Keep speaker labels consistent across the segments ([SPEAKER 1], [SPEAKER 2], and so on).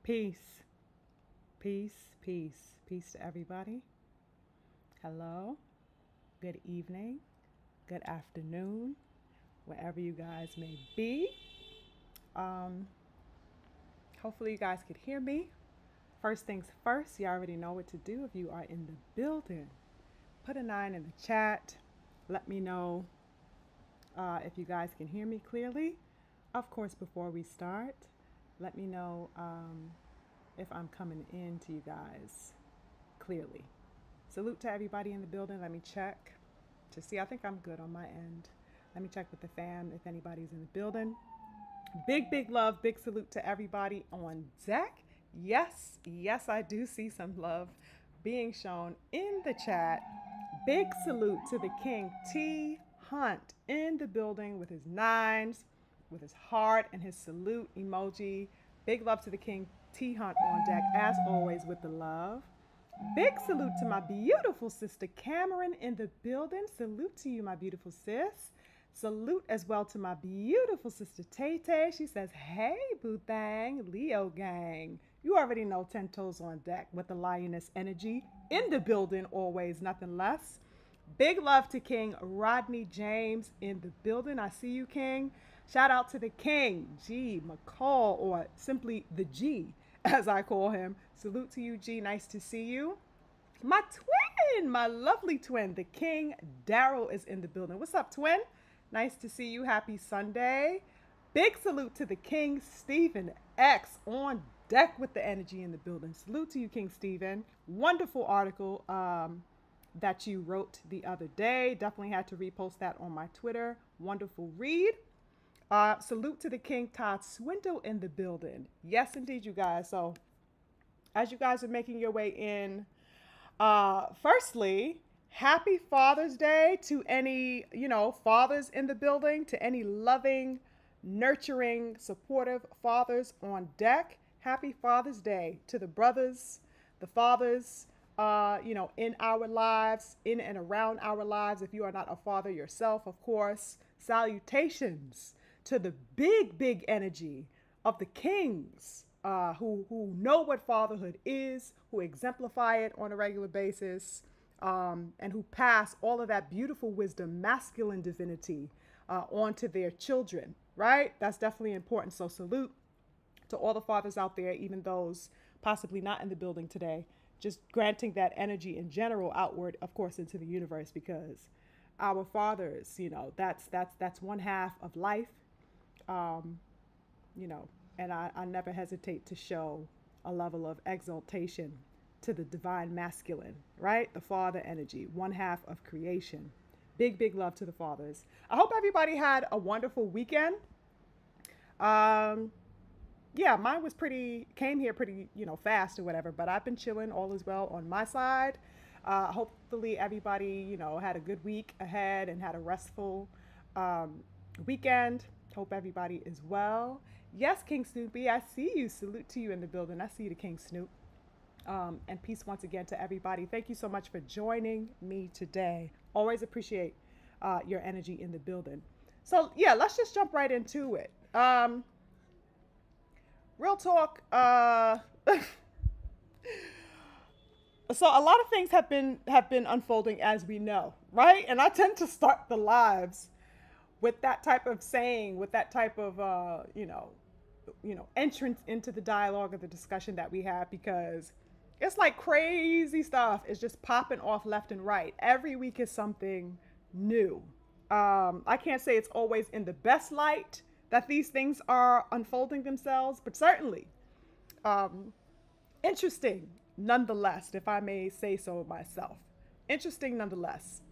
[SPEAKER 1] Peace, peace, peace, peace to everybody. Hello, good evening, good afternoon, wherever you guys may be. Um, Hopefully, you guys could hear me. First things first, you already know what to do if you are in the building. Put a 9 in the chat. Let me know if you guys can hear me clearly. Of course, before we start, let me know if I'm coming in to you guys clearly. Salute to everybody in the building. Let me check to see. I think I'm good on my end. Let me check with the fam if anybody's in the building. Big love, big salute to everybody on deck. Yes, I do see some love being shown in the chat. Big salute to the King T Hunt in the building with his nines, with his heart and his salute emoji. Big love to the King T Hunt on deck, as always, with the love. Big salute to my beautiful sister Cameron in the building. Salute to you, my beautiful sis. Salute as well to my beautiful sister Tay Tay. She says, hey, boo thang, Leo gang. You already know 10 toes on deck with the lioness energy in the building, always, nothing less. Big love to King Rodney James in the building. I see you, King. Shout out to the King, G McCall, or simply the G, as I call him. Salute to you, G. Nice to see you. My twin, my lovely twin, the King Daryl is in the building. What's up, twin? Nice to see you. Happy Sunday. Big salute to the King Stephen X on deck with the energy in the building. Salute to you, King Stephen. Wonderful article that you wrote the other day. Definitely had to repost that on my Twitter. Wonderful read. Salute to the King Todd Swindle in the building. Yes, indeed, you guys. So, as you guys are making your way in, firstly, happy Father's Day to any, fathers in the building, to any loving, nurturing, supportive fathers on deck. Happy Father's Day to the brothers, the fathers, in our lives, in and around our lives. If you are not a father yourself, of course, salutations to the big energy of the kings who know what fatherhood is, who exemplify it on a regular basis, and who pass all of that beautiful wisdom, masculine divinity, onto their children, right? That's definitely important. So salute to all the fathers out there, even those possibly not in the building today, just granting that energy in general outward, of course, into the universe, because our fathers, that's one half of life, um, and I never hesitate to show a level of exaltation to the divine masculine, right? The father energy, one half of creation. Big love to the fathers. I hope everybody had a wonderful weekend. Yeah, mine was came here pretty, fast or whatever, but I've been chilling. All is well on my side. Hopefully everybody, had a good week ahead and had a restful weekend. Hope everybody is well. Yes, King Snoopy, I see you. Salute to you in the building. I see you, the King Snoop. And peace once again to everybody. Thank you so much for joining me today. Always appreciate your energy in the building. So yeah, let's just jump right into it. Real talk. So a lot of things have been unfolding, as we know, right? And I tend to start the lives with that type of saying, with that type of entrance into the dialogue or the discussion that we have, because it's like crazy stuff is just popping off left and right. Every week is something new. I can't say it's always in the best light that these things are unfolding themselves, but certainly interesting nonetheless, if I may say so myself. Interesting nonetheless.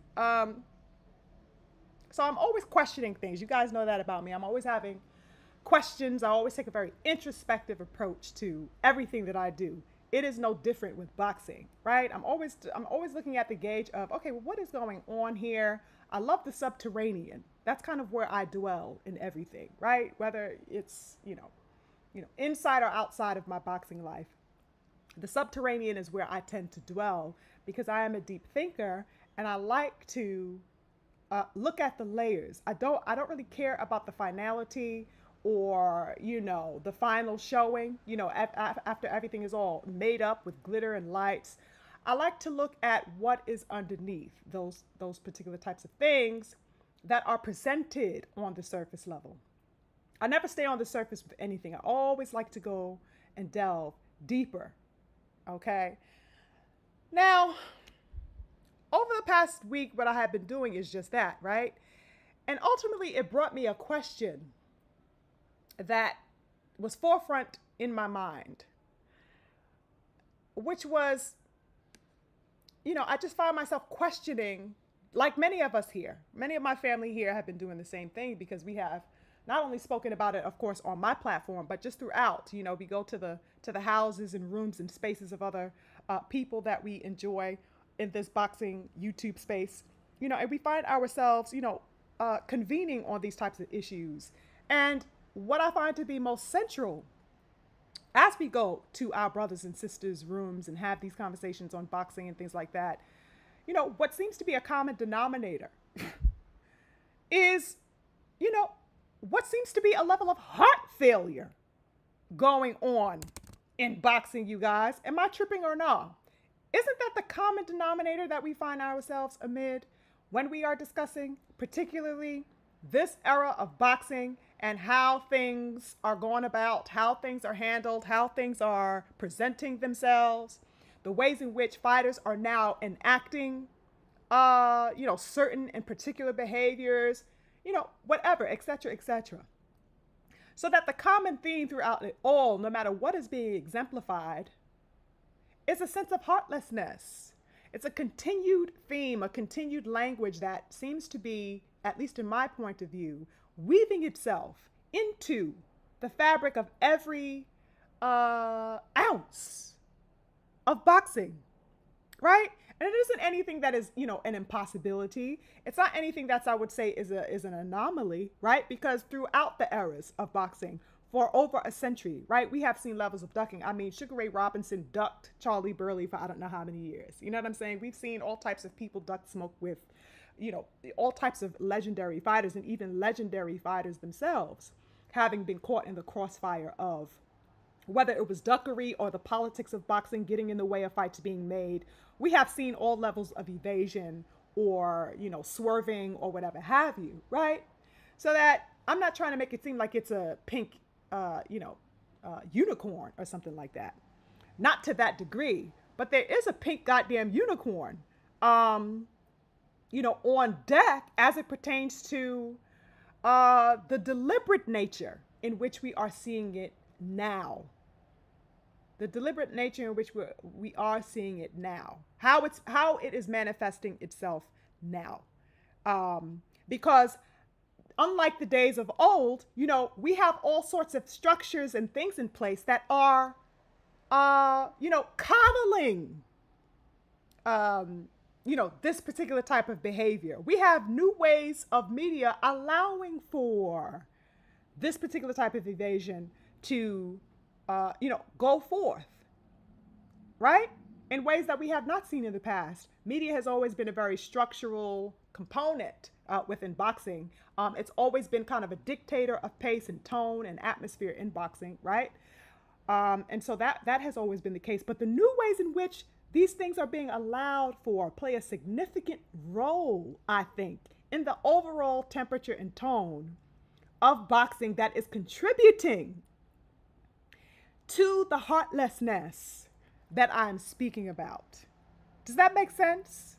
[SPEAKER 1] So I'm always questioning things. You guys know that about me. I'm always having questions. I always take a very introspective approach to everything that I do. It is no different with boxing, right? I'm always looking at the gauge of, okay, well, what is going on here? I love the subterranean. That's kind of where I dwell in everything, right? Whether it's, inside or outside of my boxing life. The subterranean is where I tend to dwell because I am a deep thinker and I like to look at the layers. I don't really care about the finality or, the final showing, after everything is all made up with glitter and lights. I like to look at what is underneath those particular types of things that are presented on the surface level. I never stay on the surface with anything. I always like to go and delve deeper. Okay. Now, over the past week, what I have been doing is just that, right? And ultimately, it brought me a question that was forefront in my mind, which was, I just found myself questioning, like many of us here, many of my family here have been doing the same thing, because we have not only spoken about it, of course, on my platform, but just throughout. We go to the houses and rooms and spaces of other people that we enjoy in this boxing YouTube space, and we find ourselves, convening on these types of issues. And what I find to be most central as we go to our brothers and sisters' rooms and have these conversations on boxing and things like that, what seems to be a common denominator is, what seems to be a level of heart failure going on in boxing, you guys. Am I tripping or no? Isn't that the common denominator that we find ourselves amid when we are discussing particularly this era of boxing and how things are going about, how things are handled, how things are presenting themselves, the ways in which fighters are now enacting, certain and particular behaviors, whatever, et cetera, et cetera. So that the common theme throughout it all, no matter what is being exemplified, is a sense of heartlessness. It's a continued theme, a continued language that seems to be, at least in my point of view, weaving itself into the fabric of every ounce of boxing, right? And it isn't anything that is, an impossibility. It's not anything that's, I would say, is an anomaly, right? Because throughout the eras of boxing, for over a century, right, we have seen levels of ducking. I mean, Sugar Ray Robinson ducked Charlie Burley for I don't know how many years. You know what I'm saying? We've seen all types of people duck smoke with, all types of legendary fighters, and even legendary fighters themselves having been caught in the crossfire of whether it was duckery or the politics of boxing getting in the way of fights being made. We have seen all levels of evasion or, swerving or whatever have you, right? So that I'm not trying to make it seem like it's a pink, unicorn or something like that. Not to that degree, but there is a pink goddamn unicorn, on deck as it pertains to the deliberate nature in which we are seeing it now. The deliberate nature in which we are seeing it now. How it is manifesting itself now. Because unlike the days of old, we have all sorts of structures and things in place that are, coddling, this particular type of behavior. We have new ways of media allowing for this particular type of evasion to, go forth, right? In ways that we have not seen in the past. Media has always been a very structural component within boxing. It's always been kind of a dictator of pace and tone and atmosphere in boxing, right? And so that has always been the case. But the new ways in which these things are being allowed for play a significant role, I think, in the overall temperature and tone of boxing that is contributing to the heartlessness that I'm speaking about. Does that make sense?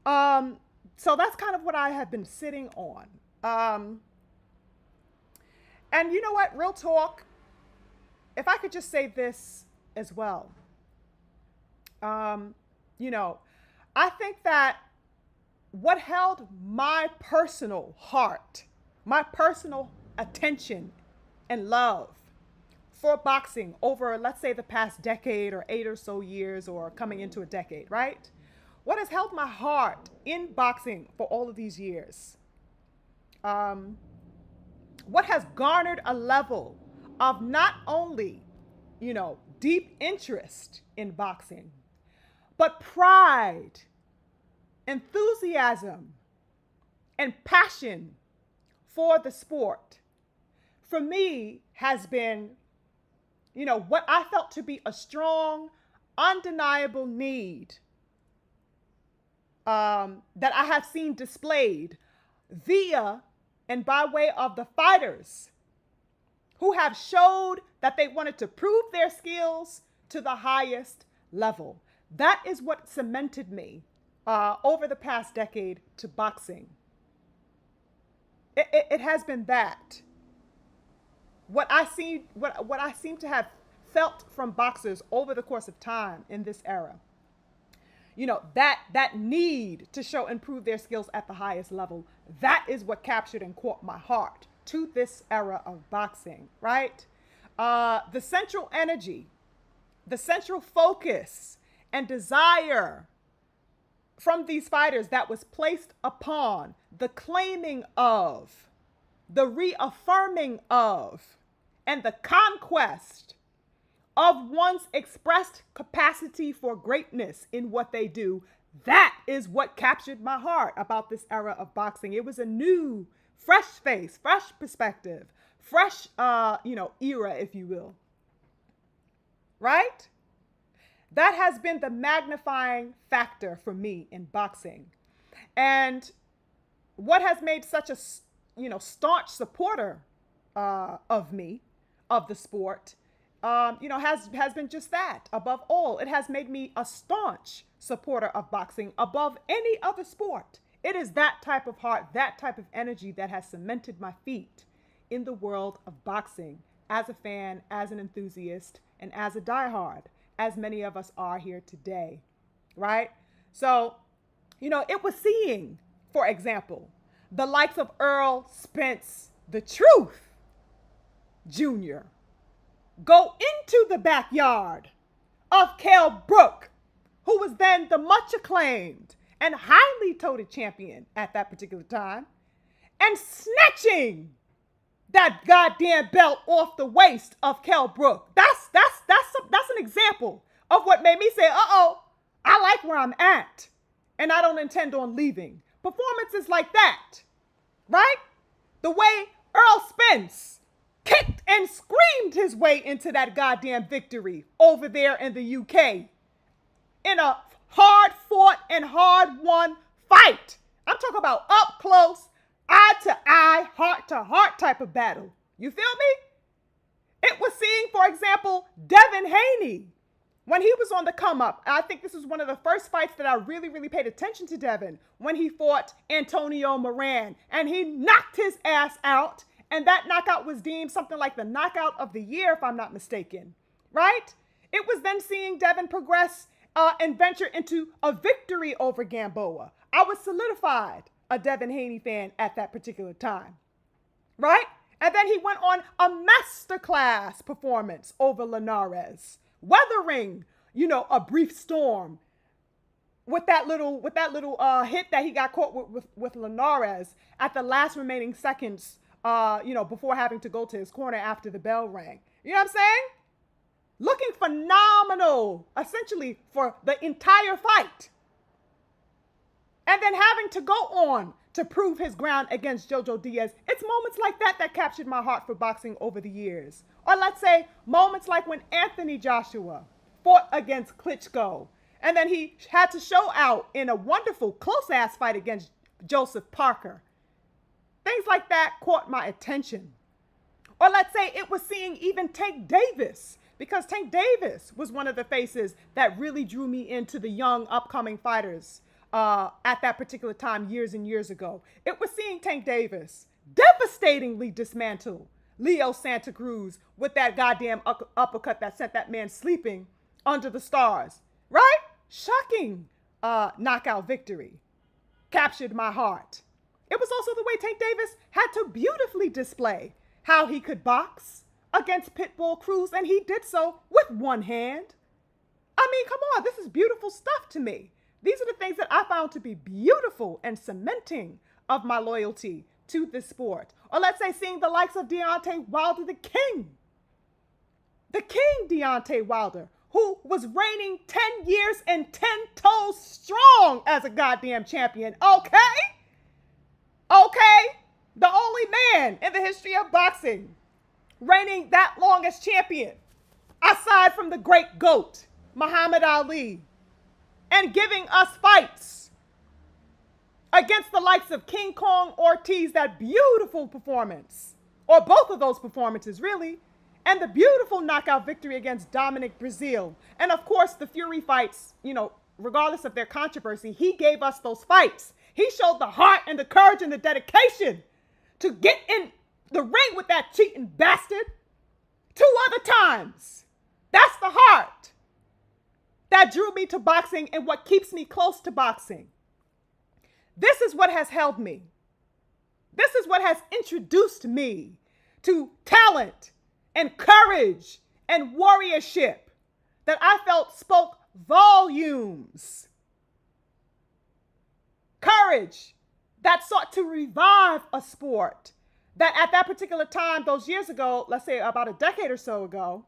[SPEAKER 1] So that's kind of what I have been sitting on. And you know what? Real talk. If I could just say this as well. I think that what held my personal heart, my personal attention and love for boxing over, let's say, the past decade or 8 or so years or coming into a decade, right? What has held my heart in boxing for all of these years? What has garnered a level of not only, deep interest in boxing, but pride, enthusiasm, and passion for the sport for me has been, what I felt to be a strong, undeniable need that I have seen displayed via and by way of the fighters who have showed that they wanted to prove their skills to the highest level. That is what cemented me over the past decade to boxing. It has been that. What I seem to have felt from boxers over the course of time in this era, that need to show and prove their skills at the highest level, that is what captured and caught my heart to this era of boxing, right? The central energy, the central focus and desire from these fighters that was placed upon the claiming of, the reaffirming of, and the conquest of one's expressed capacity for greatness in what they do, that is what captured my heart about this era of boxing. It was a new, fresh face, fresh perspective, fresh, era, if you will. Right? That has been the magnifying factor for me in boxing. And what has made such a, staunch supporter of me, of the sport, has been just that. Above all, it has made me a staunch supporter of boxing above any other sport. It is that type of heart, that type of energy that has cemented my feet in the world of boxing as a fan, as an enthusiast, and as a diehard, as many of us are here today, right? So, it was seeing, for example, the likes of Earl Spence, the Truth Jr., go into the backyard of Kell Brook, who was then the much acclaimed and highly touted champion at that particular time, and snatching that goddamn belt off the waist of Kell Brook. That's an example of what made me say, I like where I'm at, and I don't intend on leaving. Performances like that, right? The way Earl Spence kicked and screamed his way into that goddamn victory over there in the UK in a hard fought and hard won fight. I'm talking about up close, eye to eye, heart to heart type of battle. You feel me? It was seeing, for example, Devin Haney when he was on the come up. I think this was one of the first fights that I really, really paid attention to Devin, when he fought Antonio Moran and he knocked his ass out. And that knockout was deemed something like the knockout of the year, if I'm not mistaken, right? It was then seeing Devin progress and venture into a victory over Gamboa. I was solidified a Devin Haney fan at that particular time, right? And then he went on a masterclass performance over Linares, weathering, a brief storm with that little hit that he got caught with Linares at the last remaining seconds, before having to go to his corner after the bell rang. You know what I'm saying? Looking phenomenal, essentially, for the entire fight. And then having to go on to prove his ground against Jojo Diaz. It's moments like that that captured my heart for boxing over the years. Or let's say moments like when Anthony Joshua fought against Klitschko, and then he had to show out in a wonderful close-ass fight against Joseph Parker. Things like that caught my attention. Or let's say it was seeing even Tank Davis, because Tank Davis was one of the faces that really drew me into the young upcoming fighters at that particular time years and years ago. It was seeing Tank Davis devastatingly dismantle Leo Santa Cruz with that goddamn uppercut that sent that man sleeping under the stars, right? Shocking knockout victory. Captured my heart. It was also the way Tank Davis had to beautifully display how he could box against Pitbull Cruz, and he did so with one hand. I mean, come on, this is beautiful stuff to me. These are the things that I found to be beautiful and cementing of my loyalty to this sport. Or let's say seeing the likes of Deontay Wilder, the king Deontay Wilder, who was reigning 10 years and 10 toes strong as a goddamn champion. Okay? The only man in the history of boxing reigning that long as champion, aside from the great GOAT, Muhammad Ali, and giving us fights against the likes of King Kong Ortiz, that beautiful performance, or both of those performances really, and the beautiful knockout victory against Dominic Breazeale. And of course, the Fury fights, regardless of their controversy, he gave us those fights. He showed the heart and the courage and the dedication to get in the ring with that cheating bastard 2 other times. That's the heart that drew me to boxing and what keeps me close to boxing. This is what has held me. This is what has introduced me to talent and courage and warriorship that I felt spoke volumes. Courage that sought to revive a sport that at that particular time, those years ago, let's say about a decade or so ago,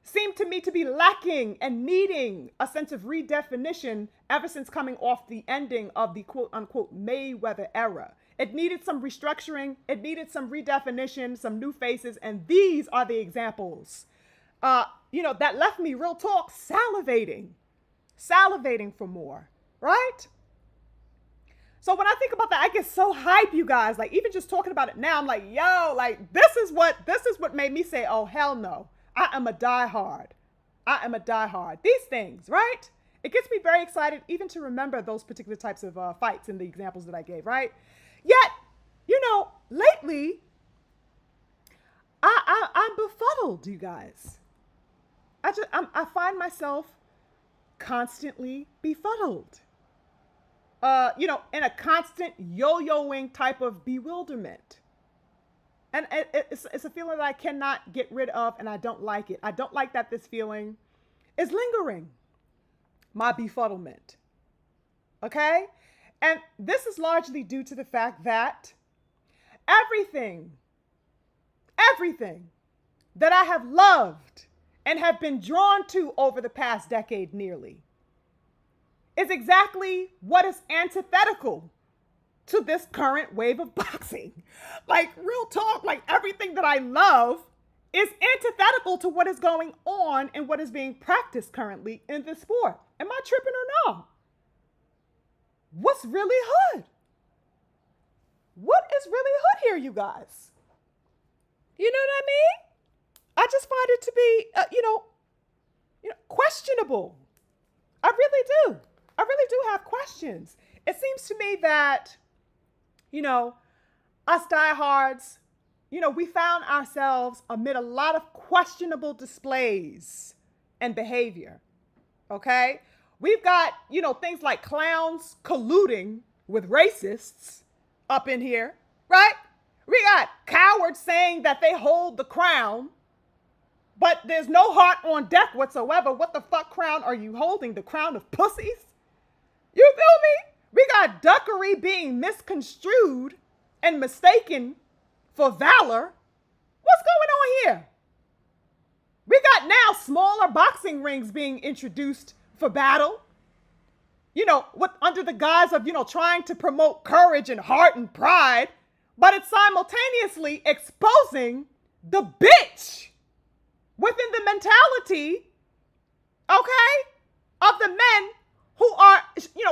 [SPEAKER 1] seemed to me to be lacking and needing a sense of redefinition ever since coming off the ending of the quote unquote Mayweather era. It needed some restructuring, it needed some redefinition, some new faces, and these are the examples, that left me, real talk, salivating for more, right? So when I think about that, I get so hype, you guys. Like, even just talking about it now, I'm like, yo, like, this is what made me say, oh, hell no. I am a diehard. These things, right? It gets me very excited even to remember those particular types of fights and the examples that I gave, right? Yet, lately, I'm befuddled, you guys. I find myself constantly befuddled. In a constant yo-yoing type of bewilderment. And it's a feeling that I cannot get rid of, and I don't like it. I don't like that this feeling is lingering. My befuddlement. Okay? And this is largely due to the fact that everything that I have loved and have been drawn to over the past decade nearly is exactly what is antithetical to this current wave of boxing. Like, real talk, like, everything that I love is antithetical to what is going on and what is being practiced currently in this sport. Am I tripping or no? What's really hood? What is really hood here, you guys? You know what I mean? I just find it to be, questionable. I really do. I really do have questions. It seems to me that, us diehards, we found ourselves amid a lot of questionable displays and behavior. Okay? We've got, things like clowns colluding with racists up in here, right? We got cowards saying that they hold the crown, but there's no heart on deck whatsoever. What the fuck crown are you holding? The crown of pussies? You feel me? We got duckery being misconstrued and mistaken for valor. What's going on here? We got now smaller boxing rings being introduced for battle. Under the guise of, trying to promote courage and heart and pride, but it's simultaneously exposing the bitch within the mentality, okay, of the men who are,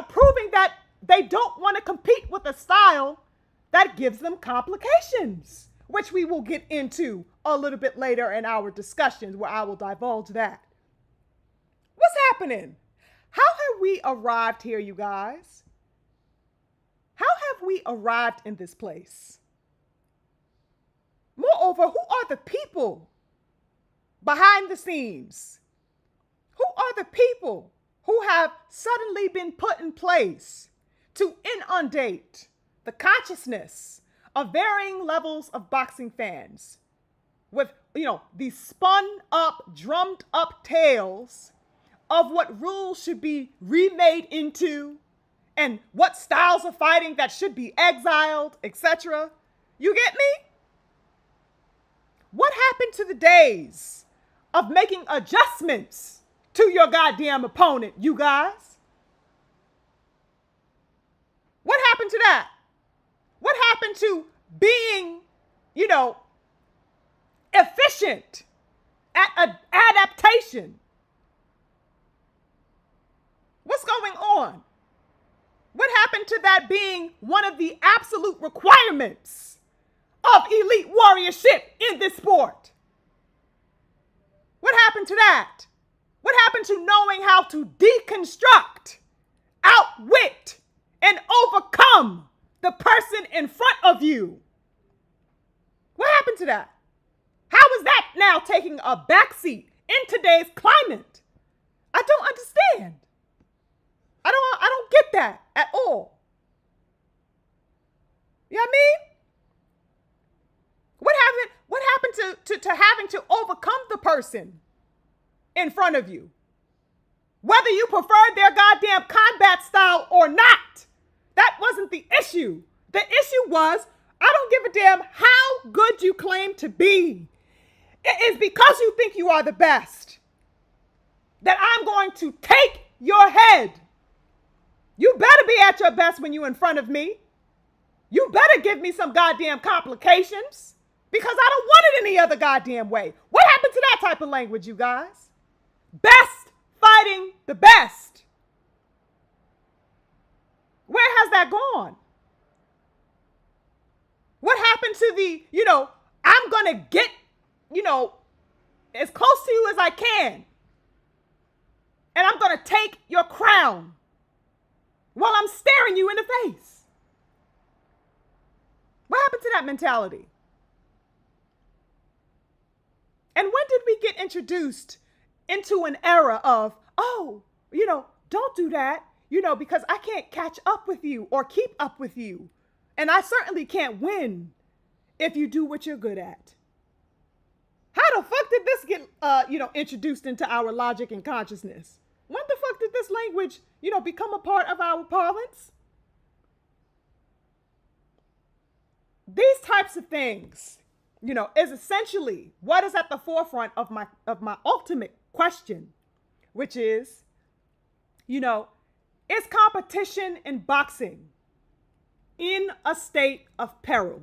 [SPEAKER 1] proving that they don't want to compete with a style that gives them complications, which we will get into a little bit later in our discussions where I will divulge that. What's happening? How have we arrived here, you guys? How have we arrived in this place? Moreover, who are the people behind the scenes? Who are the people who have suddenly been put in place to inundate the consciousness of varying levels of boxing fans with, these spun up, drummed up tales of what rules should be remade into and what styles of fighting that should be exiled, etc. You get me? What happened to the days of making adjustments to your goddamn opponent, you guys? What happened to that? What happened to being, efficient at adaptation. What's going on? What happened to that being one of the absolute requirements of elite warriorship in this sport? What happened to that? What happened to knowing how to deconstruct, outwit, and overcome the person in front of you? What happened to that? How is that now taking a backseat in today's climate? I don't understand. I don't get that at all. You know what I mean? What happened to having to overcome the person in front of you? Whether you preferred their goddamn combat style or not, that wasn't the issue. The issue was, I don't give a damn how good you claim to be. It is because you think you are the best that I'm going to take your head. You better be at your best when you're in front of me. You better give me some goddamn complications because I don't want it any other goddamn way. What happened to that type of language, you guys? Best fighting the best. Where has that gone? What happened to the, I'm going to get, as close to you as I can. And I'm going to take your crown while I'm staring you in the face. What happened to that mentality? And when did we get introduced into an era of, don't do that, because I can't catch up with you or keep up with you. And I certainly can't win if you do what you're good at. How the fuck did this get, introduced into our logic and consciousness? When the fuck did this language, become a part of our parlance? These types of things, is essentially what is at the forefront of my ultimate question, which is, is competition in boxing in a state of peril?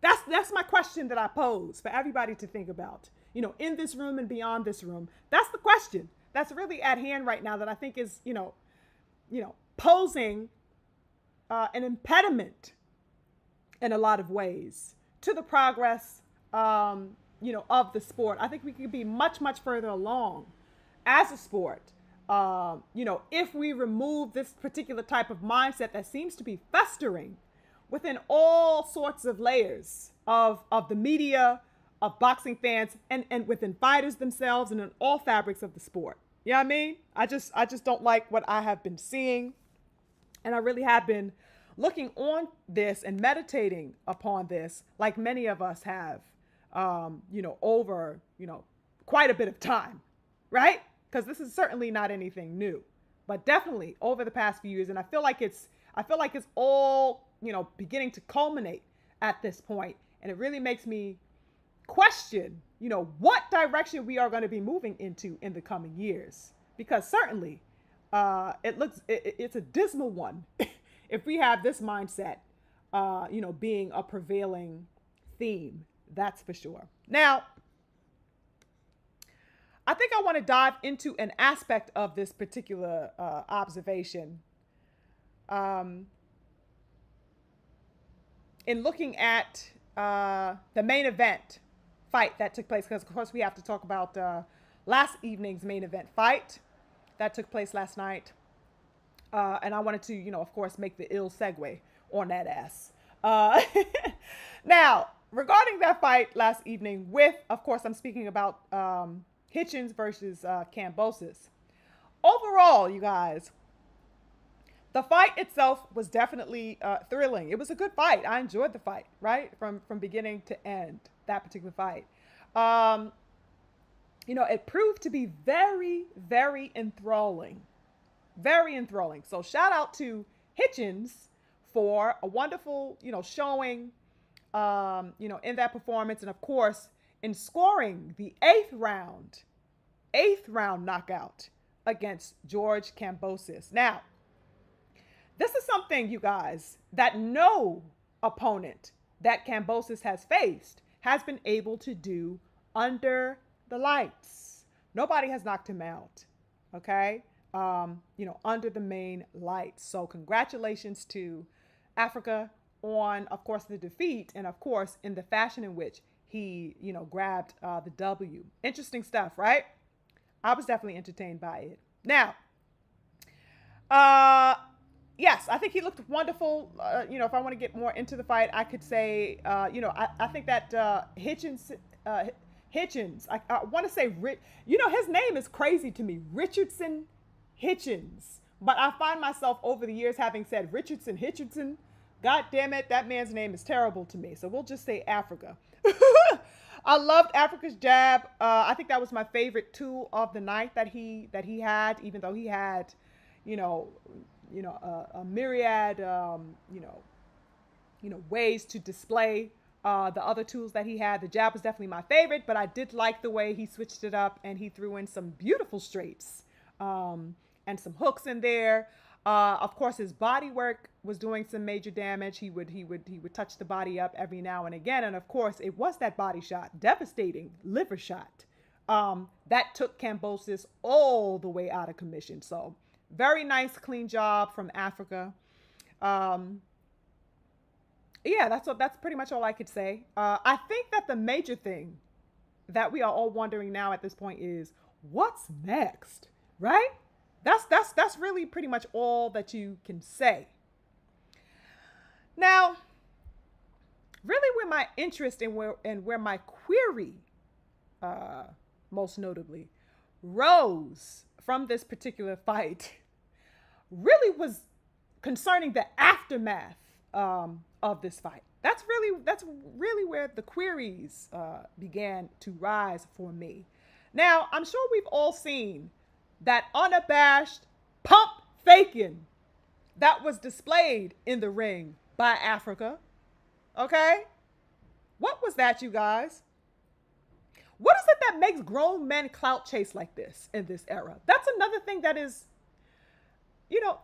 [SPEAKER 1] That's my question that I pose for everybody to think about, in this room and beyond this room. That's the question that's really at hand right now that I think is, posing an impediment in a lot of ways to the progress, of the sport. I think we could be much, much further along as a sport, if we remove this particular type of mindset that seems to be festering within all sorts of layers of the media, of boxing fans, and within fighters themselves, and in all fabrics of the sport. You know what I mean? I just don't like what I have been seeing. And I really have been looking on this and meditating upon this, like many of us have, over, quite a bit of time, right? Because this is certainly not anything new, but definitely over the past few years. And I feel like it's all, beginning to culminate at this point. And it really makes me question, what direction we are going to be moving into in the coming years. Because certainly it's a dismal one if we have this mindset, being a prevailing theme, that's for sure. Now, I think I want to dive into an aspect of this particular observation in looking at the main event fight that took place, because of course we have to talk about last evening's main event fight that took place last night. And I wanted to, of course, make the ill segue on that ass. Now, regarding that fight last evening with, of course, I'm speaking about Hitchens versus Kambosos. Overall, you guys, the fight itself was definitely thrilling. It was a good fight. I enjoyed the fight, right? From beginning to end, that particular fight. It proved to be very, very enthralling. Very enthralling. So shout out to Hitchens for a wonderful, showing, in that performance. And of course, in scoring the eighth round knockout against George Kambosos. Now, this is something, you guys, that no opponent that Kambosos has faced has been able to do under the lights. Nobody has knocked him out, okay? Under the main lights. So congratulations to Africa on, of course, the defeat, and of course, in the fashion in which he, grabbed the W. Interesting stuff, right? I was definitely entertained by it. Now, yes, I think he looked wonderful. If I want to get more into the fight, I could say, I think that Hitchens, I want to say, his name is crazy to me, Richardson Hitchens. But I find myself over the years having said Richardson. God damn it, that man's name is terrible to me. So we'll just say Africa. I loved Africa's jab. I think that was my favorite tool of the night that he had, even though he had, a myriad, ways to display the other tools that he had. The jab was definitely my favorite, but I did like the way he switched it up and he threw in some beautiful straights and some hooks in there. Of course, his body work was doing some major damage. He would touch the body up every now and again, and of course, it was that body shot, devastating liver shot, that took Kambosos all the way out of commission. So, very nice, clean job from Africa. That's pretty much all I could say. I think that the major thing that we are all wondering now at this point is what's next, right? That's really pretty much all that you can say. Now, really where my interest and where my query, most notably, rose from this particular fight really was concerning the aftermath of this fight. That's really where the queries began to rise for me. Now, I'm sure we've all seen that unabashed pump faking that was displayed in the ring by Africa. Okay? What was that, you guys? What is it that makes grown men clout chase like this in this era? That's another thing that is,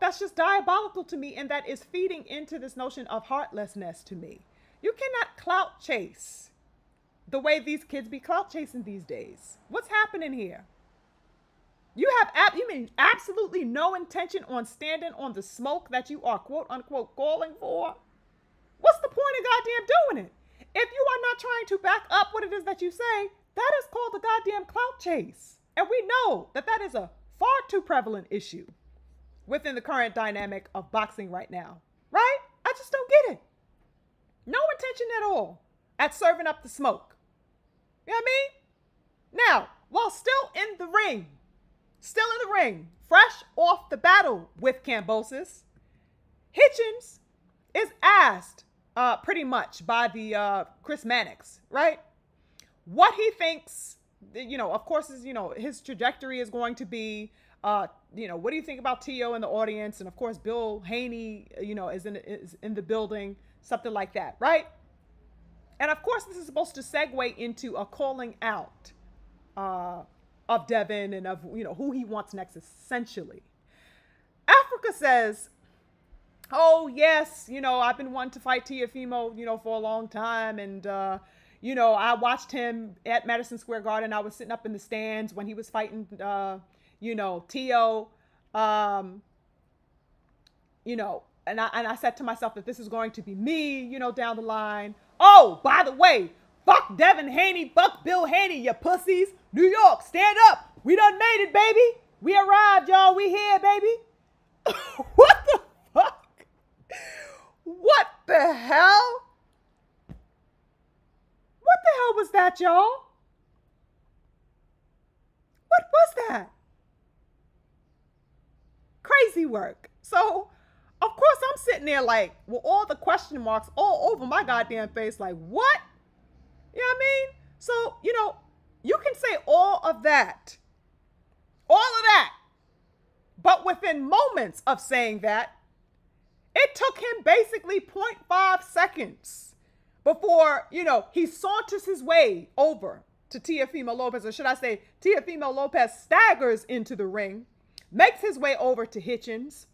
[SPEAKER 1] that's just diabolical to me, and that is feeding into this notion of heartlessness to me. You cannot clout chase the way these kids be clout chasing these days. What's happening here? You mean absolutely no intention on standing on the smoke that you are quote unquote calling for? What's the point of goddamn doing it? If you are not trying to back up what it is that you say, that is called the goddamn clout chase. And we know that that is a far too prevalent issue within the current dynamic of boxing right now, right? I just don't get it. No intention at all at serving up the smoke. You know what I mean? Now, while still in the ring, fresh off the battle with Kambosos, Hitchens is asked pretty much by the Chris Mannix, right? What he thinks, of course, is, his trajectory is going to be, what do you think about T.O. in the audience? And of course, Bill Haney, is in the building, something like that, right? And of course, this is supposed to segue into a calling out of Devin and of, who he wants next, essentially. Africa says, oh, yes, I've been wanting to fight Teofimo, for a long time. And, I watched him at Madison Square Garden. I was sitting up in the stands when he was fighting, T.O., and I said to myself that this is going to be me, down the line. Oh, by the way, fuck Devin Haney, fuck Bill Haney, you pussies. New York, stand up. We done made it, baby. We arrived, y'all. We here, baby. What the fuck? What the hell? What the hell was that, y'all? What was that? Crazy work. So, of course, I'm sitting there like, with all the question marks all over my goddamn face, like, what? You know what I mean? So, you can say all of that. But within moments of saying that, it took him basically 0.5 seconds before, he saunters his way over to Teofimo Lopez, or should I say, Teofimo Lopez staggers into the ring, makes his way over to Hitchens.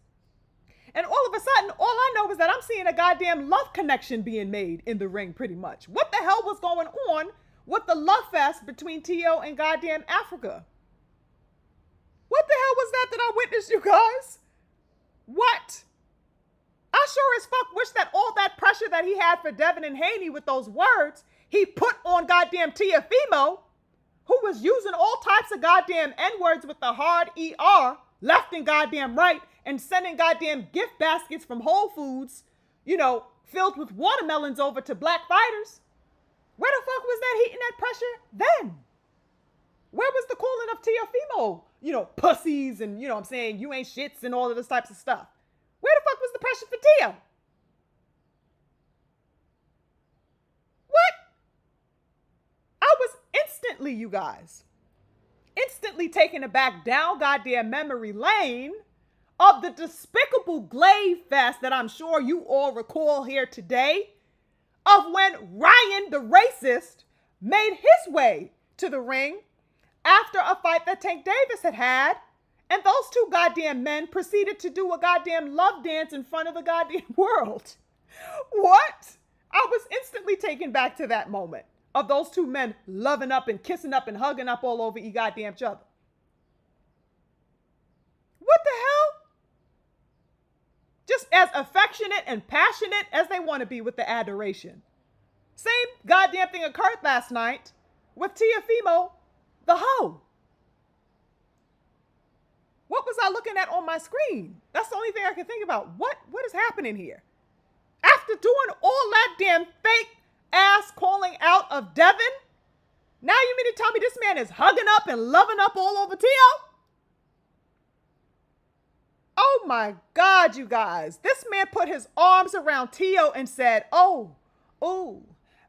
[SPEAKER 1] And all of a sudden, all I know is that I'm seeing seeing a goddamn love connection being made in the ring pretty much. What the hell was going on with the love fest between Tio and goddamn Africa? What the hell was that I witnessed, you guys? What? I sure as fuck wish that all that pressure that he had for Devin and Haney with those words, he put on goddamn Tiafimo, who was using all types of goddamn N-words with the hard ER, left and goddamn right, and sending goddamn gift baskets from Whole Foods, filled with watermelons over to black fighters. Where the fuck was that heat and that pressure then? Where was the calling of Tiafimo? Pussies and, I'm saying, you ain't shits and all of this types of stuff. Where the fuck was the pressure for Tio? What? I was instantly, you guys, taken aback down goddamn memory lane of the despicable glaive fest that I'm sure you all recall here today, of when Ryan the racist made his way to the ring after a fight that Tank Davis had, and those two goddamn men proceeded to do a goddamn love dance in front of the goddamn world. What? I was instantly taken back to that moment of those two men loving up and kissing up and hugging up all over each goddamn other. What the hell? Just as affectionate and passionate as they want to be with the adoration. Same goddamn thing occurred last night with Tiafimo, the hoe. What was I looking at on my screen? That's the only thing I can think about. What is happening here? After doing all that damn fake ass calling out of Devin, now you mean to tell me this man is hugging up and loving up all over Tio? Oh my God, you guys. This man put his arms around Tio and said, oh,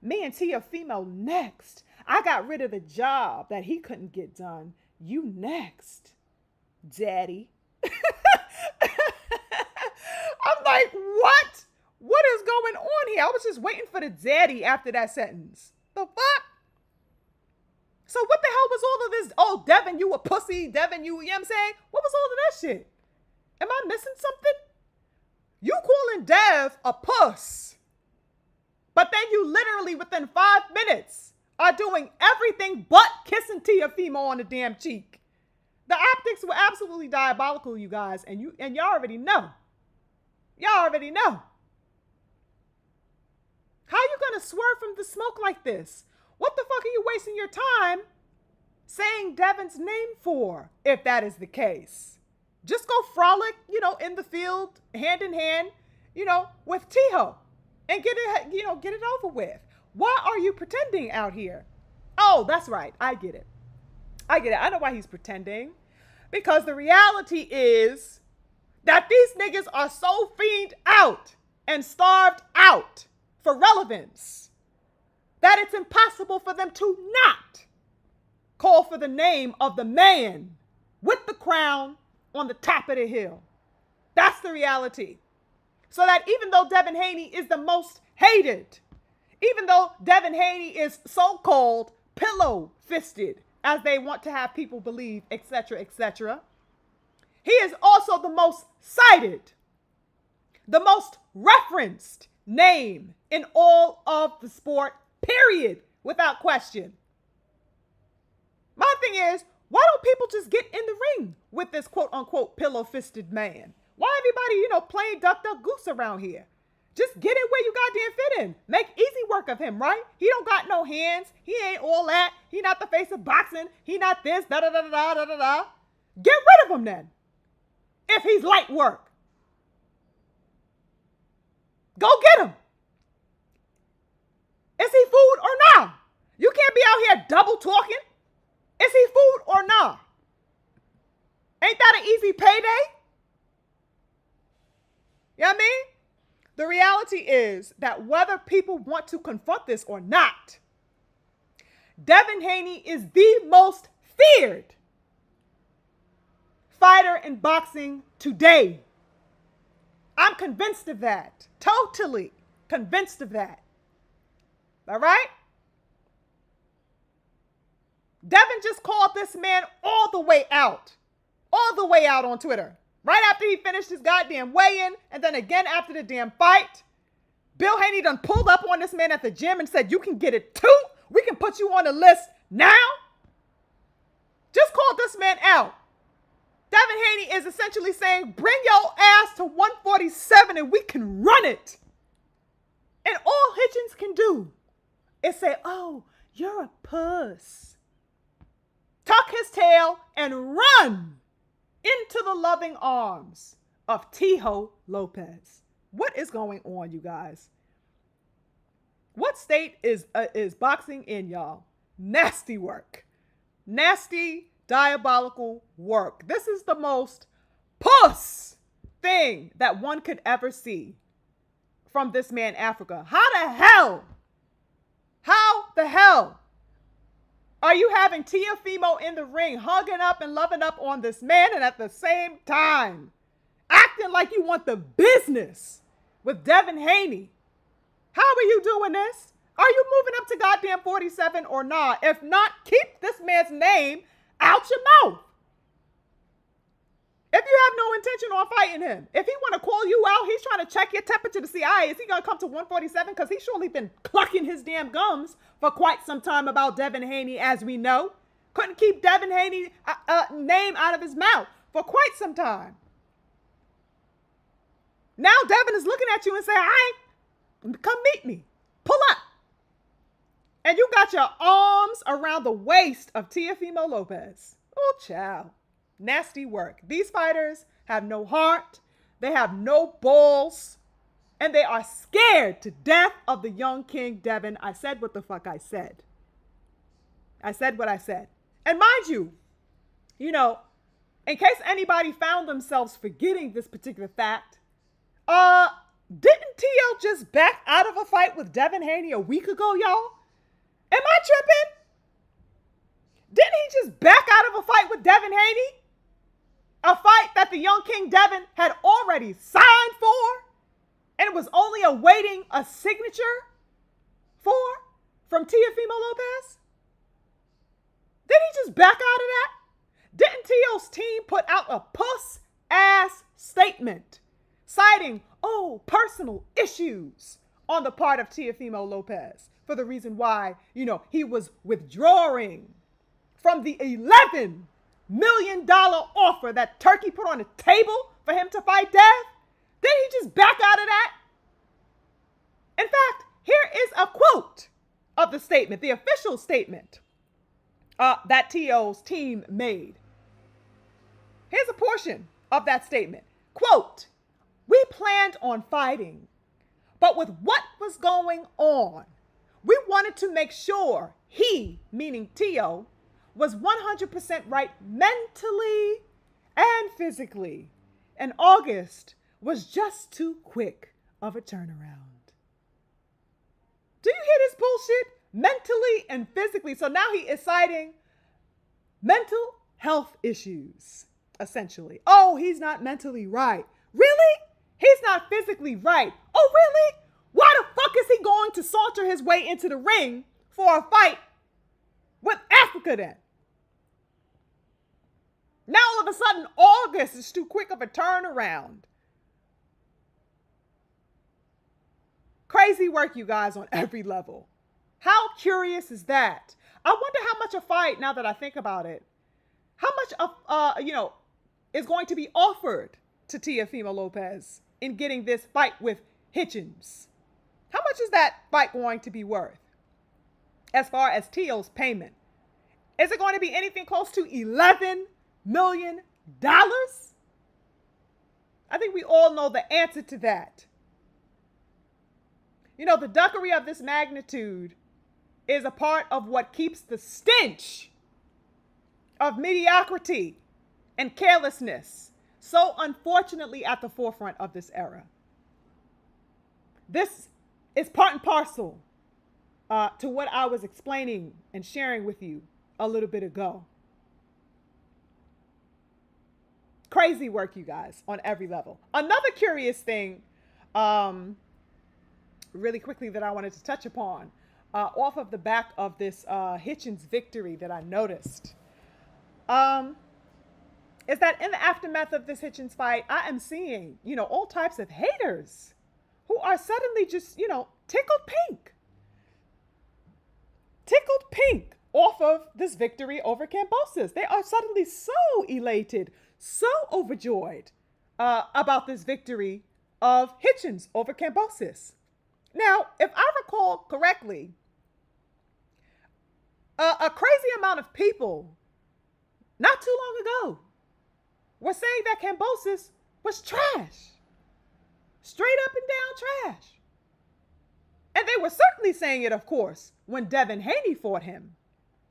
[SPEAKER 1] me and Tiafimo next. I got rid of the job that he couldn't get done. You next, daddy. I'm like, what? What is going on here? I was just waiting for the daddy after that sentence. The fuck? So what the hell was all of this? Oh, Devin, you a pussy. Devin, you know what I'm saying? What was all of that shit? Am I missing something? You calling Dev a puss, but then you literally within 5 minutes are doing everything but kissing Tiafimo on the damn cheek. The optics were absolutely diabolical, you guys, and y'all already know. Y'all already know. How you gonna swerve from the smoke like this? What the fuck are you wasting your time saying Devin's name for, if that is the case? Just go frolic, in the field, hand in hand, with Tiho and get it over with. Why are you pretending out here? Oh, that's right. I get it. I know why he's pretending. Because the reality is that these niggas are so fiend out and starved out for relevance that it's impossible for them to not call for the name of the man with the crown on the top of the hill. That's the reality. So that even though Devin Haney is the most hated, even though Devin Haney is so-called pillow-fisted, as they want to have people believe, etc., etc., he is also the most cited, the most referenced name in all of the sport, period, without question. My thing is, why don't people just get in the ring with this quote-unquote pillow-fisted man? Why everybody, playing duck, duck, goose around here? Just get in where you goddamn fit in. Make easy work of him, right? He don't got no hands. He ain't all that. He not the face of boxing. He not this, da-da-da-da-da-da-da. Get rid of him then. If he's light work. Go get him. Is he food or not? You can't be out here double talking. Is he food or not? Ain't that an easy payday? You know what I mean? The reality is that whether people want to confront this or not, Devin Haney is the most feared fighter in boxing today. I'm convinced of that. Totally convinced of that. All right? Devin just called this man all the way out on Twitter. Right after he finished his goddamn weigh-in, and then again after the damn fight. Bill Haney done pulled up on this man at the gym and said, you can get it too. We can put you on the list now. Just called this man out. Devin Haney is essentially saying, bring your ass to 147 and we can run it. And all Hitchens can do is say, oh, you're a puss. Tuck his tail and run into the loving arms of Tejo Lopez. What is going on, you guys? What state is boxing in, y'all? Nasty work. Nasty, diabolical work. This is the most puss thing that one could ever see from this man, Africa. How the hell are you having Teofimo in the ring, hugging up and loving up on this man, and at the same time acting like you want the business with Devin Haney? How are you doing this? Are you moving up to goddamn 47 or not? If not, keep this man's name out your mouth. If you have no intention on fighting him, if he want to call you out, he's trying to check your temperature to see, is he going to come to 147? Because he's surely been clucking his damn gums for quite some time about Devin Haney, as we know. Couldn't keep Devin Haney's name out of his mouth for quite some time. Now Devin is looking at you and saying, all right, come meet me. Pull up. And you got your arms around the waist of Teofimo Lopez. Oh, child. Nasty work. These fighters have no heart. They have no balls. And they are scared to death of the young King Devin. I said what the fuck I said. I said what I said. And mind you, in case anybody found themselves forgetting this particular fact, didn't Tio just back out of a fight with Devin Haney a week ago, y'all? Am I tripping? Didn't he just back out of a fight with Devin Haney? A fight that the young King Devin had already signed for and was only awaiting a signature from Teofimo Lopez? Didn't he just back out of that? Didn't Tio's team put out a puss-ass statement citing, personal issues on the part of Teofimo Lopez for the reason why, he was withdrawing from the $11 million offer that Turkey put on the table for him to fight Dev? Did he just back out of that? In fact, here is a quote of the statement, the official statement that Tio's team made. Here's a portion of that statement. Quote, we planned on fighting, but with what was going on, we wanted to make sure he, meaning Tio, was 100% right mentally and physically. And August was just too quick of a turnaround. Do you hear this bullshit? Mentally and physically. So now he is citing mental health issues, essentially. Oh, he's not mentally right. Really? He's not physically right. Oh, really? Why the fuck is he going to saunter his way into the ring for a fight with Africa then? Now all of a sudden, August is too quick of a turnaround. Crazy work, you guys, on every level. How curious is that? I wonder how much a fight, now that I think about it, how much of, is going to be offered to Teofimo Lopez in getting this fight with Hitchens. How much is that fight going to be worth as far as Tio's payment? Is it going to be anything close to $11 million? I think we all know the answer to that. The duckery of this magnitude is a part of what keeps the stench of mediocrity and carelessness so unfortunately at the forefront of this era. This is part and parcel to what I was explaining and sharing with you a little bit ago. Crazy work, you guys, on every level. Another curious thing, really quickly, that I wanted to touch upon, off of the back of this Hitchens victory that I noticed, is that in the aftermath of this Hitchens fight, I am seeing, all types of haters who are suddenly just, tickled pink. Tickled pink off of this victory over Cambosis. They are suddenly so elated, so overjoyed about this victory of Hitchens over Cambosis. Now, if I recall correctly, a crazy amount of people not too long ago were saying that Cambosis was trash. Straight up and down trash. And they were certainly saying it, of course, when Devin Haney fought him.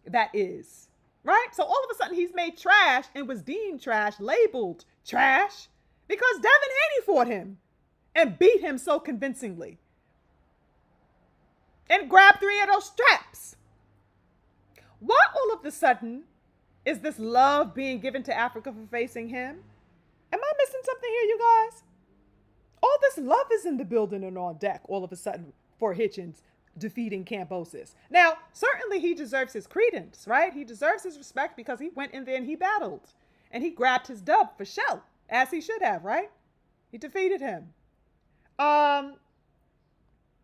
[SPEAKER 1] That is. Right? So all of a sudden he's made trash and was deemed trash, labeled trash, because Devin Haney fought him and beat him so convincingly. And grabbed 3 of those straps. Why all of a sudden is this love being given to Africa for facing him? Am I missing something here, you guys? All this love is in the building and on deck all of a sudden for Hitchens defeating Cambosis. Now, certainly he deserves his credence, right? He deserves his respect because he went in there and he battled. And he grabbed his dub for show, as he should have, right? He defeated him. But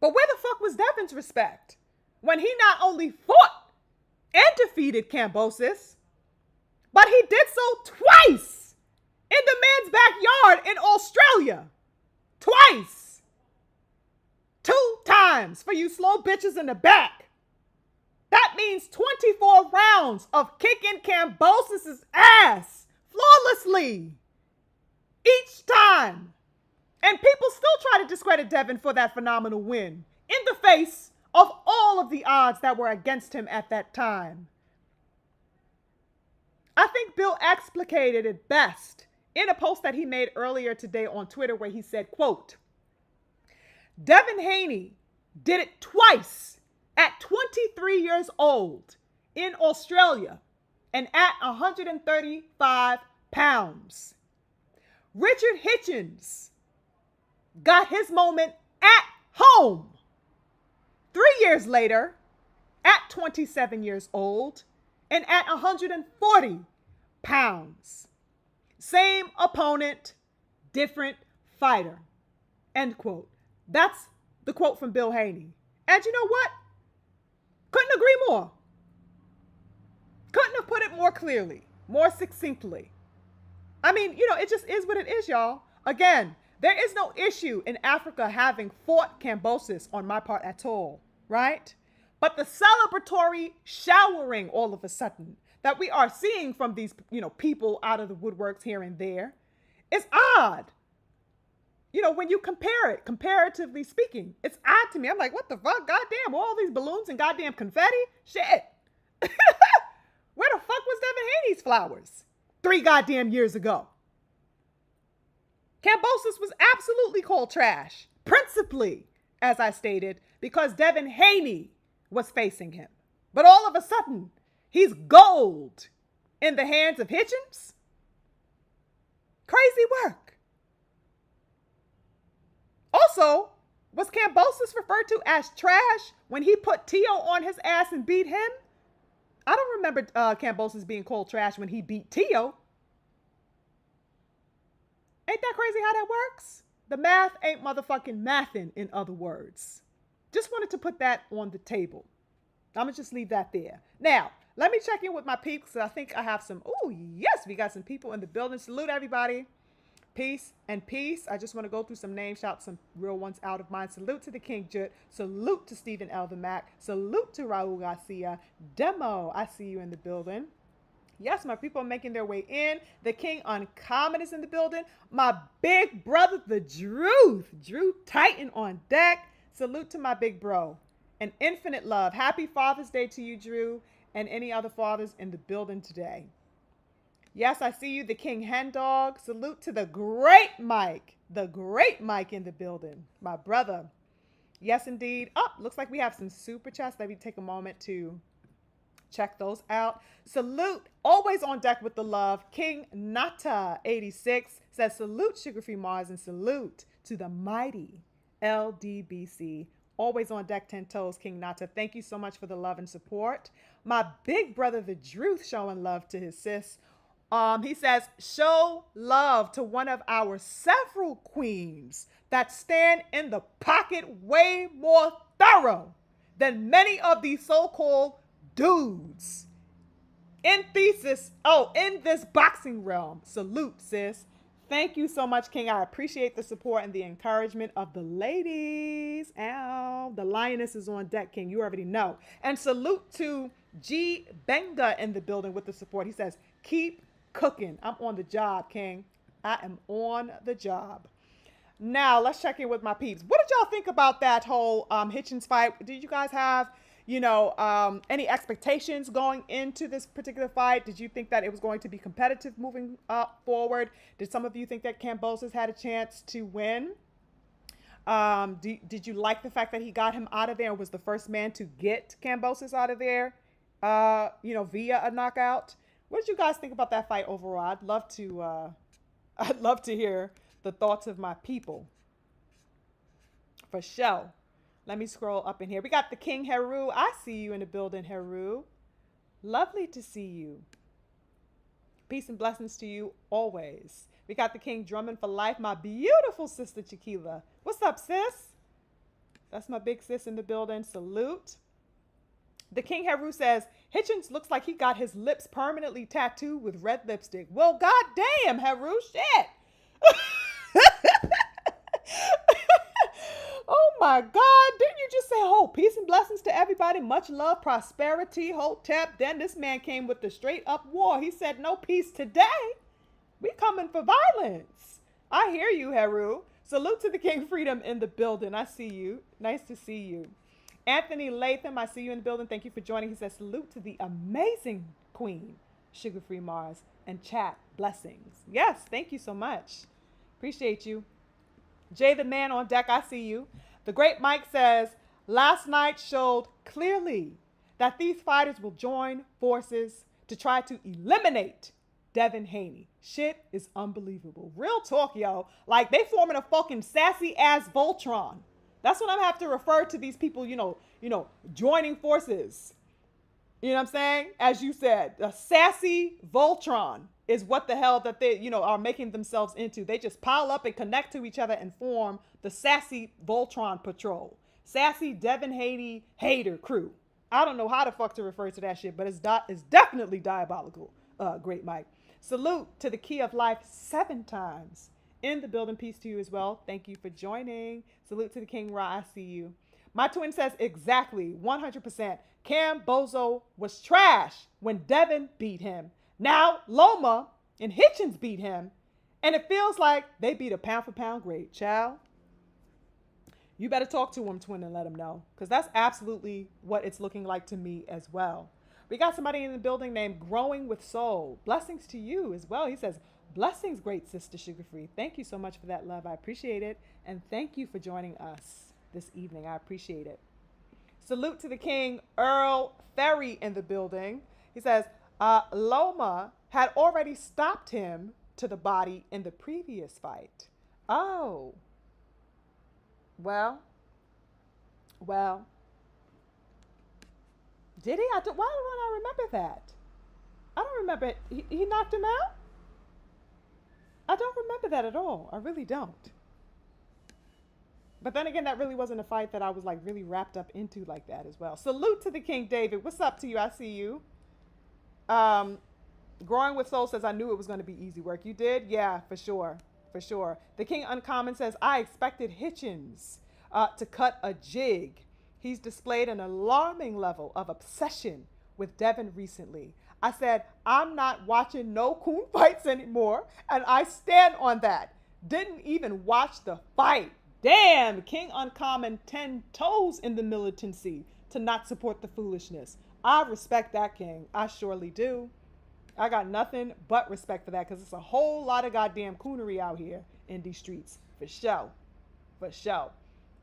[SPEAKER 1] where the fuck was Devin's respect when he not only fought and defeated Cambosis, but he did so twice in the man's backyard in Australia? Twice. 2 times for you slow bitches in the back. That means 24 rounds of kicking Cambosis' ass flawlessly each time. And people still try to discredit Devin for that phenomenal win in the face of all of the odds that were against him at that time. I think Bill explicated it best in a post that he made earlier today on Twitter where he said, quote, Devin Haney did it twice at 23 years old in Australia and at 135 pounds. Richard Hitchens got his moment at home 3 years later at 27 years old and at 140 pounds. Same opponent, different fighter. End quote. That's the quote from Bill Haney. And you know what? Couldn't agree more. Couldn't have put it more clearly, more succinctly. I mean, it just is what it is, y'all. Again, there is no issue in Africa having fought Cambosis on my part at all, right? But the celebratory showering all of a sudden that we are seeing from these, people out of the woodworks here and there is odd. When you compare it, comparatively speaking, it's odd to me. I'm like, what the fuck? Goddamn, all these balloons and goddamn confetti? Shit. Where the fuck was Devin Haney's flowers 3 goddamn years ago? Cambosis was absolutely called trash, principally, as I stated, because Devin Haney was facing him. But all of a sudden, he's gold in the hands of Hitchens? Crazy work. Also, was Cambosis referred to as trash when he put Tio on his ass and beat him? I don't remember Cambosis being called trash when he beat Tio. Ain't that crazy how that works? The math ain't motherfucking mathin', in other words. Just wanted to put that on the table. I'm going to just leave that there. Now, let me check in with my peeps because I think I have some. Oh, yes, we got some people in the building. Salute, everybody. Peace and peace. I just want to go through some names, shout some real ones out of mine. Salute to the King Jut. Salute to Stephen L. the Mac. Salute to Raul Garcia. Demo, I see you in the building. Yes, my people are making their way in. The King Uncommon is in the building. My big brother, the Drew Titan on deck. Salute to my big bro. And infinite love. Happy Father's Day to you, Drew, and any other fathers in the building today. Yes, I see you, the King Hen Dog. Salute to the great Mike in the building, my brother. Yes, indeed. Oh, looks like we have some super chats. Let me take a moment to check those out. Salute, always on deck with the love. King Nata 86 says, salute SugarFreeMars and salute to the mighty LDBC. Always on deck, 10 toes, King Nata. Thank you so much for the love and support. My big brother, the Druth, showing love to his sis. He says, show love to one of our several queens that stand in the pocket way more thorough than many of these so-called dudes. In this boxing realm. Salute, sis. Thank you so much, King. I appreciate the support and the encouragement of the ladies. Ow. The lioness is on deck, King. You already know. And salute to G. Benga in the building with the support. He says, keep cooking. I'm on the job, King. I am on the job. Now, let's check in with my peeps. What did y'all think about that whole Hitchens fight? Did you guys have, any expectations going into this particular fight? Did you think that it was going to be competitive moving forward? Did some of you think that Kambosos had a chance to win? Did you like the fact that he got him out of there and was the first man to get Kambosos out of there, via a knockout? What did you guys think about that fight overall? I'd love to hear the thoughts of my people. For sure. Let me scroll up in here. We got the King Heru. I see you in the building, Heru. Lovely to see you. Peace and blessings to you always. We got the King Drummond for life, my beautiful sister Chiquila. What's up, sis? That's my big sis in the building. Salute. The King Heru says, Hitchens looks like he got his lips permanently tattooed with red lipstick. Well, goddamn, Heru, shit. Oh my God, didn't you just say, oh, peace and blessings to everybody, much love, prosperity, hotep? Then this man came with the straight up war. He said, no peace today. We coming for violence. I hear you, Heru. Salute to the King Freedom in the building. I see you. Nice to see you. Anthony Latham, I see you in the building. Thank you for joining. He says, salute to the amazing Queen, SugarFreeMars, and chat, blessings. Yes, thank you so much. Appreciate you. Jay the man on deck, I see you. The Great Mike says, last night showed clearly that these fighters will join forces to try to eliminate Devin Haney. Shit is unbelievable. Real talk, yo. Like, they forming a fucking sassy ass Voltron. That's what I'm have to refer to these people, joining forces. You know what I'm saying? As you said, a sassy Voltron is what the hell that they, are making themselves into. They just pile up and connect to each other and form the sassy Voltron patrol. Sassy Devin Haney hater crew. I don't know how the fuck to refer to that shit, but it's definitely diabolical. Great Mike. Salute to the Key of Life 7 times. In the building, peace to you as well. Thank you for joining. Salute to the King Ra, I see you. My twin says exactly, 100%. Cam Bozo was trash when Devin beat him. Now Loma and Hitchens beat him. And it feels like they beat a pound for pound great. Child, you better talk to him, twin, and let him know. Because that's absolutely what it's looking like to me as well. We got somebody in the building named Growing with Soul. Blessings to you as well. He says, blessings, great sister Sugar Free. Thank you so much for that love. I appreciate it. And thank you for joining us this evening. I appreciate it. Salute to the King Earl Ferry in the building. He says, Loma had already stopped him to the body in the previous fight. Oh. Well. Did he? Why don't I remember that? I don't remember it. He knocked him out? I don't remember that at all. I really don't. But then again, that really wasn't a fight that I was like really wrapped up into like that as well. Salute to the King David. What's up to you? I see you. Growing with Soul says, I knew it was going to be easy work. You did? Yeah, for sure. For sure. The King Uncommon says, I expected Hitchens to cut a jig. He's displayed an alarming level of obsession with Devin recently. I said, I'm not watching no coon fights anymore, and I stand on that. Didn't even watch the fight. Damn, King Uncommon 10 toes in the militancy to not support the foolishness. I respect that, King. I surely do. I got nothing but respect for that because it's a whole lot of goddamn coonery out here in these streets. For sure. For sure.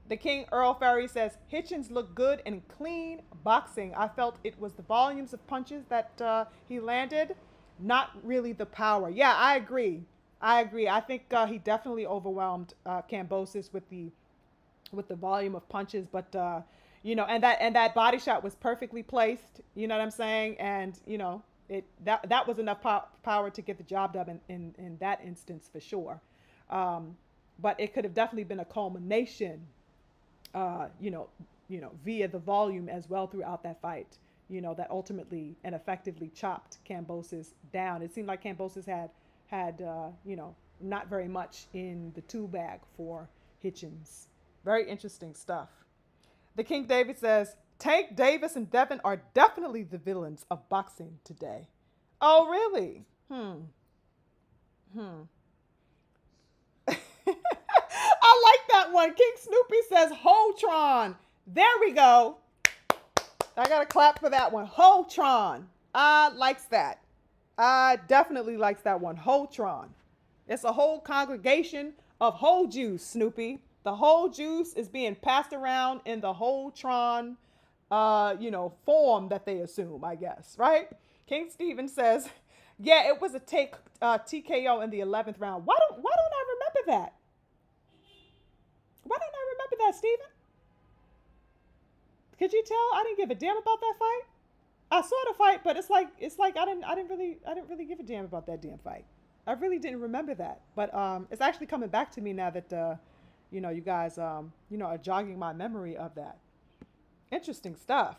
[SPEAKER 1] The King Earl Ferry says, Hitchens looked good in clean boxing. I felt it was the volumes of punches that he landed, not really the power. Yeah, I agree. I think he definitely overwhelmed Kambosos with the volume of punches, but and that body shot was perfectly placed. You know what I'm saying? And That was enough power to get the job done in that instance for sure. But it could have definitely been a culmination, uh, you know, via the volume as well throughout that fight. That ultimately and effectively chopped Kambosos down. It seemed like Kambosos had not very much in the tool bag for Hitchens. Very interesting stuff. The King David says, Tank Davis and Devin are definitely the villains of boxing today. Oh, really? Hmm. I like that one. King Snoopy says Holtron. There we go. I got to clap for that one. Holtron. Likes that. Definitely likes that one. Holtron. It's a whole congregation of whole juice, Snoopy. The whole juice is being passed around in the Holtron, form that they assume, I guess, right? King Steven says, yeah, it was a TKO in the 11th round. Why don't I remember that? Why don't I remember that, Steven? Could you tell I didn't give a damn about that fight? I saw the fight, but it's like I didn't really give a damn about that damn fight. I really didn't remember that. But it's actually coming back to me now that you guys are jogging my memory of that. Interesting stuff.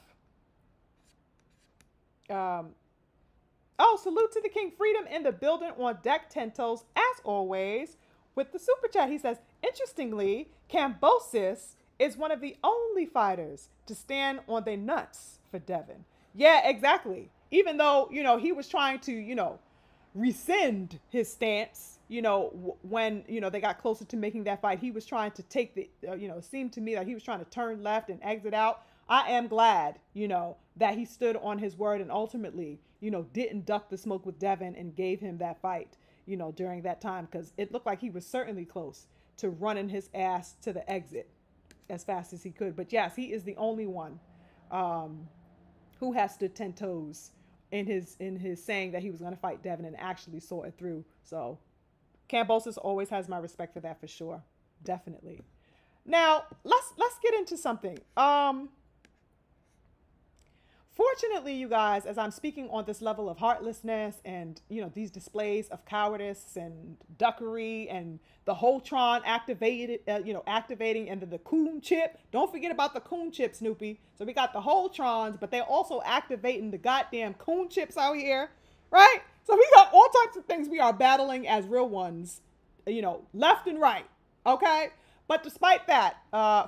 [SPEAKER 1] Salute to the King. Freedom in the building on deck, 10 toes as always. With the super chat, he says, interestingly, Kambosos is one of the only fighters to stand on their nuts for Devin. Yeah, exactly. Even though, he was trying to, rescind his stance, when, they got closer to making that fight, he was trying to take it seemed to me that he was trying to turn left and exit out. I am glad, that he stood on his word and ultimately, didn't duck the smoke with Devin and gave him that fight, during that time, because it looked like he was certainly close to running his ass to the exit as fast as he could. But yes, he is the only one who has stood 10 toes in his saying that he was going to fight Devin and actually saw it through. So Kambosos always has my respect for that for sure. Definitely. Now, let's get into something. Fortunately, you guys, as I'm speaking on this level of heartlessness and, these displays of cowardice and duckery and the Holtron activating and the coon chip. Don't forget about the coon chip, Snoopy. So we got the Holtrons, but they're also activating the goddamn coon chips out here, right? So we got all types of things we are battling as real ones, left and right, okay? But despite that,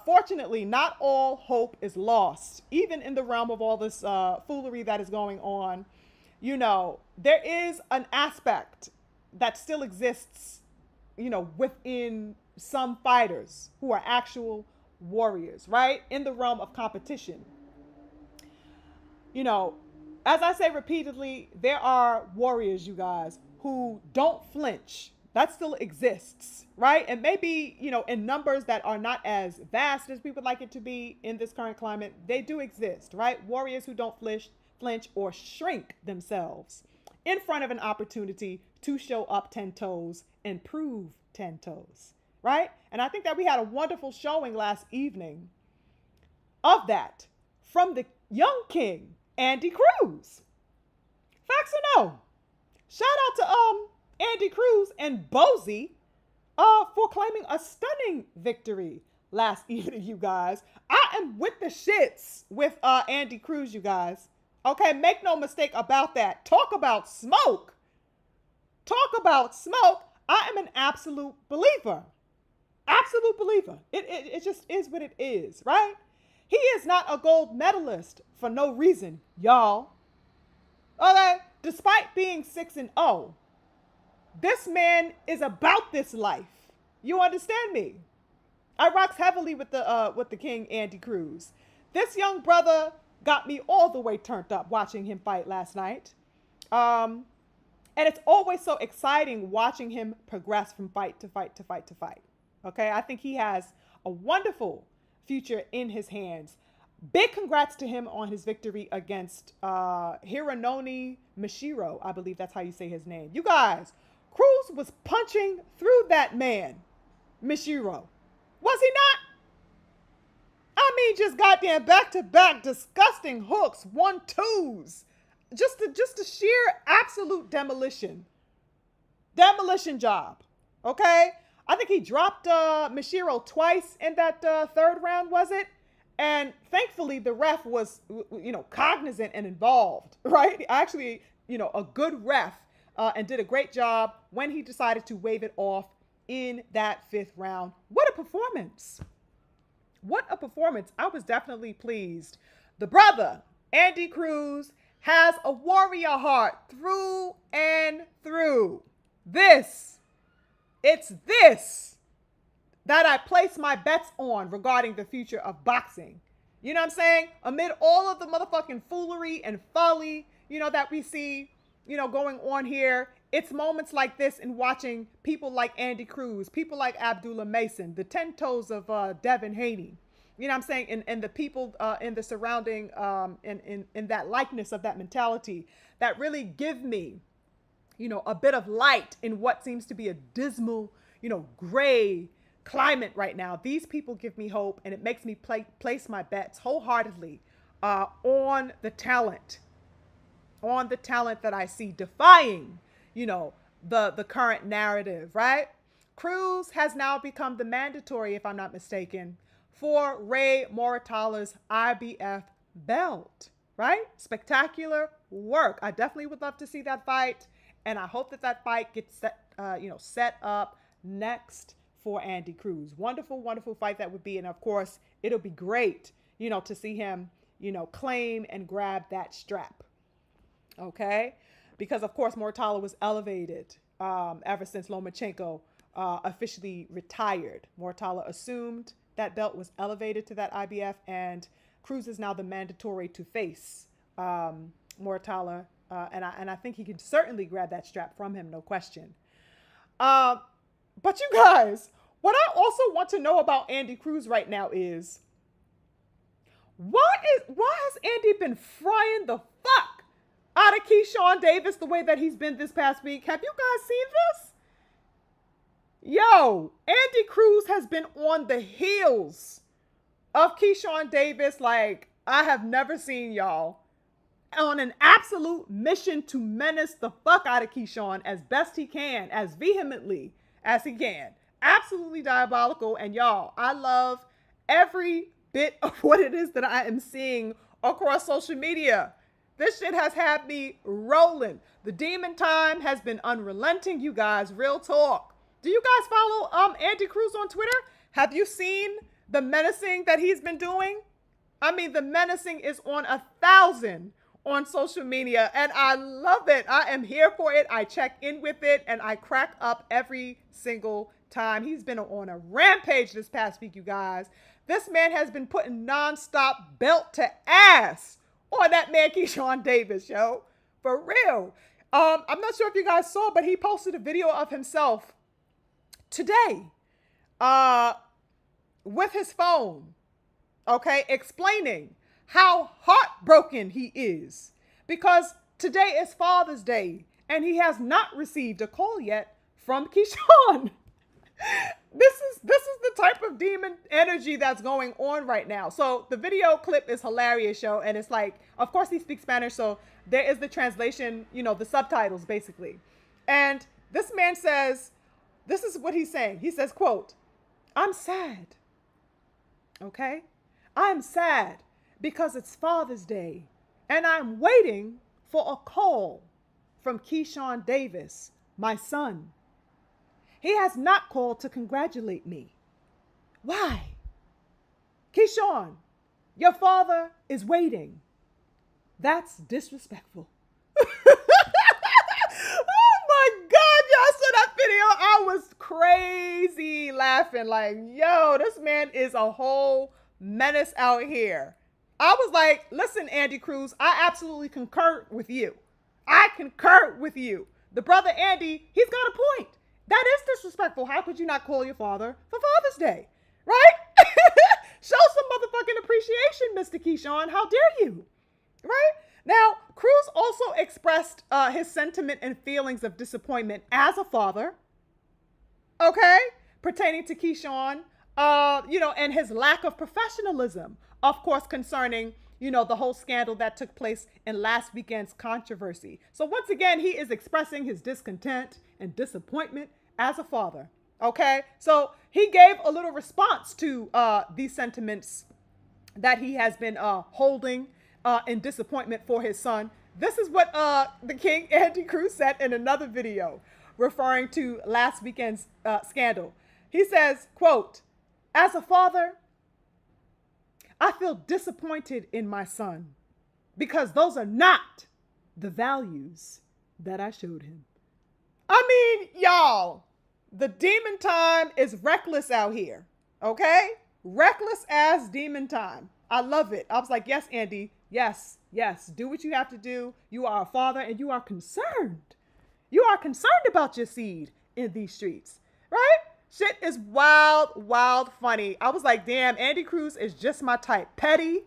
[SPEAKER 1] fortunately, not all hope is lost. Even in the realm of all this foolery that is going on, there is an aspect that still exists, within some fighters who are actual warriors, right? In the realm of competition. As I say repeatedly, there are warriors, you guys, who don't flinch. That still exists, right? And maybe, in numbers that are not as vast as we would like it to be in this current climate, they do exist, right? Warriors who don't flinch or shrink themselves in front of an opportunity to show up 10 toes and prove 10 toes, right? And I think that we had a wonderful showing last evening of that from the young king, Andy Cruz. Facts or no? Shout out to Andy Cruz and Bozy for claiming a stunning victory last evening, you guys. I am with the shits with Andy Cruz, you guys. Okay, make no mistake about that. Talk about smoke. Talk about smoke. I am an absolute believer. Absolute believer. It just is what it is, right? He is not a gold medalist for no reason, y'all. Okay, despite being 6-0. This man is about this life. You understand me? I rocks heavily with the King Andy Cruz. This young brother got me all the way turned up watching him fight last night. And it's always so exciting watching him progress from fight to fight to fight to fight. Okay, I think he has a wonderful future in his hands. Big congrats to him on his victory against Hironori Mishiro. I believe that's how you say his name. You guys, Cruz was punching through that man, Mishiro. Was he not? I mean, just goddamn back-to-back disgusting hooks, 1-2s. just a sheer absolute demolition job. Okay, I think he dropped Mishiro twice in that third round, was it? And thankfully, the ref was, cognizant and involved, right? Actually, a good ref and did a great job when he decided to wave it off in that fifth round. What a performance. What a performance. I was definitely pleased. The brother, Andy Cruz, has a warrior heart through and through. It's this that I place my bets on regarding the future of boxing. You know what I'm saying? Amid all of the motherfucking foolery and folly, that we see, going on here, it's moments like this in watching people like Andy Cruz, people like Abdullah Mason, the 10 toes of Devin Haney, you know what I'm saying? And the people in the surrounding, in that likeness of that mentality that really give me, a bit of light in what seems to be a dismal, gray climate right now. These people give me hope, and it makes me place my bets wholeheartedly on the talent that I see defying, the current narrative, right? Cruz has now become the mandatory, if I'm not mistaken, for Ray Moratala's IBF belt, right? Spectacular work. I definitely would love to see that fight, and I hope that fight gets set up next for Andy Cruz. Wonderful, wonderful fight that would be. And of course, it'll be great, to see him, claim and grab that strap. Okay. Because of course, Moratala was elevated ever since Lomachenko officially retired. Moratala assumed that belt, was elevated to that IBF, and Cruz is now the mandatory to face Moratala. And I think he can certainly grab that strap from him, no question. But you guys, what I also want to know about Andy Cruz right now is why has Andy been frying the fuck out of Keyshawn Davis the way that he's been this past week? Have you guys seen this? Yo, Andy Cruz has been on the heels of Keyshawn Davis like I have never seen, y'all. On an absolute mission to menace the fuck out of Keyshawn as best he can, as vehemently as he can. Absolutely diabolical. And y'all, I love every bit of what it is that I am seeing across social media. This shit has had me rolling. The demon time has been unrelenting, you guys. Real talk. Do you guys follow Andy Cruz on Twitter? Have you seen the menacing that he's been doing? I mean, the menacing is on 1,000 on social media, and I love it. I am here for it. I check in with it, and I crack up every single time. He's been on a rampage this past week, you guys. This man has been putting nonstop belt to ass on that man Keyshawn Davis, yo. For real. I'm not sure if you guys saw, but he posted a video of himself today with his phone, okay, explaining how heartbroken he is because today is Father's Day and he has not received a call yet from Keyshawn. This is the type of demon energy that's going on right now. So the video clip is hilarious, yo, and it's like, of course he speaks Spanish, so there is the translation, the subtitles basically. And this man says, this is what he's saying. He says, quote, "I'm sad. Okay? I'm sad because it's Father's Day and I'm waiting for a call from Keyshawn Davis, my son. He has not called to congratulate me. Why? Keyshawn, your father is waiting. That's disrespectful." I was crazy laughing like, yo, this man is a whole menace out here. I was like, listen, Andy Cruz, I absolutely concur with you. The brother Andy, he's got a point. That is disrespectful. How could you not call your father for Father's Day? Right? Show some motherfucking appreciation, Mr. Keyshawn. How dare you? Right? Now, Cruz also expressed his sentiment and feelings of disappointment as a father, okay, pertaining to Keyshawn, and his lack of professionalism, of course, concerning, the whole scandal that took place in last weekend's controversy. So once again, he is expressing his discontent and disappointment as a father. Okay, so he gave a little response to these sentiments that he has been holding in disappointment for his son. This is what the King Andy Cruz said in another video referring to last weekend's scandal. He says, quote, "As a father, I feel disappointed in my son because those are not the values that I showed him." I mean, y'all, the demon time is reckless out here. Okay? Reckless as demon time. I love it. I was like, yes, Andy. Yes, yes. Do what you have to do. You are a father and you are concerned. You are concerned about your seed in these streets, right? Shit is wild, wild funny. I was like, damn, Andy Cruz is just my type. Petty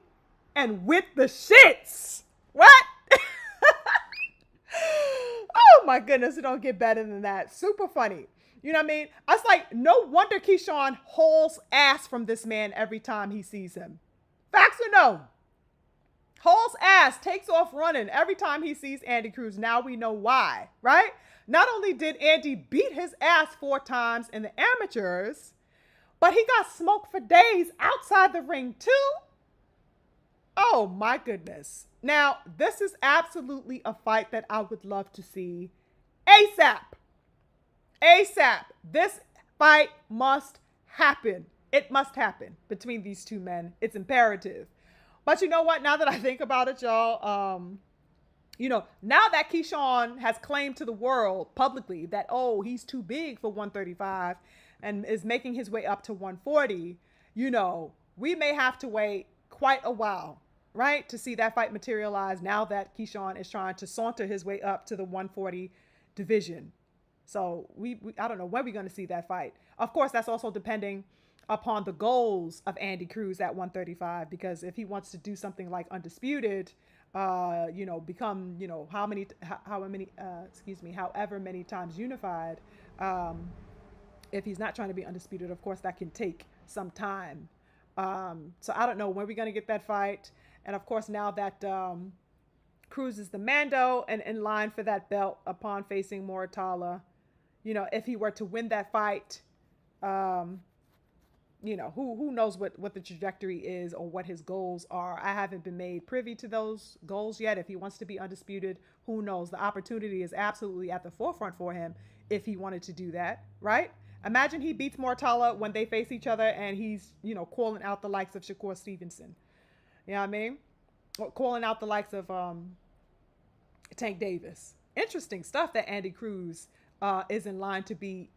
[SPEAKER 1] and with the shits. What? Oh my goodness, it don't get better than that. Super funny. You know what I mean? I was like, no wonder Keyshawn hauls ass from this man every time he sees him. Facts or no? Hauls ass, takes off running every time he sees Andy Cruz. Now we know why, right? Not only did Andy beat his ass 4 times in the amateurs, but he got smoked for days outside the ring too. Oh my goodness. Now, this is absolutely a fight that I would love to see ASAP. ASAP. This fight must happen. It must happen between these two men. It's imperative. But you know what? Now that I think about it, y'all, now that Keyshawn has claimed to the world publicly that, oh, he's too big for 135 and is making his way up to 140, we may have to wait quite a while, right, to see that fight materialize now that Keyshawn is trying to saunter his way up to the 140 division. So I don't know when we're going to see that fight. Of course, that's also depending upon the goals of Andy Cruz at 135, because if he wants to do something like undisputed, become, however many times unified, if he's not trying to be undisputed, of course, that can take some time. So I don't know when we're going to get that fight. And of course, now that Cruz is the Mando and in line for that belt upon facing Moratala, if he were to win that fight, who knows what the trajectory is or what his goals are. I haven't been made privy to those goals yet. If he wants to be undisputed, who knows? The opportunity is absolutely at the forefront for him if he wanted to do that, right? Imagine he beats Moratala when they face each other and he's, calling out the likes of Shakur Stevenson. You know what I mean? Or calling out the likes of Tank Davis. Interesting stuff that Andy Cruz is in line to be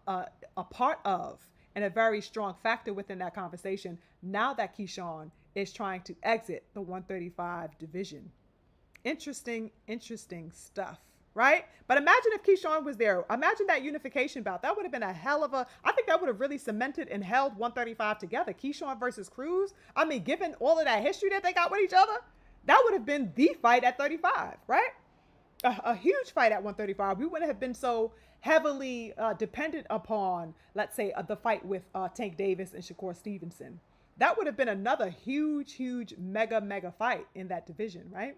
[SPEAKER 1] a part of and a very strong factor within that conversation now that Keyshawn is trying to exit the 135 division. Interesting stuff, right? But imagine if Keyshawn was there. Imagine that unification bout. That would have been I think that would have really cemented and held 135 together. Keyshawn versus Cruz. I mean, given all of that history that they got with each other, that would have been the fight at 35, right? A huge fight at 135. We wouldn't have been so heavily dependent upon, let's say, the fight with Tank Davis and Shakur Stevenson. That would have been another huge, mega fight in that division, right?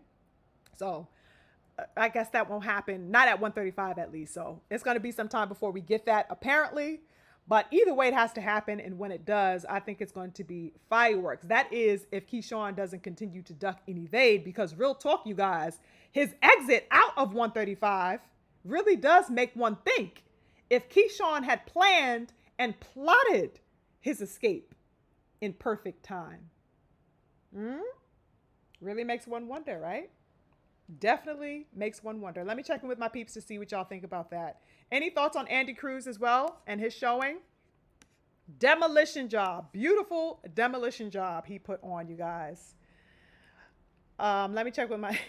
[SPEAKER 1] So I guess that won't happen, not at 135 at least. So it's going to be some time before we get that, apparently. But either way, it has to happen. And when it does, I think it's going to be fireworks. That is, if Keyshawn doesn't continue to duck and evade, because real talk, you guys, his exit out of 135 really does make one think if Keyshawn had planned and plotted his escape in perfect time. Really makes one wonder, right? Definitely makes one wonder. Let me check in with my peeps to see what y'all think about that. Any thoughts on Andy Cruz as well and his showing? Demolition job. Beautiful demolition job he put on, you guys. Let me check with my...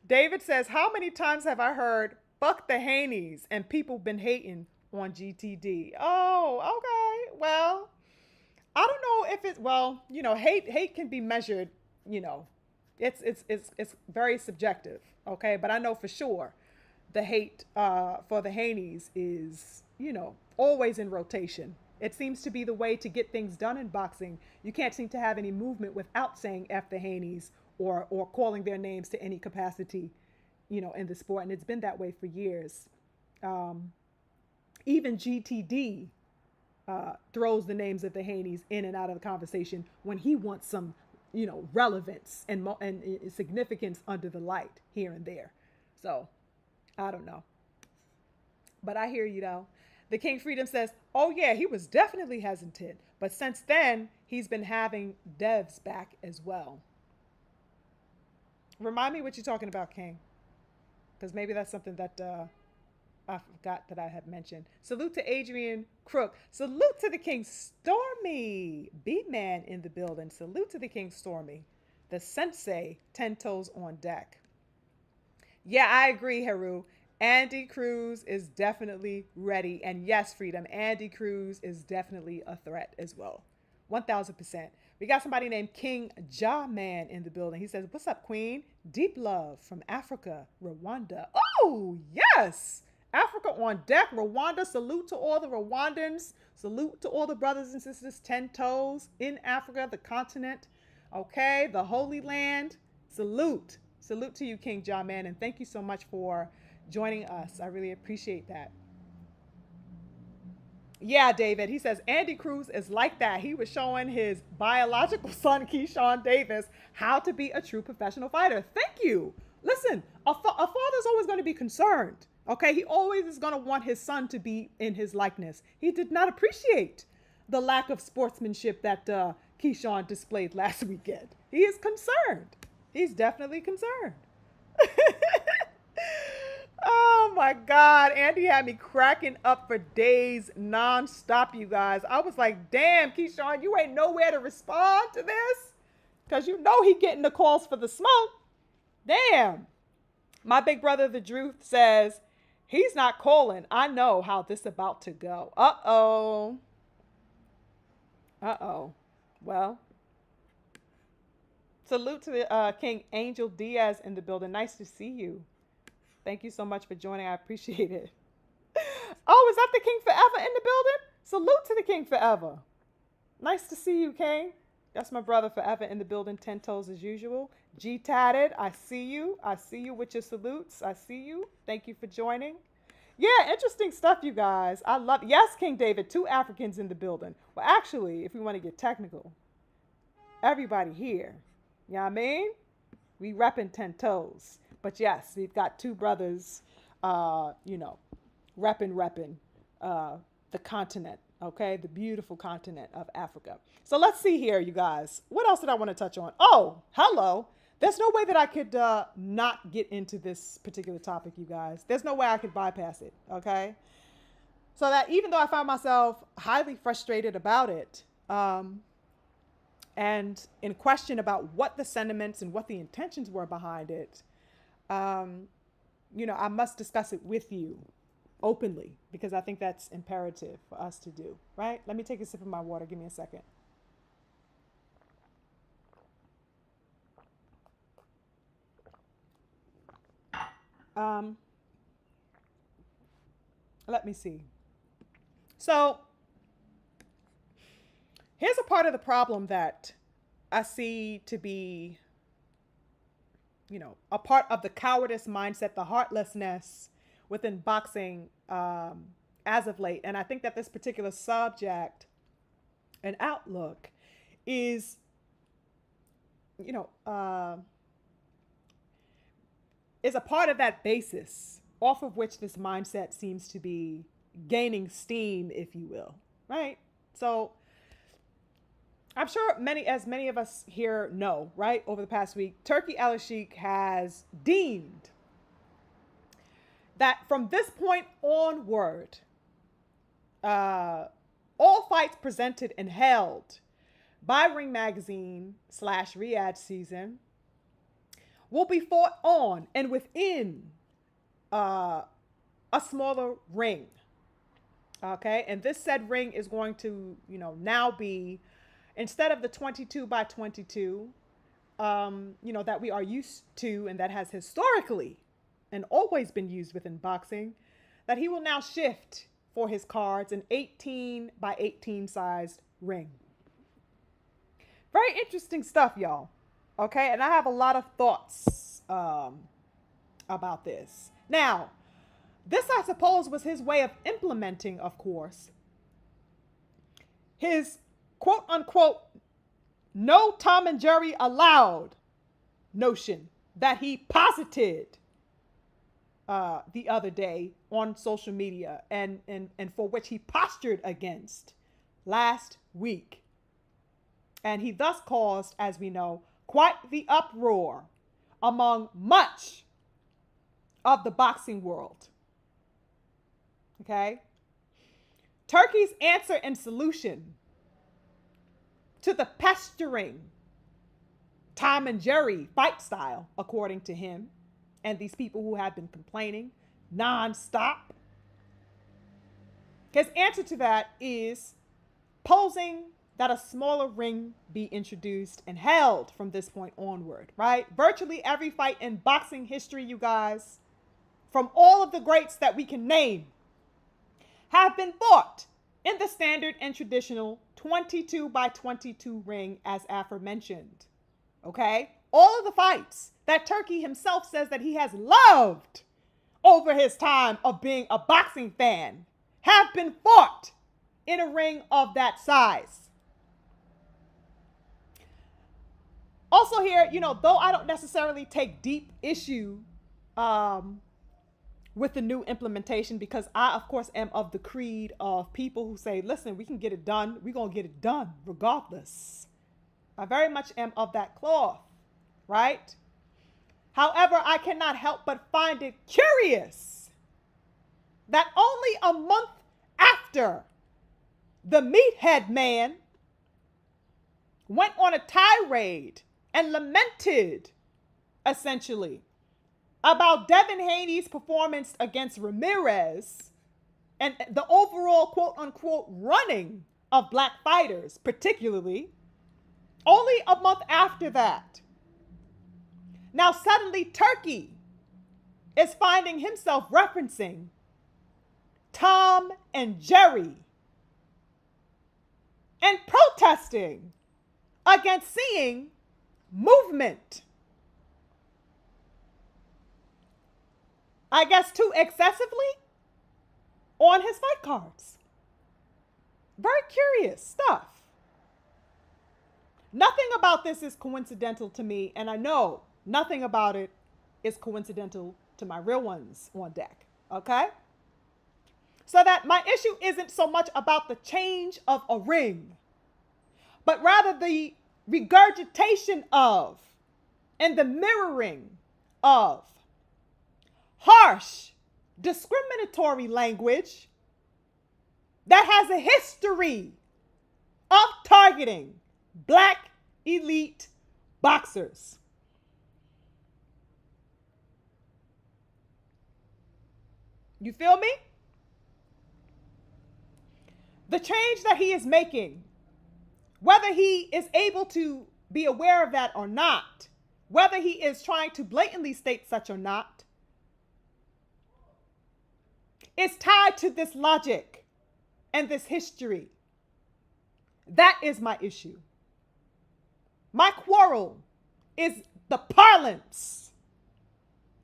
[SPEAKER 1] David says, how many times have I heard fuck the Haneys and people been hating on GTD? Oh, okay. Well, I don't know if it's, hate can be measured, it's very subjective. Okay. But I know for sure the hate for the Haneys is, always in rotation. It seems to be the way to get things done in boxing. You can't seem to have any movement without saying F the Haneys or calling their names to any capacity, in the sport. And it's been that way for years. Even GTD throws the names of the Haneys in and out of the conversation when he wants some, relevance and significance under the light here and there. So I don't know. But I hear you though. The King Freedom says, oh yeah, he was definitely hesitant. But since then, he's been having devs back as well. Remind me what you're talking about, King. Because maybe that's something that I forgot that I had mentioned. Salute to Adrian Crook. Salute to the King Stormy. B-Man in the building. Salute to the King Stormy. The Sensei, 10 toes on deck. Yeah, I agree, Haru. Andy Cruz is definitely ready. And yes, Freedom, Andy Cruz is definitely a threat as well. 1000%. We got somebody named King Ja-Man in the building. He says, what's up, Queen? Deep love from Africa, Rwanda. Oh, yes. Africa on deck. Rwanda, salute to all the Rwandans. Salute to all the brothers and sisters, 10 toes in Africa, the continent. Okay, the Holy Land. Salute. Salute to you, King Ja-Man. And thank you so much for joining us. I really appreciate that. Yeah, David. He says Andy Cruz is like that. He was showing his biological son, Keyshawn Davis, how to be a true professional fighter. Thank you. Listen, a father's always going to be concerned. Okay, he always is going to want his son to be in his likeness. He did not appreciate the lack of sportsmanship that Keyshawn displayed last weekend. He is concerned. He's definitely concerned. Oh my God. Andy had me cracking up for days nonstop, you guys. I was like, damn, Keyshawn, you ain't nowhere to respond to this. Because you know he getting the calls for the smoke. Damn. My big brother, the Druth, says, he's not calling. I know how this about to go. Uh-oh. Uh-oh. Well, salute to the King Angel Diaz in the building. Nice to see you. Thank you so much for joining. I appreciate it. Oh, is that the King Forever in the building? Salute to the King Forever. Nice to see you, King. That's my brother Forever in the building, 10 toes as usual. G Tatted, I see you. I see you with your salutes. I see you. Thank you for joining. Yeah, interesting stuff, you guys. I love it. Yes, King David, 2 Africans in the building. Well, actually, if we want to get technical, everybody here. You know what I mean? We repping 10 toes. But yes, we've got 2 brothers, repping the continent, okay? The beautiful continent of Africa. So let's see here, you guys. What else did I want to touch on? Oh, hello. There's no way that I could not get into this particular topic, you guys. There's no way I could bypass it, okay? So that even though I found myself highly frustrated about it, and in question about what the sentiments and what the intentions were behind it, I must discuss it with you openly because I think that's imperative for us to do, right? Let me take a sip of my water. Give me a second. Let me see. So here's a part of the problem that I see to be a part of the cowardice mindset, the heartlessness within boxing as of late. And I think that this particular subject and outlook is, is a part of that basis off of which this mindset seems to be gaining steam, if you will, right? So I'm sure many of us here know, right? Over the past week, Turki Al-Sheikh has deemed that from this point onward, all fights presented and held by Ring Magazine / Riyadh Season will be fought on and within a smaller ring. Okay, and this said ring is going to, now be, instead of the 22 by 22, that we are used to and that has historically and always been used within boxing, that he will now shift for his cards, an 18 by 18 sized ring. Very interesting stuff, y'all. Okay, and I have a lot of thoughts about this. Now, this, I suppose, was his way of implementing, of course, his quote unquote no Tom and Jerry allowed notion that he posited the other day on social media and for which he postured against last week. And he thus caused, as we know, quite the uproar among much of the boxing world. Okay? Turkey's answer and solution to the pestering Tom and Jerry fight style, according to him, and these people who have been complaining nonstop. His answer to that is posing that a smaller ring be introduced and held from this point onward, right? Virtually every fight in boxing history, you guys, from all of the greats that we can name, have been fought in the standard and traditional 22 by 22 ring, as aforementioned. Okay? All of the fights that Turkey himself says that he has loved over his time of being a boxing fan have been fought in a ring of that size. Also here, though I don't necessarily take deep issue with the new implementation, because I, of course, am of the creed of people who say, listen, we can get it done. We're going to get it done regardless. I very much am of that cloth, right? However, I cannot help but find it curious that only a month after the meathead man went on a tirade and lamented, essentially, about Devin Haney's performance against Ramirez and the overall quote-unquote running of black fighters, particularly, only a month after that. Now suddenly Turkey is finding himself referencing Tom and Jerry and protesting against seeing movement, I guess, too excessively on his fight cards. Very curious stuff. Nothing about this is coincidental to me, and I know nothing about it is coincidental to my real ones on deck, okay? So that my issue isn't so much about the change of a ring, but rather the regurgitation of and the mirroring of harsh, discriminatory language that has a history of targeting black elite boxers. You feel me? The change that he is making, whether he is able to be aware of that or not, whether he is trying to blatantly state such or not, is tied to this logic and this history. That is my issue. My quarrel is the parlance,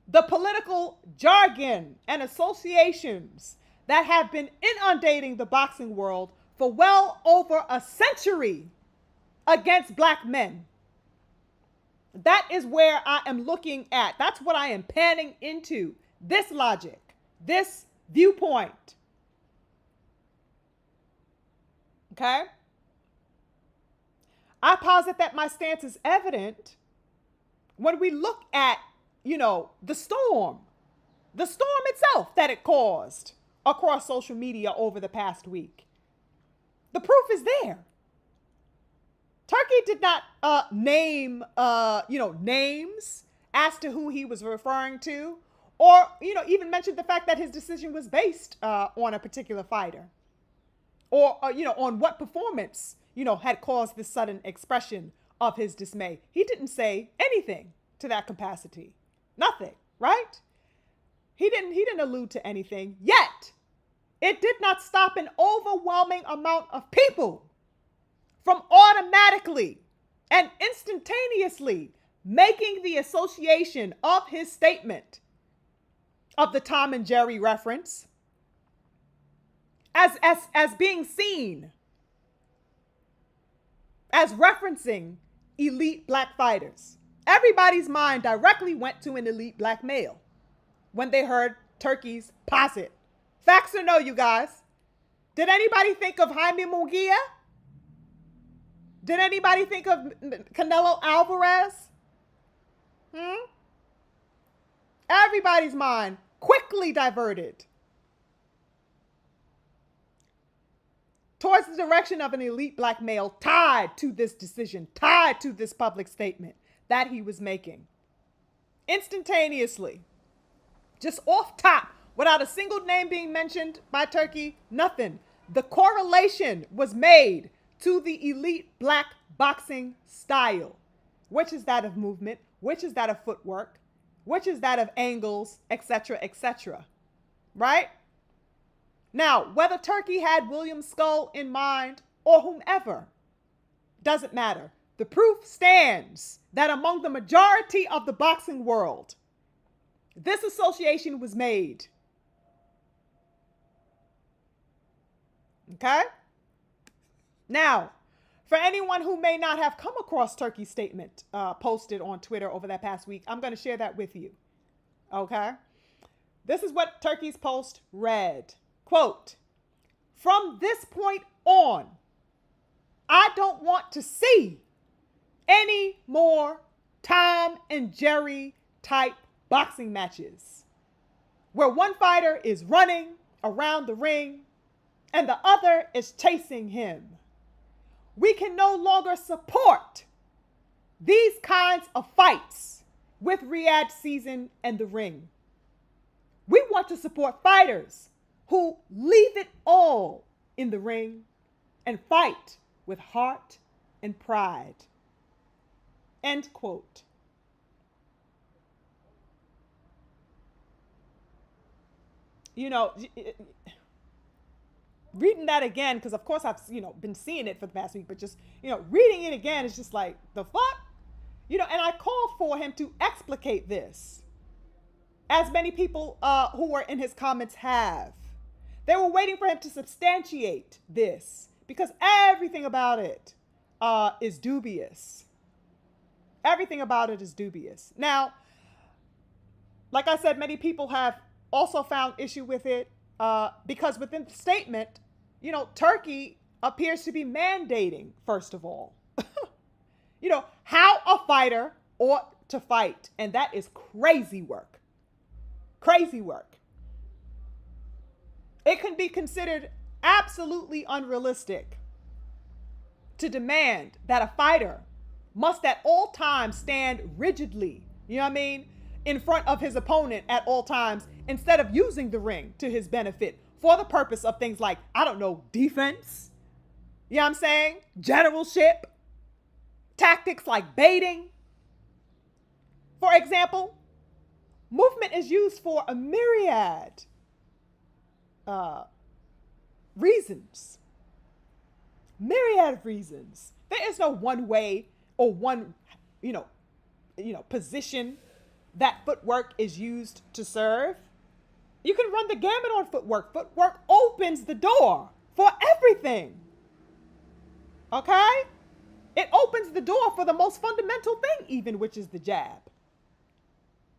[SPEAKER 1] the political jargon and associations that have been inundating the boxing world for well over a century against black men. That is where I am looking at. That's what I am panning into. This logic, this viewpoint. Okay? I posit that my stance is evident when we look at, the storm itself that it caused across social media over the past week. The proof is there. Turkey did not name, names as to who he was referring to, or, even mention the fact that his decision was based on a particular fighter, or, on what performance, had caused this sudden expression of his dismay. He didn't say anything to that capacity. Nothing, right? He didn't allude to anything. Yet, it did not stop an overwhelming amount of people from automatically and instantaneously making the association of his statement of the Tom and Jerry reference as being seen as referencing elite black fighters. Everybody's mind directly went to an elite black male when they heard Turkey's posit. Facts or no, you guys? Did anybody think of Jaime Munguia? Did anybody think of Canelo Alvarez? Everybody's mind quickly diverted towards the direction of an elite black male tied to this decision, tied to this public statement that he was making. Instantaneously, just off top, without a single name being mentioned by Turkey, nothing. The correlation was made to the elite black boxing style, which is that of movement, which is that of footwork, which is that of angles, etc., etc. Right? Now, whether Turkey had William Skull in mind or whomever, doesn't matter. The proof stands that among the majority of the boxing world, this association was made. Okay? Now, for anyone who may not have come across Turkey's statement posted on Twitter over that past week, I'm going to share that with you. Okay? This is what Turkey's post read. Quote, "From this point on, I don't want to see any more Tom and Jerry type boxing matches where one fighter is running around the ring and the other is chasing him. We can no longer support these kinds of fights with Riyadh Season and the ring. We want to support fighters who leave it all in the ring and fight with heart and pride." End quote. You know, reading that again, because of course I've, been seeing it for the past week, but just, reading it again is just like, the fuck? And I called for him to explicate this, as many people who were in his comments have. They were waiting for him to substantiate this because everything about it is dubious. Everything about it is dubious. Now, like I said, many people have also found issue with it because within the statement, Turkey appears to be mandating, first of all, how a fighter ought to fight. And that is crazy work. Crazy work. It can be considered absolutely unrealistic to demand that a fighter must at all times stand rigidly, in front of his opponent at all times, instead of using the ring to his benefit for the purpose of things like, defense, generalship, tactics like baiting. For example, movement is used for a myriad reasons. Myriad of reasons. There is no one way or one, position that footwork is used to serve. You can run the gamut on footwork. Footwork opens the door for everything. Okay? It opens the door for the most fundamental thing, even, which is the jab.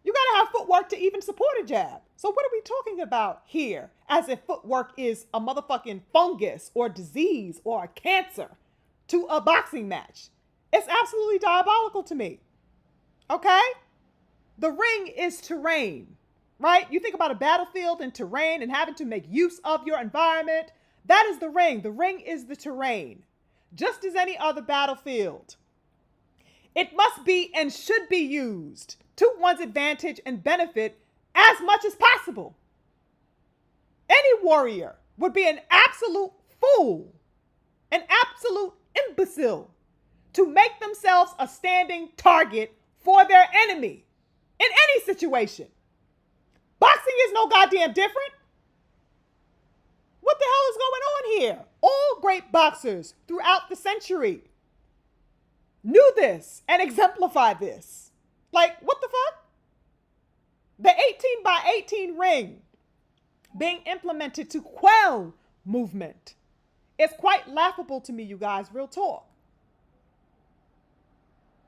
[SPEAKER 1] You got to have footwork to even support a jab. So what are we talking about here? As if footwork is a motherfucking fungus or disease or a cancer to a boxing match. It's absolutely diabolical to me. Okay? The ring is terrain, right? You think about a battlefield and terrain and having to make use of your environment. That is the ring. The ring is the terrain, just as any other battlefield. It must be and should be used to one's advantage and benefit as much as possible. Any warrior would be an absolute fool, an absolute imbecile to make themselves a standing target for their enemy in any situation. Boxing is no goddamn different. What the hell is going on here? All great boxers throughout the century knew this and exemplified this. Like, what the fuck? The 18 by 18 ring being implemented to quell movement is quite laughable to me, you guys. Real talk.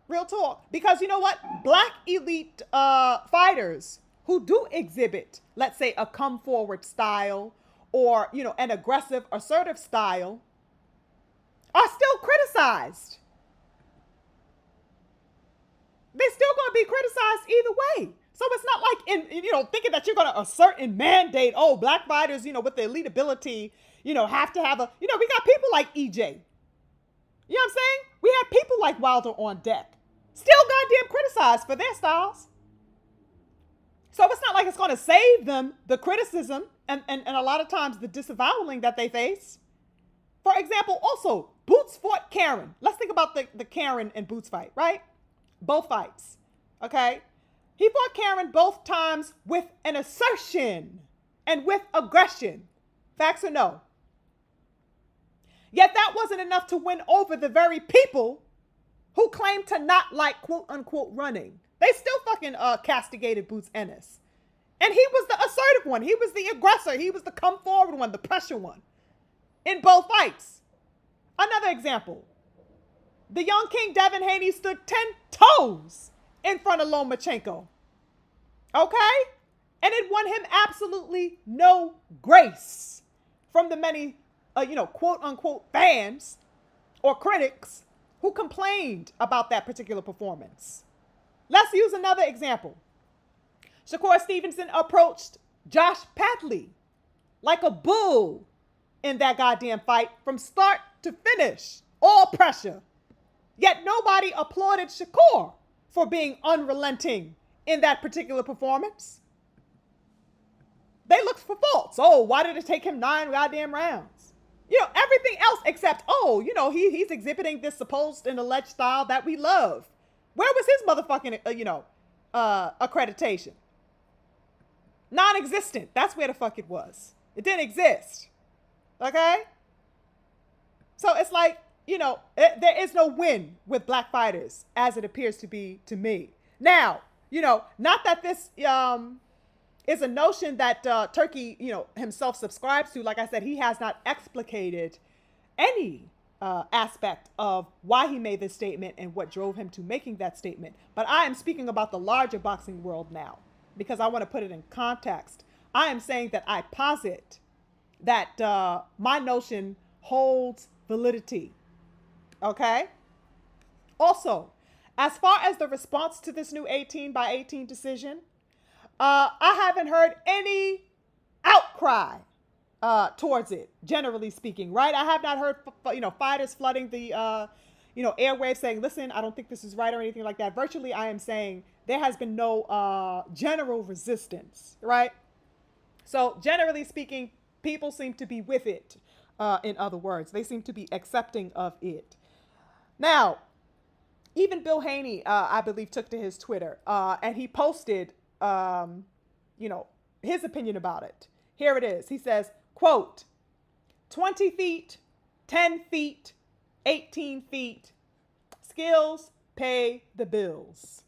[SPEAKER 1] Real talk. Because you know what? Black elite fighters who do exhibit, let's say, a come forward style or, you know, an aggressive, assertive style are still criticized. They're still going to be criticized either way. So it's not like thinking that you're going to assert and mandate, oh, black fighters, with the elite ability, have to have we got people like EJ. You know what I'm saying? We have people like Wilder on deck. Still goddamn criticized for their styles. So it's not like it's going to save them the criticism and a lot of times the disavowing that they face. For example, also, Boots fought Karen. Let's think about the Karen and Boots fight, right? Both fights, okay? He fought Karen both times with an assertion and with aggression. Facts or no? Yet that wasn't enough to win over the very people who claim to not like quote unquote running. They still fucking castigated Boots Ennis. And he was the assertive one. He was the aggressor. He was the come forward one, the pressure one in both fights. Another example. The young king Devin Haney stood 10 toes in front of Lomachenko. Okay? And it won him absolutely no grace from the many, quote unquote fans or critics who complained about that particular performance. Let's use another example. Shakur Stevenson approached Josh Padley like a bull in that goddamn fight from start to finish. All pressure. Yet nobody applauded Shakur for being unrelenting in that particular performance. They looked for faults. Oh, why did it take him 9 goddamn rounds? Everything else except, he's exhibiting this supposed and alleged style that we love. Where was his motherfucking, accreditation? Non-existent. That's where the fuck it was. It didn't exist. Okay? So it's like, there is no win with black fighters as it appears to be to me. Now, not that this is a notion that Turkey, himself subscribes to. Like I said, he has not explicated any aspect of why he made this statement and what drove him to making that statement. But I am speaking about the larger boxing world now because I want to put it in context. I am saying that I posit that my notion holds validity. Okay? Also, as far as the response to this new 18 by 18 decision, I haven't heard any outcry towards it, generally speaking, right? I have not heard, fighters flooding the, airwaves saying, listen, I don't think this is right or anything like that. Virtually, I am saying there has been no general resistance, right? So generally speaking, people seem to be with it. In other words, they seem to be accepting of it. Now, even Bill Haney, I believe, took to his Twitter and he posted, his opinion about it. Here it is. He says, quote, 20 feet, 10 feet, 18 feet, skills pay the bills.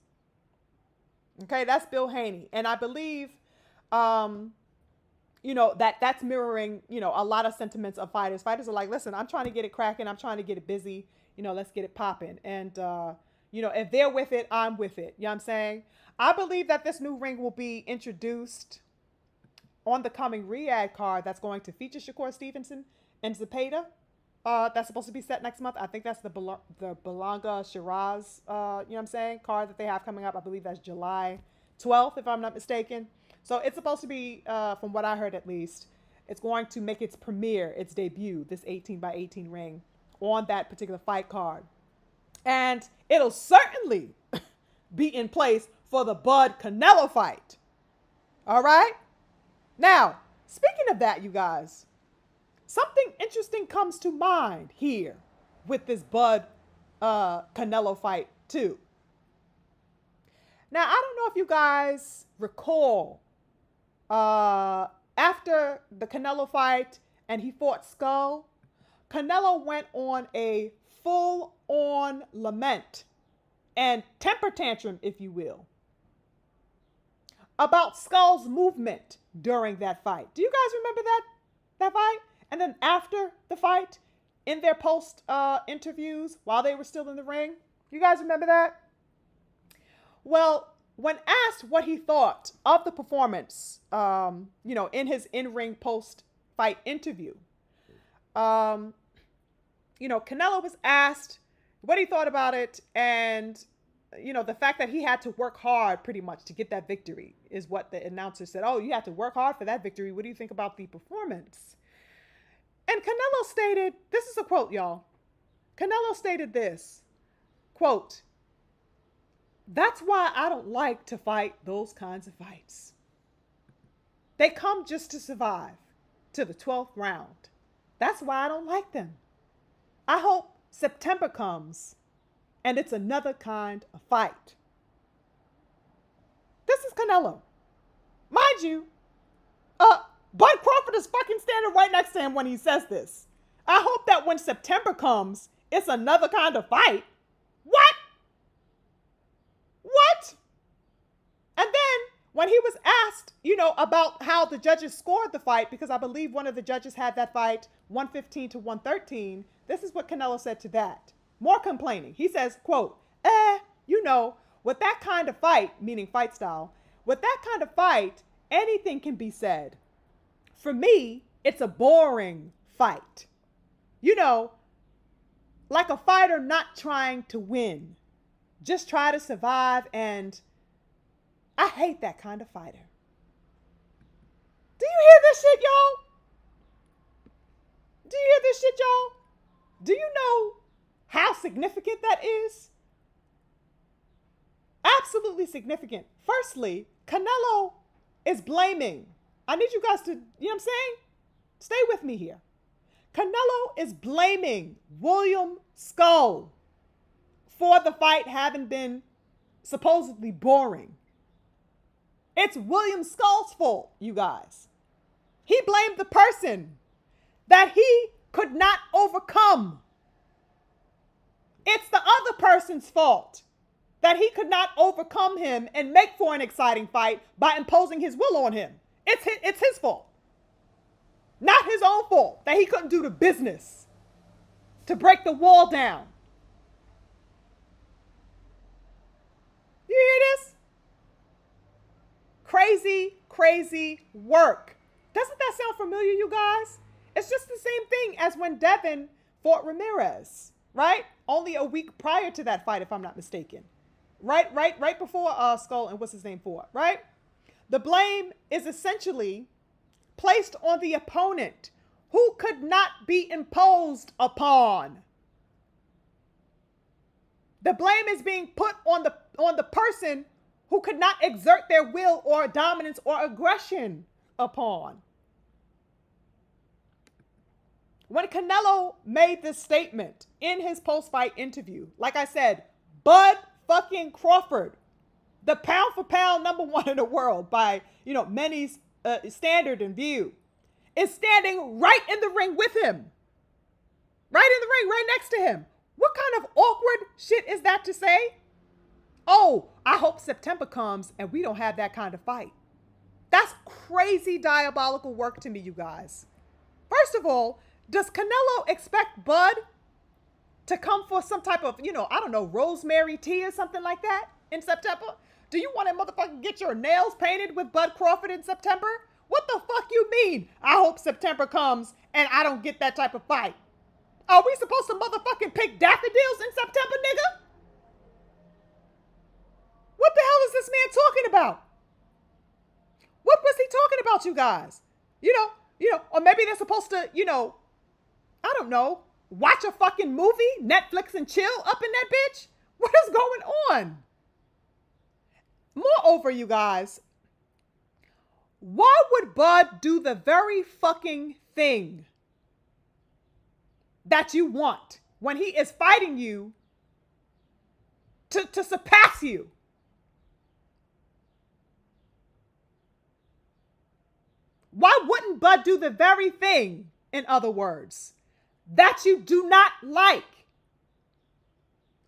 [SPEAKER 1] Okay, that's Bill Haney. And I believe, that's mirroring, a lot of sentiments of fighters. Fighters are like, listen, I'm trying to get it cracking. I'm trying to get it busy. Let's get it popping. And, if they're with it, I'm with it. You know what I'm saying? I believe that this new ring will be introduced on the coming Riyadh card that's going to feature Shakur Stevenson and Zepeda. That's supposed to be set next month. I think that's the Belanga Shiraz, card that they have coming up. I believe that's July 12th, if I'm not mistaken. So it's supposed to be, from what I heard at least, it's going to make its premiere, its debut, this 18 by 18 ring on that particular fight card. And it'll certainly be in place for the Bud Canelo fight. All right? Now, speaking of that, you guys, something interesting comes to mind here with this Bud Canelo fight too. Now, I don't know if you guys recall, after the Canelo fight, and he fought Skull, Canelo went on a full-on lament and temper tantrum, if you will, about Skull's movement during that fight. Do you guys remember that fight? And then after the fight, in their post interviews while they were still in the ring, you guys remember that? Well, when asked what he thought of the performance, in his in-ring post-fight interview, Canelo was asked what he thought about it, and the fact that he had to work hard pretty much to get that victory is what the announcer said. Oh, you had to work hard for that victory. What do you think about the performance? And Canelo stated, this is a quote, y'all. Canelo stated this, quote, "That's why I don't like to fight those kinds of fights. They come just to survive to the 12th round. That's why I don't like them. I hope September comes and it's another kind of fight." This is Canelo. Mind you, Bud Crawford is fucking standing right next to him when he says this. I hope that when September comes, it's another kind of fight. What? What? And then when he was asked, about how the judges scored the fight, because I believe one of the judges had that fight 115 to 113, this is what Canelo said to that. More complaining. He says, quote, with that kind of fight, meaning fight style, with that kind of fight, anything can be said. For me, it's a boring fight. Like a fighter not trying to win, just try to survive, and I hate that kind of fighter. Do you hear this shit, y'all? Do you hear this shit, y'all? Do you know how significant that is? Absolutely significant. Firstly, Canelo is blaming. I need you guys to, what I'm saying? Stay with me here. Canelo is blaming William Skull for the fight having been supposedly boring. It's William Skull's fault, you guys. He blamed the person that he could not overcome. It's the other person's fault that he could not overcome him and make for an exciting fight by imposing his will on him. It's his fault. Not his own fault that he couldn't do the business to break the wall down. You hear this? Crazy, crazy work. Doesn't that sound familiar, you guys? It's just the same thing as when Devin fought Ramirez, right? Only a week prior to that fight, if I'm not mistaken. Right before Skull and what's his name fought, right? The blame is essentially placed on the opponent who could not be imposed upon. The blame is being put on the person who could not exert their will or dominance or aggression upon. When Canelo made this statement in his post-fight interview, like I said, Bud fucking Crawford, the pound for pound number one in the world by, many's standard and view, is standing right in the ring with him. Right in the ring, right next to him. What kind of awkward shit is that to say? Oh, I hope September comes and we don't have that kind of fight. That's crazy diabolical work to me, you guys. First of all, does Canelo expect Bud to come for some type of, rosemary tea or something like that in September? Do you want to motherfucking get your nails painted with Bud Crawford in September? What the fuck you mean? I hope September comes and I don't get that type of fight. Are we supposed to motherfucking pick daffodils in September, nigga? What the hell is this man talking about? What was he talking about, you guys? Or maybe they're supposed to, I don't know, watch a fucking movie, Netflix and chill up in that bitch? What is going on? Moreover, you guys, why would Bud do the very fucking thing that you want when he is fighting you to surpass you? Why wouldn't Bud do the very thing in other words, that you do not like.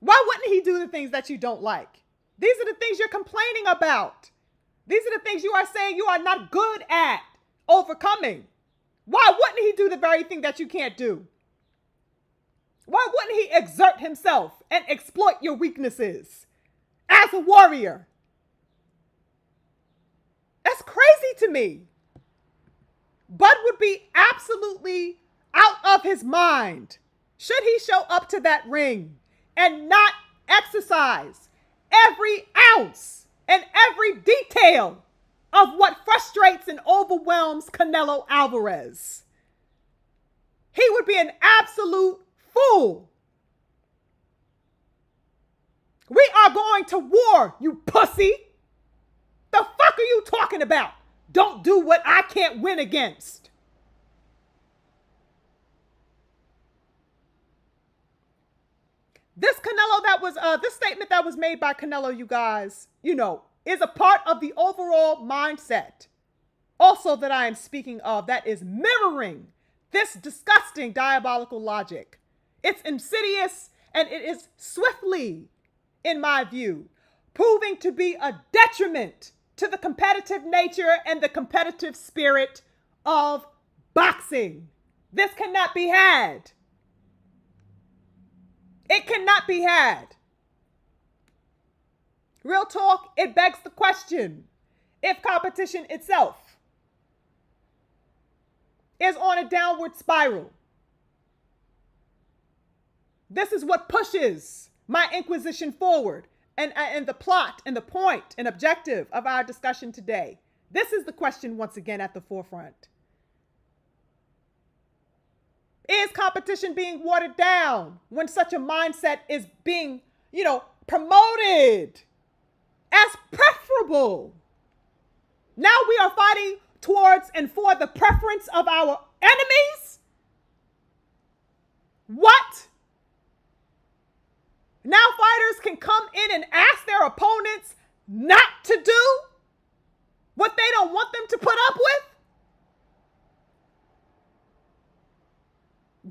[SPEAKER 1] Why wouldn't he do the things that you don't like? These are the things you're complaining about. These are the things you are saying you are not good at overcoming. Why wouldn't he do the very thing that you can't do? Why wouldn't he exert himself and exploit your weaknesses as a warrior? That's crazy to me. Bud would be absolutely out of his mind should he show up to that ring and not exercise every ounce and every detail of what frustrates and overwhelms Canelo Alvarez. He would be an absolute fool. We are going to war, you pussy. The fuck are you talking about? Don't do what I can't win against. This statement that was made by Canelo, you guys, is a part of the overall mindset also that I am speaking of that is mirroring this disgusting diabolical logic. It's insidious and it is swiftly, in my view, proving to be a detriment to the competitive nature and the competitive spirit of boxing. This cannot be had. It cannot be had. Real talk, it begs the question if competition itself is on a downward spiral. This is what pushes my inquisition forward and the plot and the point and objective of our discussion today. This is the question once again at the forefront. Is competition being watered down when such a mindset is being, promoted as preferable? Now we are fighting towards and for the preference of our enemies? What? Now fighters can come in and ask their opponents not to do what they don't want them to put up with?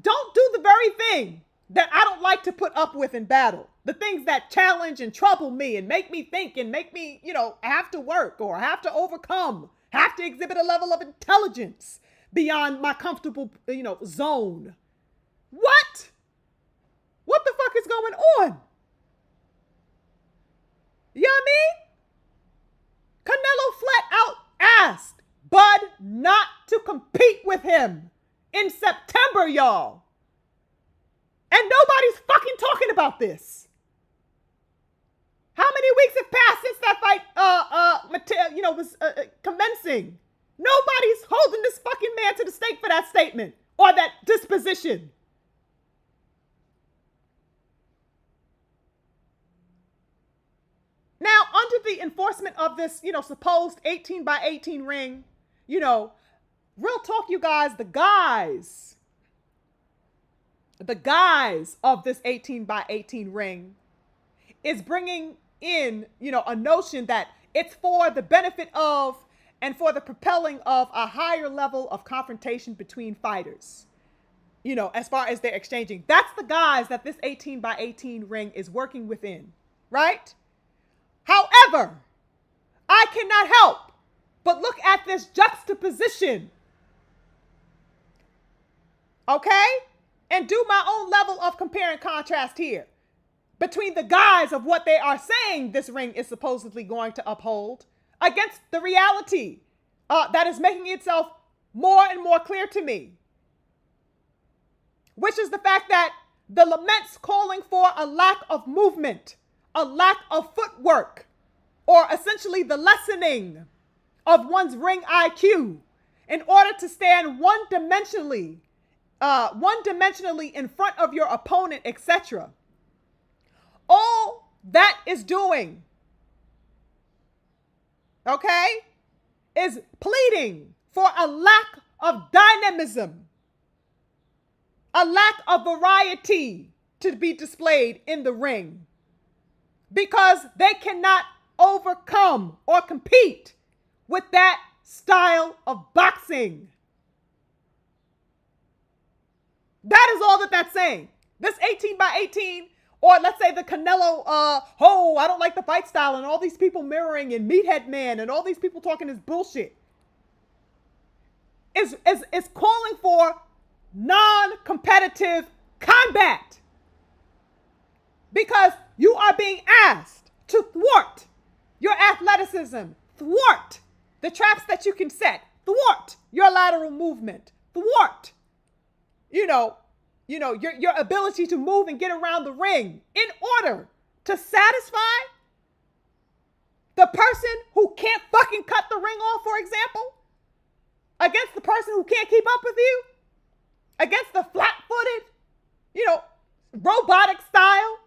[SPEAKER 1] Don't do the very thing that I don't like to put up with in battle. The things that challenge and trouble me and make me think and make me, have to work or have to overcome, have to exhibit a level of intelligence beyond my comfortable, zone. What? What the fuck is going on? You know what I mean? Canelo flat out asked Bud not to compete with him in September, y'all. And nobody's fucking talking about this. How many weeks have passed since that fight was commencing? Nobody's holding this fucking man to the stake for that statement or that disposition. Now, under the enforcement of this, supposed 18 by 18 ring, real talk, you guys, the guise of this 18 by 18 ring is bringing in, a notion that it's for the benefit of and for the propelling of a higher level of confrontation between fighters, as far as they're exchanging. That's the guise that this 18 by 18 ring is working within, right? However, I cannot help but look at this juxtaposition, okay? And do my own level of compare and contrast here between the guise of what they are saying this ring is supposedly going to uphold against the reality that is making itself more and more clear to me, which is the fact that the laments calling for a lack of movement, a lack of footwork, or essentially the lessening of one's ring IQ in order to stand one-dimensionally in front of your opponent, etc. All that is doing, okay, is pleading for a lack of dynamism, a lack of variety to be displayed in the ring, because they cannot overcome or compete with that style of boxing. That is all that that's saying. This 18 by 18, or let's say the Canelo, I don't like the fight style, and all these people mirroring, and Meathead Man, and all these people talking this bullshit, is calling for non-competitive combat. Because you are being asked to thwart your athleticism, thwart the traps that you can set, thwart your lateral movement, thwart, your ability to move and get around the ring in order to satisfy the person who can't fucking cut the ring off, for example, against the person who can't keep up with you, against the flat-footed, robotic style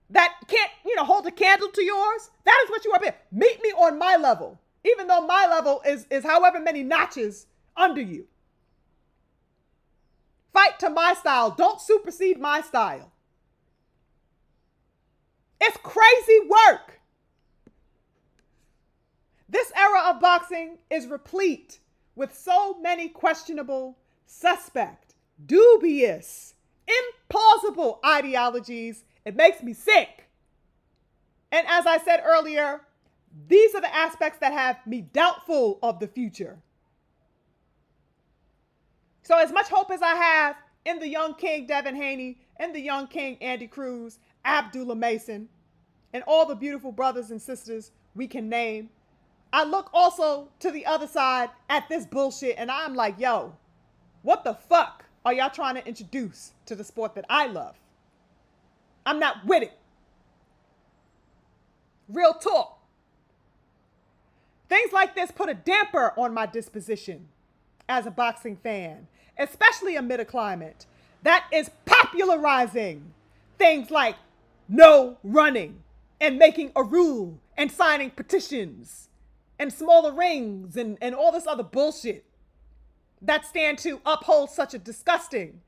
[SPEAKER 1] that can't, hold a candle to yours. That is what you are being. Meet me on my level, even though my level is however many notches under you. Fight to my style. Don't supersede my style. It's crazy work. This era of boxing is replete with so many questionable, suspect, dubious, implausible ideologies. It makes me sick. And as I said earlier, these are the aspects that have me doubtful of the future. So as much hope as I have in the young king, Devin Haney, and the young king, Andy Cruz, Abdullah Mason, and all the beautiful brothers and sisters we can name, I look also to the other side at this bullshit, and I'm like, yo, what the fuck are y'all trying to introduce to the sport that I love? I'm not with it. Real talk. Things like this put a damper on my disposition as a boxing fan, especially amid a climate that is popularizing things like no running and making a rule and signing petitions and smaller rings and all this other bullshit that stand to uphold such a disgusting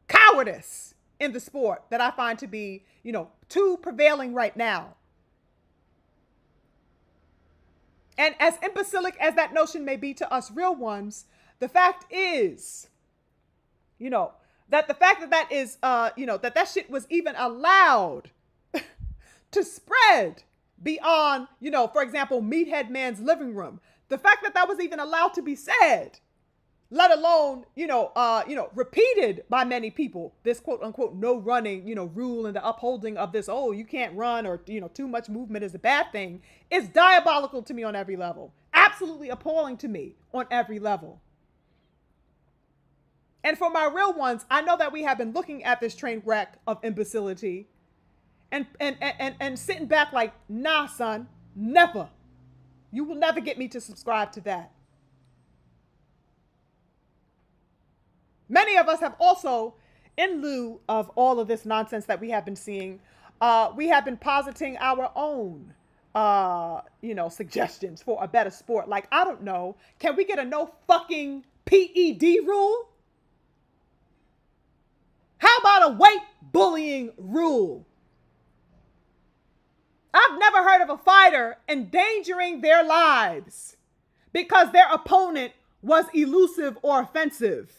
[SPEAKER 1] cowardice in the sport that I find to be, too prevailing right now. And as imbecilic as that notion may be to us real ones, the fact is, that the fact that is, that shit was even allowed to spread beyond, for example, Meathead Man's living room. The fact that was even allowed to be said, let alone, repeated by many people, this quote unquote no running, rule and the upholding of this, you can't run, or, too much movement is a bad thing, is diabolical to me on every level. Absolutely appalling to me on every level. And for my real ones, I know that we have been looking at this train wreck of imbecility and sitting back like, nah, son, never. You will never get me to subscribe to that. Many of us have also, in lieu of all of this nonsense that we have been seeing, we have been positing our own, suggestions for a better sport. Like, I don't know, can we get a no fucking PED rule? How about a weight bullying rule? I've never heard of a fighter endangering their lives because their opponent was elusive or offensive.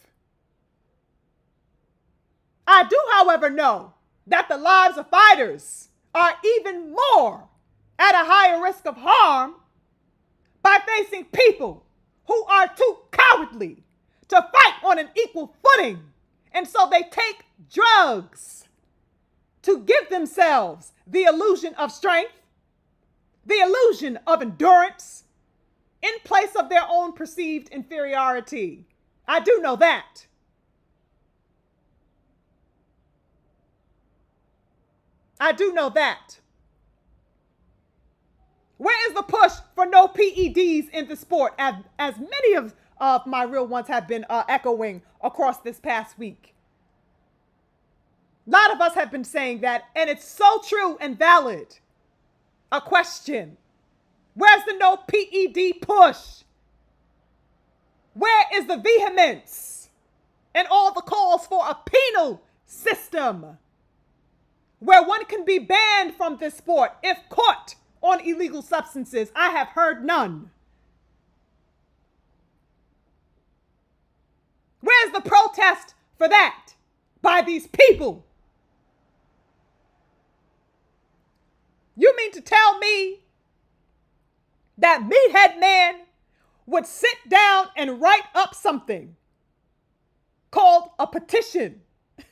[SPEAKER 1] I do, however, know that the lives of fighters are even more at a higher risk of harm by facing people who are too cowardly to fight on an equal footing. And so they take drugs to give themselves the illusion of strength, the illusion of endurance, in place of their own perceived inferiority. I do know that. I do know that. Where is the push for no PEDs in the sport, as many of my real ones have been echoing across this past week? A lot of us have been saying that, and it's so true and valid. A question: where's the no PED push? Where is the vehemence and all the calls for a penal system where one can be banned from this sport if caught on illegal substances? I have heard none. Where's Where's the protest for that by these people? You mean to tell me that meathead man would sit down and write up something called a petition in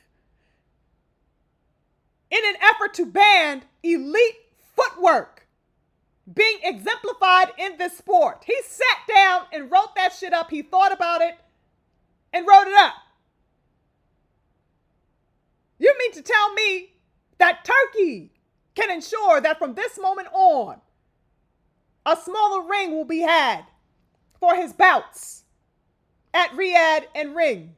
[SPEAKER 1] an effort to ban elite footwork being exemplified in this sport? He sat down and wrote that shit up. He thought about it and wrote it up. You mean to tell me that Turkey can ensure that from this moment on, a smaller ring will be had for his bouts at Riyadh and Ring,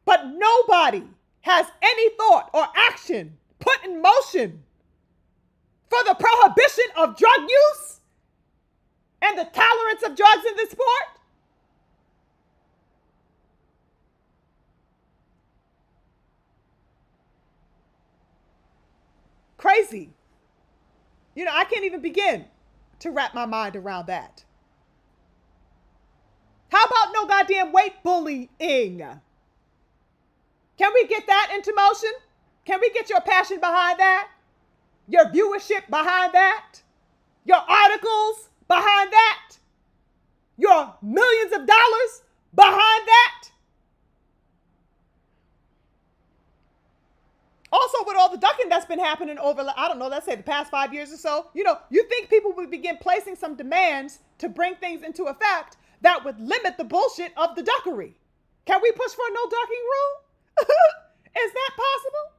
[SPEAKER 1] but nobody has any thought or action put in motion for the prohibition of drug use and the tolerance of drugs in this sport? Crazy. You know, I can't even begin to wrap my mind around that. How about no goddamn weight bullying? Can we get that into motion? Can we get your passion behind that? Your viewership behind that? Your articles behind that? Your millions of dollars behind that? Also, with all the ducking that's been happening over, I don't know, let's say the past 5 years or so, you know, you think people would begin placing some demands to bring things into effect that would limit the bullshit of the duckery. Can we push for a no ducking rule? Is that possible?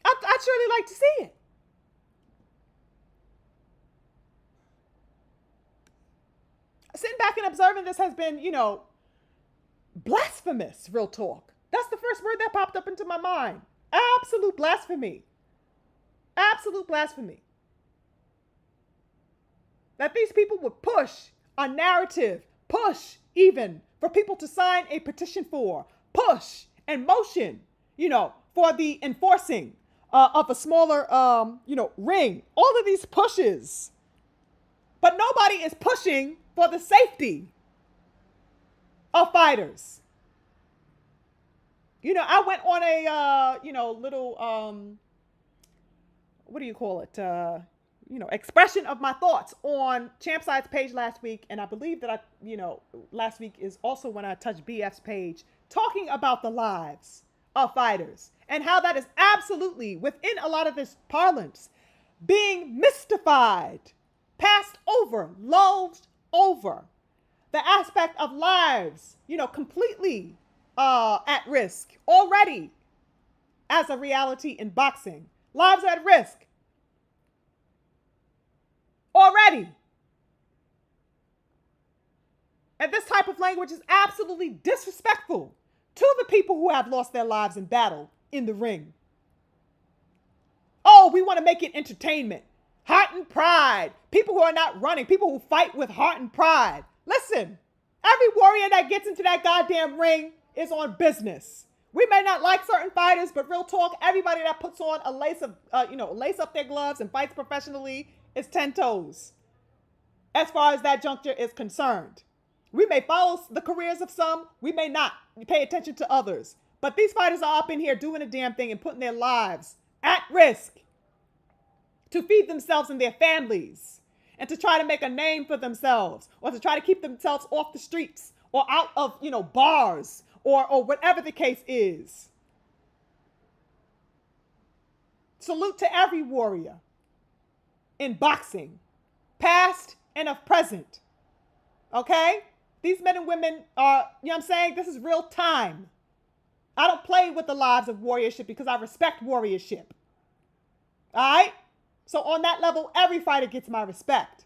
[SPEAKER 1] I'd surely like to see it. Sitting back and observing this has been, you know, blasphemous, real talk. That's the first word that popped up into my mind. Absolute blasphemy. Absolute blasphemy. That these people would push a narrative, push even for people to sign a petition for, push and motion, you know, for the enforcing of a smaller, ring. All of these pushes. But nobody is pushing for the safety of fighters. You know, I went on a, little, what do you call it? Expression of my thoughts on Champside's page last week. And I believe that last week is also when I touched BF's page, talking about the lives of fighters and how that is absolutely within a lot of this parlance being mystified, passed over, lulled over. The aspect of lives, completely at risk already as a reality in boxing. Lives are at risk already. And this type of language is absolutely disrespectful to the people who have lost their lives in battle in the ring. Oh, we want to make it entertainment. Heart and pride. People who are not running. People who fight with heart and pride. Listen, every warrior that gets into that goddamn ring is on business. We may not like certain fighters, but real talk, everybody that puts on a lace up their gloves and fights professionally is 10 toes. As far as that juncture is concerned. We may follow the careers of some, we may not pay attention to others. But these fighters are up in here doing a damn thing and putting their lives at risk to feed themselves and their families and to try to make a name for themselves or to try to keep themselves off the streets or out of, bars or whatever the case is. Salute to every warrior in boxing, past and of present. Okay? These men and women are, this is real time. I don't play with the lives of warriorship because I respect warriorship. All right? So on that level, every fighter gets my respect.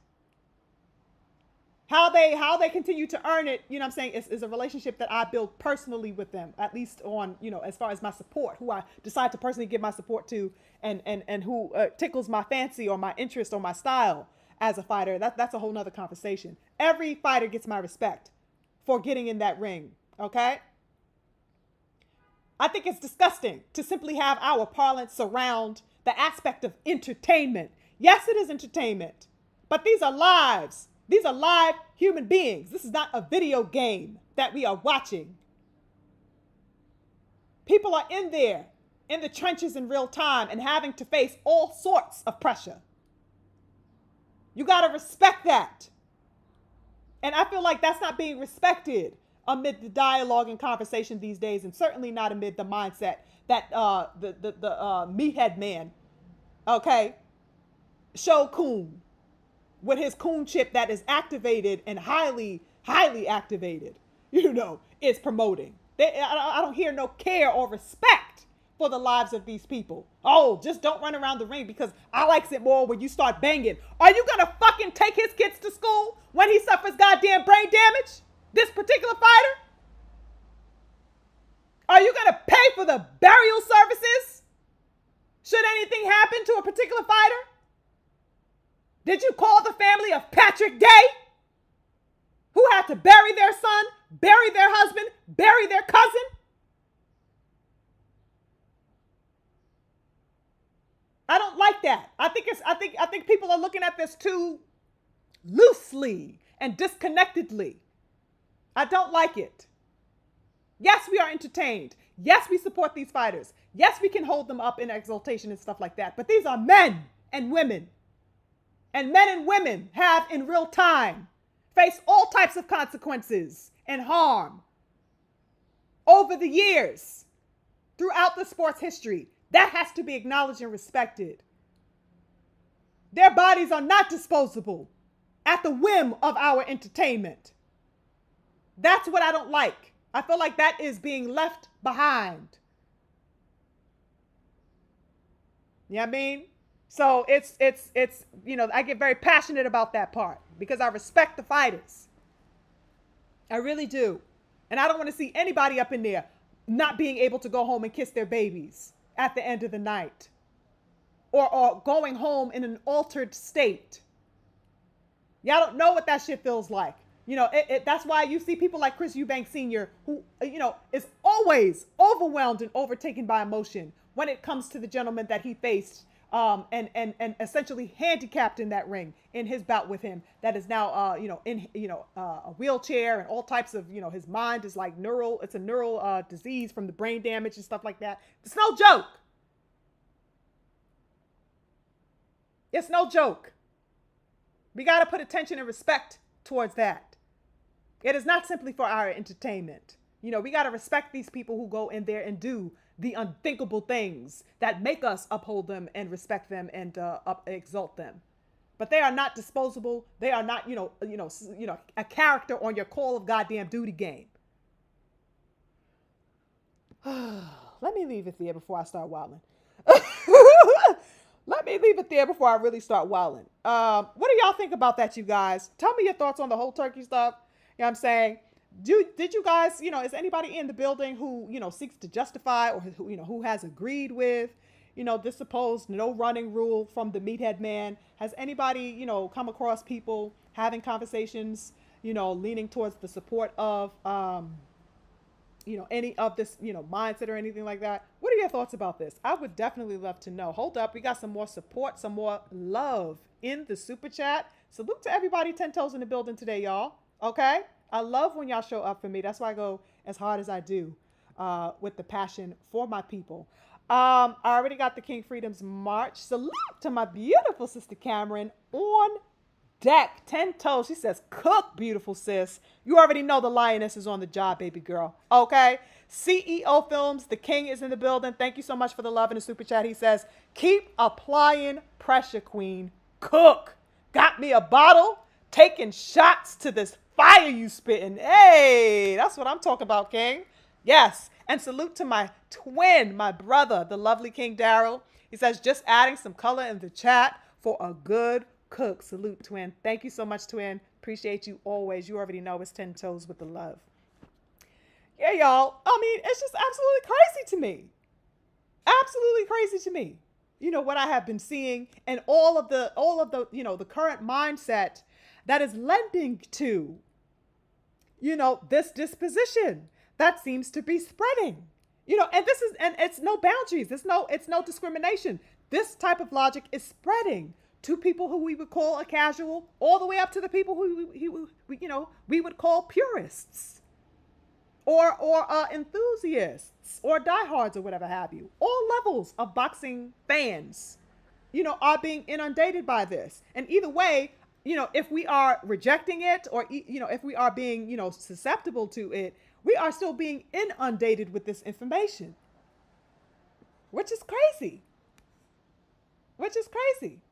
[SPEAKER 1] How they continue to earn it, is a relationship that I build personally with them, at least on, as far as my support, who I decide to personally give my support to and who tickles my fancy or my interest or my style as a fighter. That's a whole nother conversation. Every fighter gets my respect for getting in that ring, okay? I think it's disgusting to simply have our parlance surround the aspect of entertainment. Yes, it is entertainment, but these are lives These are live human beings. This is not a video game that we are watching. People are in there, in the trenches in real time and having to face all sorts of pressure. You got to respect that. And I feel like that's not being respected amid the dialogue and conversation these days, and certainly not amid the mindset that the meathead man, okay, Show Coon, with his coon chip that is activated and highly activated, is promoting. I don't hear no care or respect for the lives of these people. Oh, just don't run around the ring because I likes it more when you start banging. Are you gonna fucking take his kids to school when he suffers goddamn brain damage? This particular fighter? Are you gonna pay for the burial services should anything happen to a particular fighter? Did you call the family of Patrick Day, who had to bury their son, bury their husband, bury their cousin? I don't like that. I think people are looking at this too loosely and disconnectedly. I don't like it. Yes, we are entertained. Yes, we support these fighters. Yes, we can hold them up in exaltation and stuff like that. But these are men and women. And men and women have in real time faced all types of consequences and harm over the years throughout the sport's history. That has to be acknowledged and respected. Their bodies are not disposable at the whim of our entertainment. That's what I don't like. I feel like that is being left behind. You know what I mean? So it's I get very passionate about that part because I respect the fighters. I really do. And I don't want to see anybody up in there not being able to go home and kiss their babies at the end of the night, or going home in an altered state. Y'all don't know what that shit feels like. That's why you see people like Chris Eubanks Sr., who, is always overwhelmed and overtaken by emotion when it comes to the gentleman that he faced and essentially handicapped in that ring in his bout with him, that is now, in a wheelchair and all types of, his mind is like it's a neural disease from the brain damage and stuff like that. It's no joke. It's no joke. We got to put attention and respect towards that. It is not simply for our entertainment. We got to respect these people who go in there and do the unthinkable things that make us uphold them and respect them and exalt them. But they are not disposable. They are not, a character on your Call of Goddamn Duty game. Let me leave it there before I start wilding. Let me leave it there before I really start wilding. What do y'all think about that, you guys? Tell me your thoughts on the whole turkey stuff. You know what I'm saying? Did you guys, is anybody in the building who, seeks to justify or who has agreed with, this supposed no running rule from the meathead man? Has anybody, come across people having conversations, leaning towards the support of, any of this, mindset or anything like that? What are your thoughts about this? I would definitely love to know. Hold up. We got some more support, some more love in the super chat. Salute to everybody 10 toes in the building today, y'all. Okay. I love when y'all show up for me. That's why I go as hard as I do with the passion for my people. I already got the King Freedom's March. Salute to my beautiful sister Cameron on deck. 10 toes. She says, cook, beautiful sis. You already know the lioness is on the job, baby girl. Okay. CEO Films, the king is in the building. Thank you so much for the love in the super chat. He says, keep applying pressure, queen. Cook. Got me a bottle. Taking shots to this fire you spitting. Hey, that's what I'm talking about, King. Yes. And salute to my twin, my brother, the lovely King Daryl. He says, just adding some color in the chat for a good cook. Salute, twin. Thank you so much, twin. Appreciate you always. You already know it's 10 toes with the love. Yeah, y'all. I mean, it's just absolutely crazy to me. Absolutely crazy to me. What I have been seeing and all of the, the current mindset that is lending to, this disposition that seems to be spreading, and it's no boundaries. It's no discrimination. This type of logic is spreading to people who we would call a casual, all the way up to the people who we would call purists or enthusiasts or diehards or whatever have you. All levels of boxing fans, are being inundated by this. And either way, if we are rejecting it or, if we are being, susceptible to it, we are still being inundated with this information, which is crazy.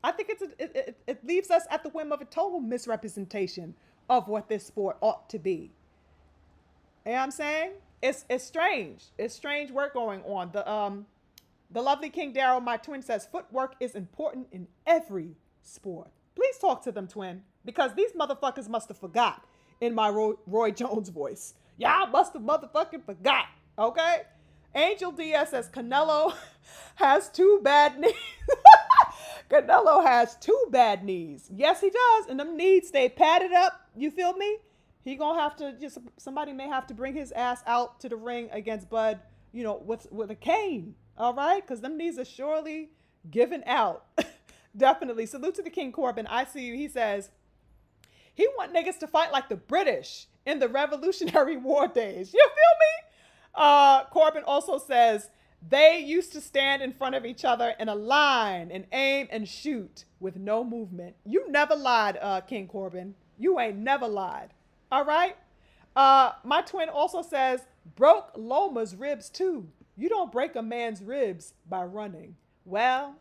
[SPEAKER 1] I think it leaves us at the whim of a total misrepresentation of what this sport ought to be. You know what I'm saying? It's strange. It's strange work going on. The lovely King Darrow, my twin, says footwork is important in every sport. Please talk to them, twin, because these motherfuckers must have forgot in my Roy Jones voice. Y'all must have motherfucking forgot. Okay? Angel Diaz says Canelo has 2 bad knees. Canelo has 2 bad knees. Yes, he does. And them knees stay padded up. You feel me? He gonna have to somebody may have to bring his ass out to the ring against Bud, with a cane. All right? Because them knees are surely given out. Definitely. Salute to the King Corbin. I see you. He says he want niggas to fight like the British in the Revolutionary War days. You feel me? Corbin also says they used to stand in front of each other in a line and aim and shoot with no movement. You never lied, King Corbin. You ain't never lied. All right? My twin also says broke Loma's ribs too. You don't break a man's ribs by running. Well.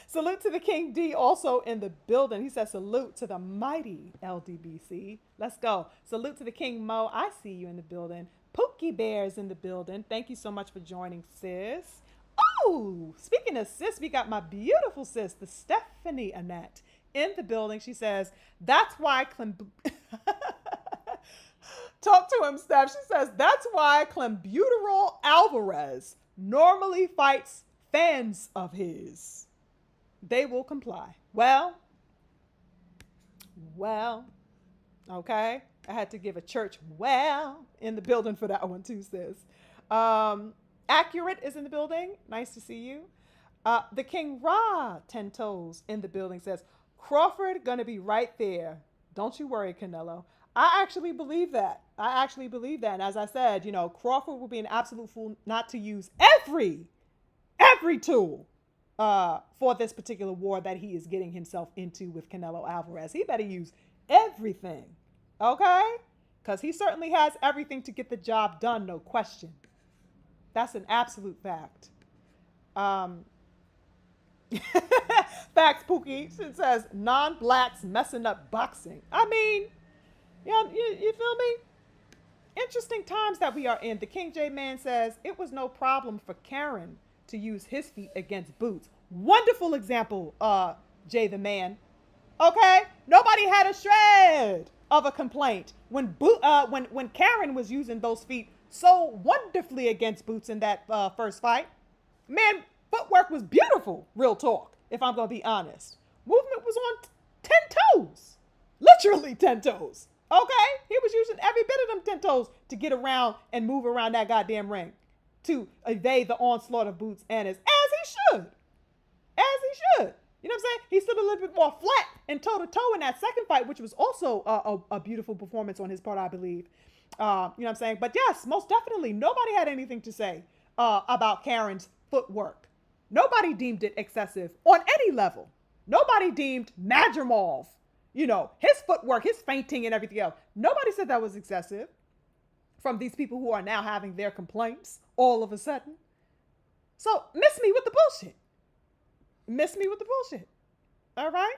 [SPEAKER 1] Salute to the King D also in the building. He says salute to the mighty LDBC. Let's go. Salute to the King Mo. I see you in the building. Pookie Bear's in the building. Thank you so much for joining, sis. Oh, speaking of sis, we got my beautiful sis, the Stephanie Annette, in the building. She says, that's why talk to him, Steph. She says, that's why Clembuterol Alvarez normally fights fans of his. They will comply. Well, okay. I had to give a church in the building for that one too, sis. Accurate is in the building. Nice to see you. The King Ra 10 Toes in the building says, Crawford gonna be right there. Don't you worry, Canelo. I actually believe that. And as I said, Crawford would be an absolute fool not to use every tool for this particular war that he is getting himself into with Canelo Alvarez. He better use everything, okay? Because he certainly has everything to get the job done, no question. That's an absolute fact. Facts, Pookie. It says non-blacks messing up boxing. I mean, you feel me? Interesting times that we are in. The King J Man says it was no problem for Karen to use his feet against Boots. Wonderful example, Jay the Man. Okay, nobody had a shred of a complaint when Karen was using those feet so wonderfully against Boots in that first fight. Man, footwork was beautiful. Real talk. If I'm gonna be honest, movement was on 10 toes, literally 10 toes. Okay, he was using every bit of them 10 toes to get around and move around that goddamn ring to evade the onslaught of Boots and as he should. You know what I'm saying? He stood a little bit more flat and toe to toe in that second fight, which was also a beautiful performance on his part, I believe. You know what I'm saying? But yes, most definitely, nobody had anything to say about Karen's footwork. Nobody deemed it excessive on any level. Nobody deemed Madrimov, his footwork, his feinting and everything else. Nobody said that was excessive from these people who are now having their complaints all of a sudden. So miss me with the bullshit. All right?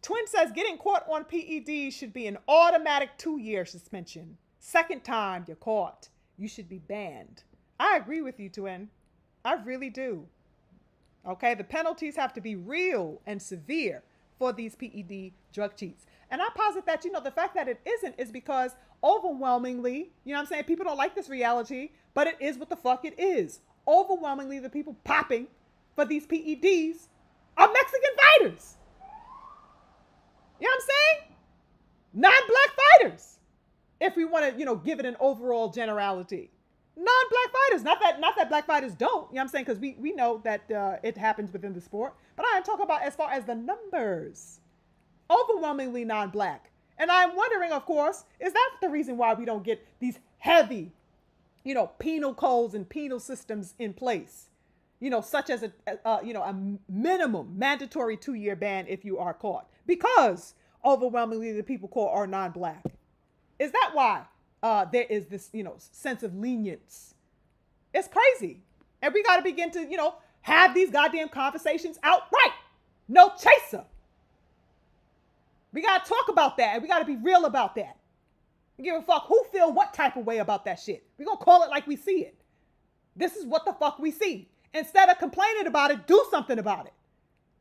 [SPEAKER 1] Twin says getting caught on PEDs should be an automatic 2-year suspension. Second time you're caught, you should be banned. I agree with you, Twin. I really do. Okay, the penalties have to be real and severe for these PED drug cheats. And I posit that, the fact that it isn't is because overwhelmingly, people don't like this reality, but it is what the fuck it is. Overwhelmingly, the people popping for these PEDs are Mexican fighters. You know what I'm saying? Non-black fighters. If we want to, give it an overall generality. Non-black fighters. Not that black fighters don't. You know what I'm saying? Because we know that it happens within the sport. But I'm talking about as far as the numbers. Overwhelmingly non-black. And I'm wondering, of course, is that the reason why we don't get these heavy, penal codes and penal systems in place? Such as a minimum mandatory 2-year ban if you are caught, because overwhelmingly the people caught are non-black. Is that why there is this, sense of lenience? It's crazy, and we got to begin to, have these goddamn conversations outright. No chaser. We got to talk about that, and we got to be real about that. Give a fuck who feel what type of way about that shit. We're going to call it like we see it. This is what the fuck we see. Instead of complaining about it, do something about it.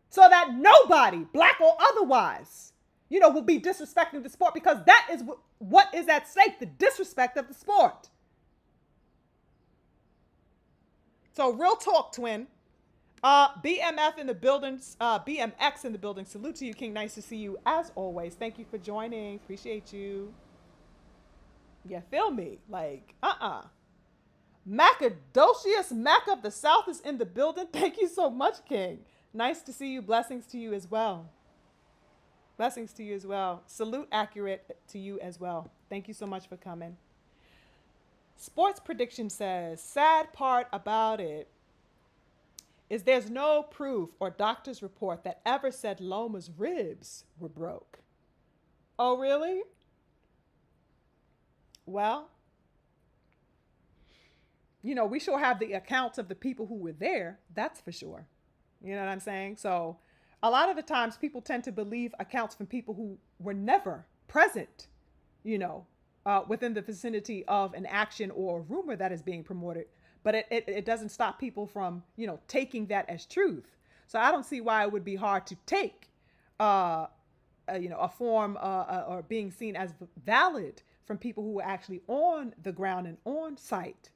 [SPEAKER 1] So that nobody, black or otherwise, will be disrespecting the sport, because that is what is at stake, the disrespect of the sport. So real talk, twin. BMF in the buildings, BMX in the building. Salute to you, King. Nice to see you as always. Thank you for joining. Appreciate you. You feel me? Like, Macadocious Mac of the South is in the building. Thank you so much, King. Nice to see you. Blessings to you as well. Blessings to you as well. Salute accurate to you as well. Thank you so much for coming. Sports Prediction says, sad part about it is there's no proof or doctor's report that ever said Loma's ribs were broke. Oh, really? Well, we sure have the accounts of the people who were there. That's for sure. You know what I'm saying? So a lot of the times people tend to believe accounts from people who were never present, within the vicinity of an action or a rumor that is being promoted. But it doesn't stop people from, taking that as truth. So I don't see why it would be hard to take, a form or being seen as valid from people who were actually on the ground and on site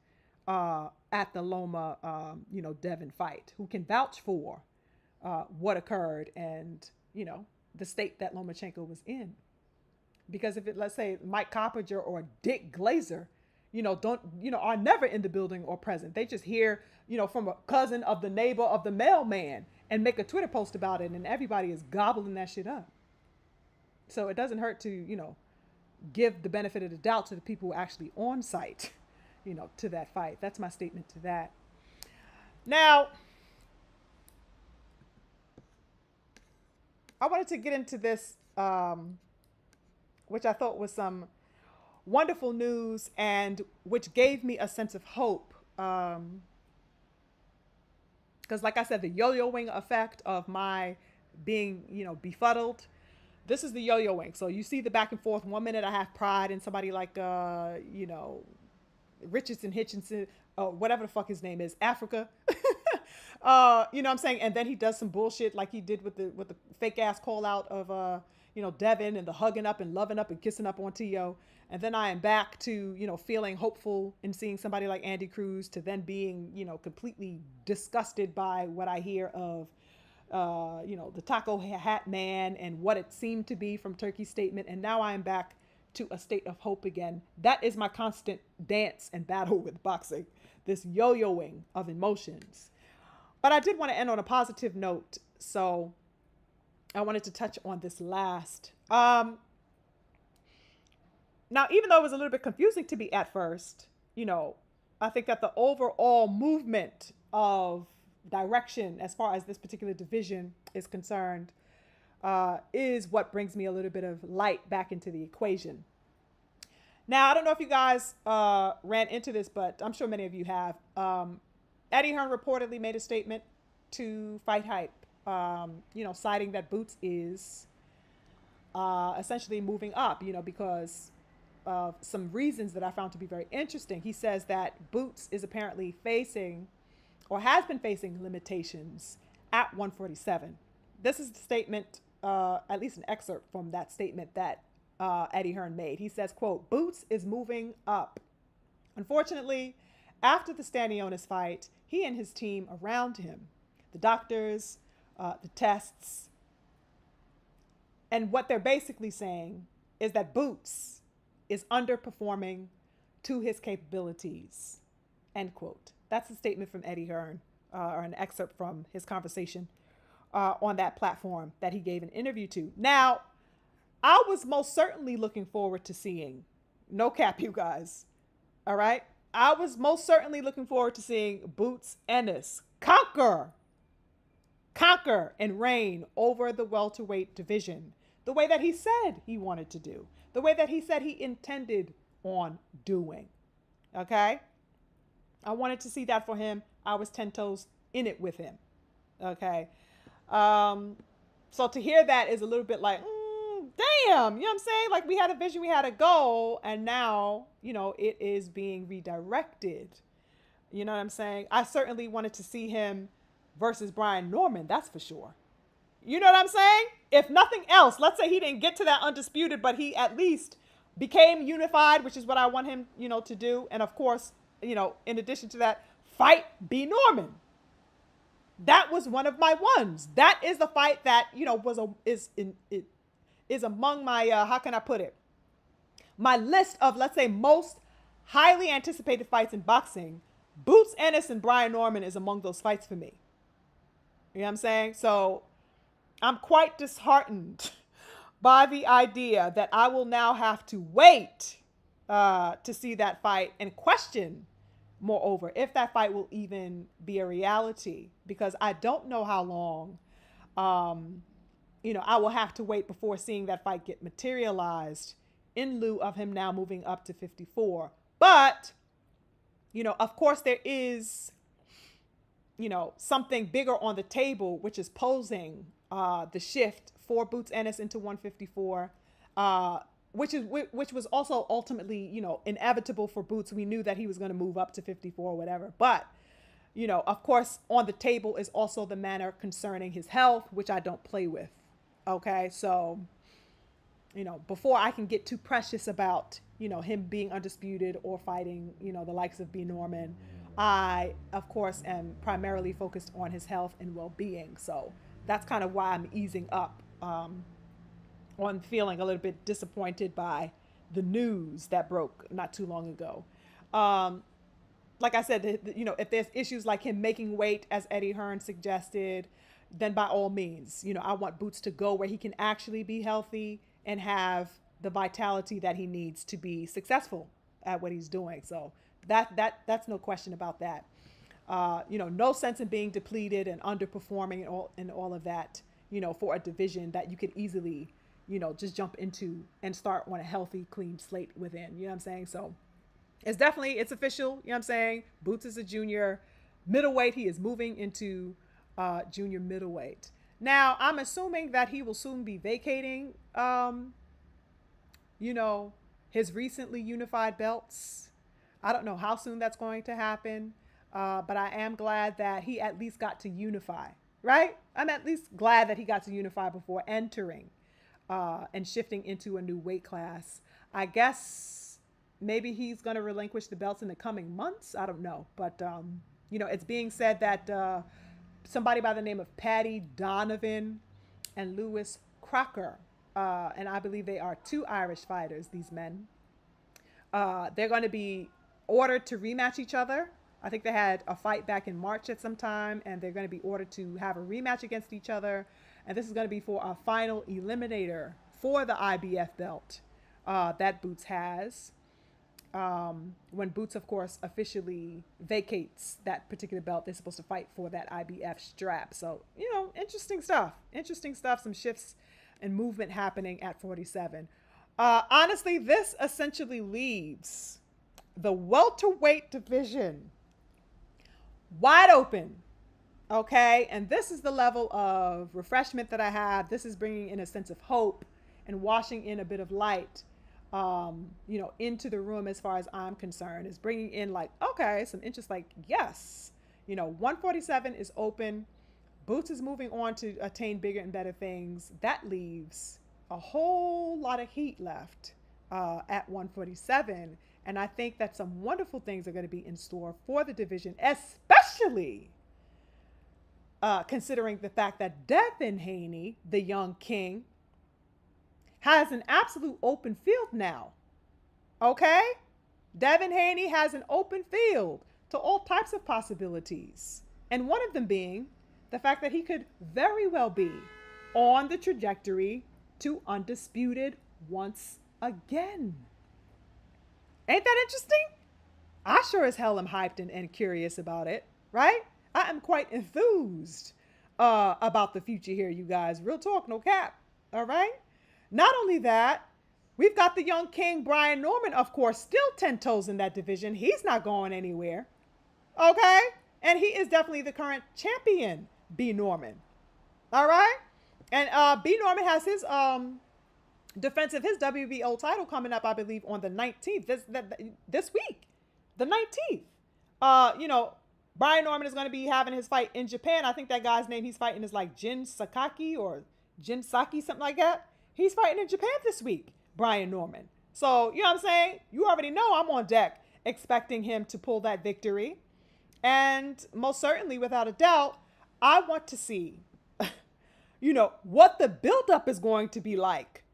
[SPEAKER 1] at the Loma, Devin fight, who can vouch for what occurred and, the state that Lomachenko was in. Because if let's say Mike Coppinger or Dick Glazer, are never in the building or present. They just hear, from a cousin of the neighbor of the mailman and make a Twitter post about it, and everybody is gobbling that shit up. So it doesn't hurt to, give the benefit of the doubt to the people who are actually on site, to that fight. That's my statement to that. Now, I wanted to get into this, which I thought was some wonderful news and which gave me a sense of hope. Because like I said, the yo-yoing effect of my being, befuddled. This is the yo-yoing. So you see the back and forth. 1 minute I have pride in somebody like, Richardson Hitchinson, whatever the fuck his name is, Africa. What I'm saying? And then he does some bullshit like he did with the fake ass call out of, Devin and the hugging up and loving up and kissing up on T.O. And then I am back to, feeling hopeful in seeing somebody like Andy Cruz, to then being, completely disgusted by what I hear of, the taco hat man and what it seemed to be from Turkey's statement. And now I am back to a state of hope again. That is my constant dance and battle with boxing, this yo-yoing of emotions. But I did want to end on a positive note. So I wanted to touch on this last. Now, even though it was a little bit confusing to me at first, I think that the overall movement of direction as far as this particular division is concerned is what brings me a little bit of light back into the equation. Now, I don't know if you guys ran into this, but I'm sure many of you have. Eddie Hearn reportedly made a statement to Fight Hype, citing that Boots is essentially moving up, because of some reasons that I found to be very interesting. He says that Boots is apparently facing, or has been facing, limitations at 147. This is the statement, at least an excerpt from that statement that Eddie Hearn made. He says, quote, "Boots is moving up. Unfortunately, after the Stanionis fight, he and his team around him, the doctors, the tests, and what they're basically saying is that Boots is underperforming to his capabilities. End quote. That's a statement from Eddie Hearn, or an excerpt from his conversation on that platform that he gave an interview to. Now, I was most certainly looking forward to seeing, no cap, you guys. All right. I was most certainly looking forward to seeing Boots Ennis conquer and reign over the welterweight division the way that he said he wanted to do, the way that he said he intended on doing. Okay. I wanted to see that for him. I was 10 toes in it with him. Okay. So to hear that is a little bit like, damn, you know what I'm saying? Like, we had a vision, we had a goal, and now, it is being redirected. You know what I'm saying? I certainly wanted to see him versus Brian Norman, that's for sure. You know what I'm saying? If nothing else, let's say he didn't get to that undisputed, but he at least became unified, which is what I want him, to do. And of course, in addition to that, fight B. Norman. That was one of my ones. That is the fight that, is among my, how can I put it? My list of, let's say, most highly anticipated fights in boxing. Boots Ennis and Brian Norman is among those fights for me. You know what I'm saying? So I'm quite disheartened by the idea that I will now have to wait to see that fight and question, moreover, if that fight will even be a reality, because I don't know how long, I will have to wait before seeing that fight get materialized in lieu of him now moving up to 54. But, of course there is, something bigger on the table, which is posing the shift for Boots Ennis into 154, which was also ultimately, inevitable for Boots. We knew that he was going to move up to 54 or whatever. But, of course, on the table is also the matter concerning his health, which I don't play with. Okay, so, before I can get too precious about, him being undisputed or fighting, the likes of B. Norman, I, of course, am primarily focused on his health and well-being. So that's kind of why I'm easing up on feeling a little bit disappointed by the news that broke not too long ago. Like I said, if there's issues like him making weight, as Eddie Hearn suggested, then by all means, I want Boots to go where he can actually be healthy and have the vitality that he needs to be successful at what he's doing. So that's no question about that. No sense in being depleted and underperforming and all of that, for a division that you could easily, just jump into and start on a healthy, clean slate within. You know what I'm saying? So it's official. You know what I'm saying? Boots is a junior middleweight. He is moving into junior middleweight. Now, I'm assuming that he will soon be vacating, his recently unified belts. I don't know how soon that's going to happen, but I am glad that he at least got to unify, right? I'm at least glad that he got to unify before entering and shifting into a new weight class. I guess maybe he's going to relinquish the belts in the coming months. I don't know. But, it's being said that somebody by the name of Paddy Donovan and Lewis Crocker, and I believe they are two Irish fighters, these men, they're going to be ordered to rematch each other. I think they had a fight back in March at some time, and they're going to be ordered to have a rematch against each other. And this is going to be for a final eliminator for the IBF belt that Boots has. When Boots, of course, officially vacates that particular belt, they're supposed to fight for that IBF strap. So, interesting stuff, some shifts and movement happening at 47. Honestly, this essentially leaves the welterweight division wide open. Okay. And this is the level of refreshment that I have. This is bringing in a sense of hope and washing in a bit of light, into the room. As far as I'm concerned, is bringing in some interest, yes, 147 is open. Boots is moving on to attain bigger and better things. That leaves a whole lot of heat left at 147. And I think that some wonderful things are going to be in store for the division, especially considering the fact that Devin Haney, the young king, has an absolute open field now. Okay? Devin Haney has an open field. to all types of possibilities. And one of them being the fact that he could very well be on the trajectory to undisputed once again. Ain't that interesting? I sure as hell am hyped and curious about it, right? I am quite enthused about the future here, you guys. Real talk, no cap. All right. Not only that, we've got the young king, Brian Norman, of course, still 10 toes in that division. He's not going anywhere. Okay. And he is definitely the current champion, B. Norman. All right. And B. Norman has his defense of his WBO title coming up, I believe, on the 19th, this week, the 19th. Brian Norman is going to be having his fight in Japan. I think that guy's name he's fighting is like Jin Sakaki or Jin Saki, something like that. He's fighting in Japan this week, Brian Norman. So, you know what I'm saying? You already know I'm on deck expecting him to pull that victory. And most certainly, without a doubt, I want to see, what the buildup is going to be like.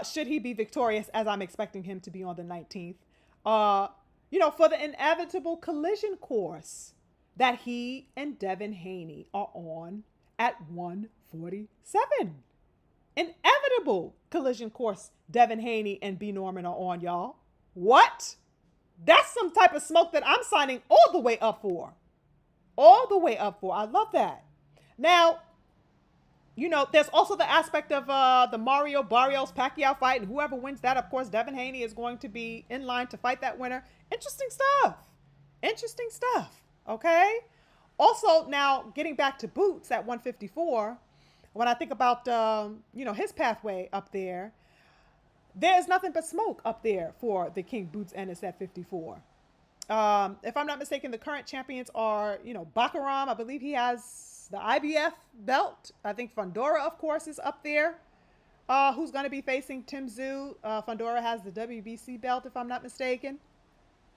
[SPEAKER 1] Should he be victorious, as I'm expecting him to be on the 19th, for the inevitable collision course that he and Devin Haney are on at 147. Inevitable collision course Devin Haney and B. Norman are on, y'all. What? That's some type of smoke that I'm signing all the way up for. All the way up for. I love that. Now, there's also the aspect of the Mario Barrios Pacquiao fight, and whoever wins that, of course, Devin Haney is going to be in line to fight that winner. Interesting stuff. Interesting stuff. Okay. Also, now getting back to Boots at 154, when I think about his pathway up there is nothing but smoke up there for the King Boots Ennis at 54. If I'm not mistaken, the current champions are Bakaram. I believe he has the IBF belt. I think Fundora, of course, is up there. Who's going to be facing Tim Tszyu? Fundora has the WBC belt, if I'm not mistaken.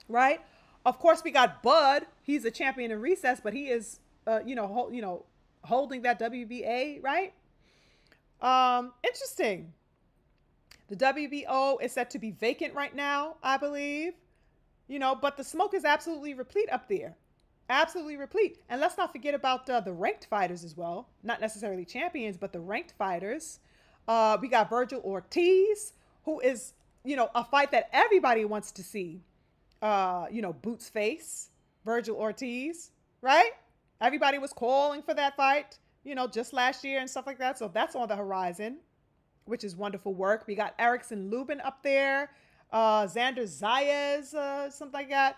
[SPEAKER 1] Right? Of course, we got Bud. He's a champion in recess, but he is, holding that WBA, right? Interesting. The WBO is set to be vacant right now, I believe. But the smoke is absolutely replete up there. Absolutely replete. And let's not forget about the ranked fighters as well. Not necessarily champions, but the ranked fighters. We got Virgil Ortiz, who is, a fight that everybody wants to see. Boots face, Virgil Ortiz, right? Everybody was calling for that fight, just last year and stuff like that. So that's on the horizon, which is wonderful work. We got Erickson Lubin up there, Xander Zayas, something like that.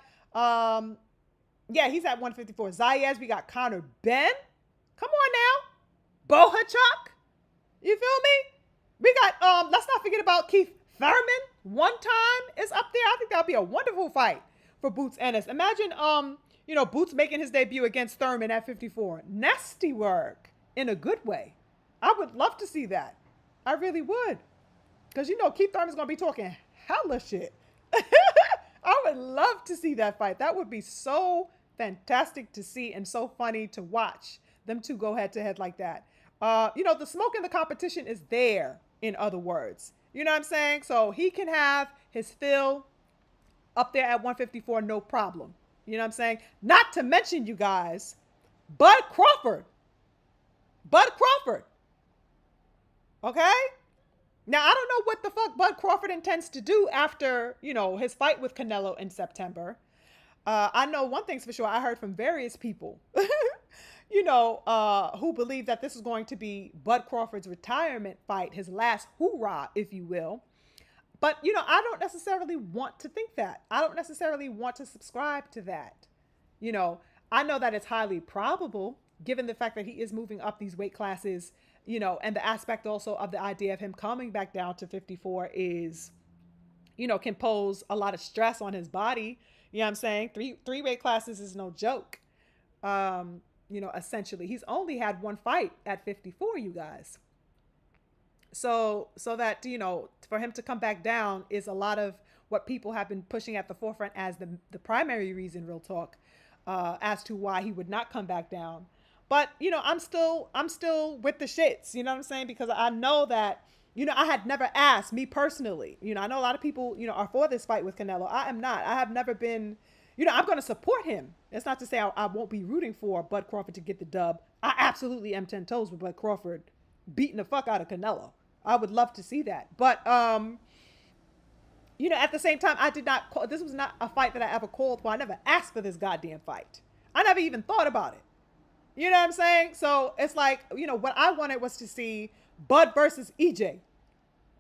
[SPEAKER 1] He's at 154. Zayas, we got Connor Ben. Come on now. Bohachuk. You feel me? We got, let's not forget about Keith Thurman. One time is up there. I think that'll be a wonderful fight for Boots Ennis. Imagine, Boots making his debut against Thurman at 54. Nasty work in a good way. I would love to see that. I really would. Because, Keith Thurman's going to be talking hella shit. I would love to see that fight. That would be so fantastic to see and so funny to watch them two go head to head like that. The smoke in the competition is there, in other words. You know what I'm saying? So he can have his fill up there at 154, no problem. You know what I'm saying? Not to mention, you guys, Bud Crawford. Bud Crawford. Okay? Now, I don't know what the fuck Bud Crawford intends to do after, his fight with Canelo in September. I know one thing's for sure. I heard from various people, who believe that this is going to be Bud Crawford's retirement fight, his last hoorah, if you will. But, I don't necessarily want to think that. I don't necessarily want to subscribe to that. I know that it's highly probable, given the fact that he is moving up these weight classes, and the aspect also of the idea of him coming back down to 54 is, can pose a lot of stress on his body. You know what I'm saying? Three weight classes is no joke. Essentially, he's only had one fight at 54, you guys. So that, for him to come back down is a lot of what people have been pushing at the forefront as the primary reason, real talk, as to why he would not come back down. But, I'm still with the shits, you know what I'm saying? Because I know that, I had never asked, me personally, I know a lot of people, are for this fight with Canelo. I am not. I have never been, I'm going to support him. It's not to say I won't be rooting for Bud Crawford to get the dub. I absolutely am 10 toes with Bud Crawford beating the fuck out of Canelo. I would love to see that. But, at the same time, I did not call, this was not a fight that I ever called for. I never asked for this goddamn fight. I never even thought about it. You know what I'm saying? So it's like, what I wanted was to see Bud versus EJ,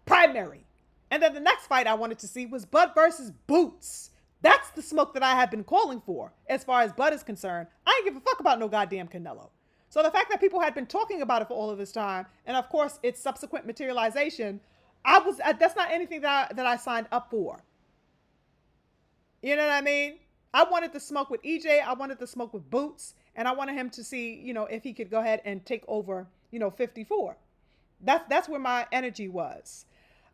[SPEAKER 1] primary. And then the next fight I wanted to see was Bud versus Boots. That's the smoke that I have been calling for as far as Bud is concerned. I ain't give a fuck about no goddamn Canelo. So the fact that people had been talking about it for all of this time, and of course its subsequent materialization, that's not anything that I signed up for. You know what I mean? I wanted the smoke with EJ. I wanted the smoke with Boots. And I wanted him to see, if he could go ahead and take over, 54. That's where my energy was.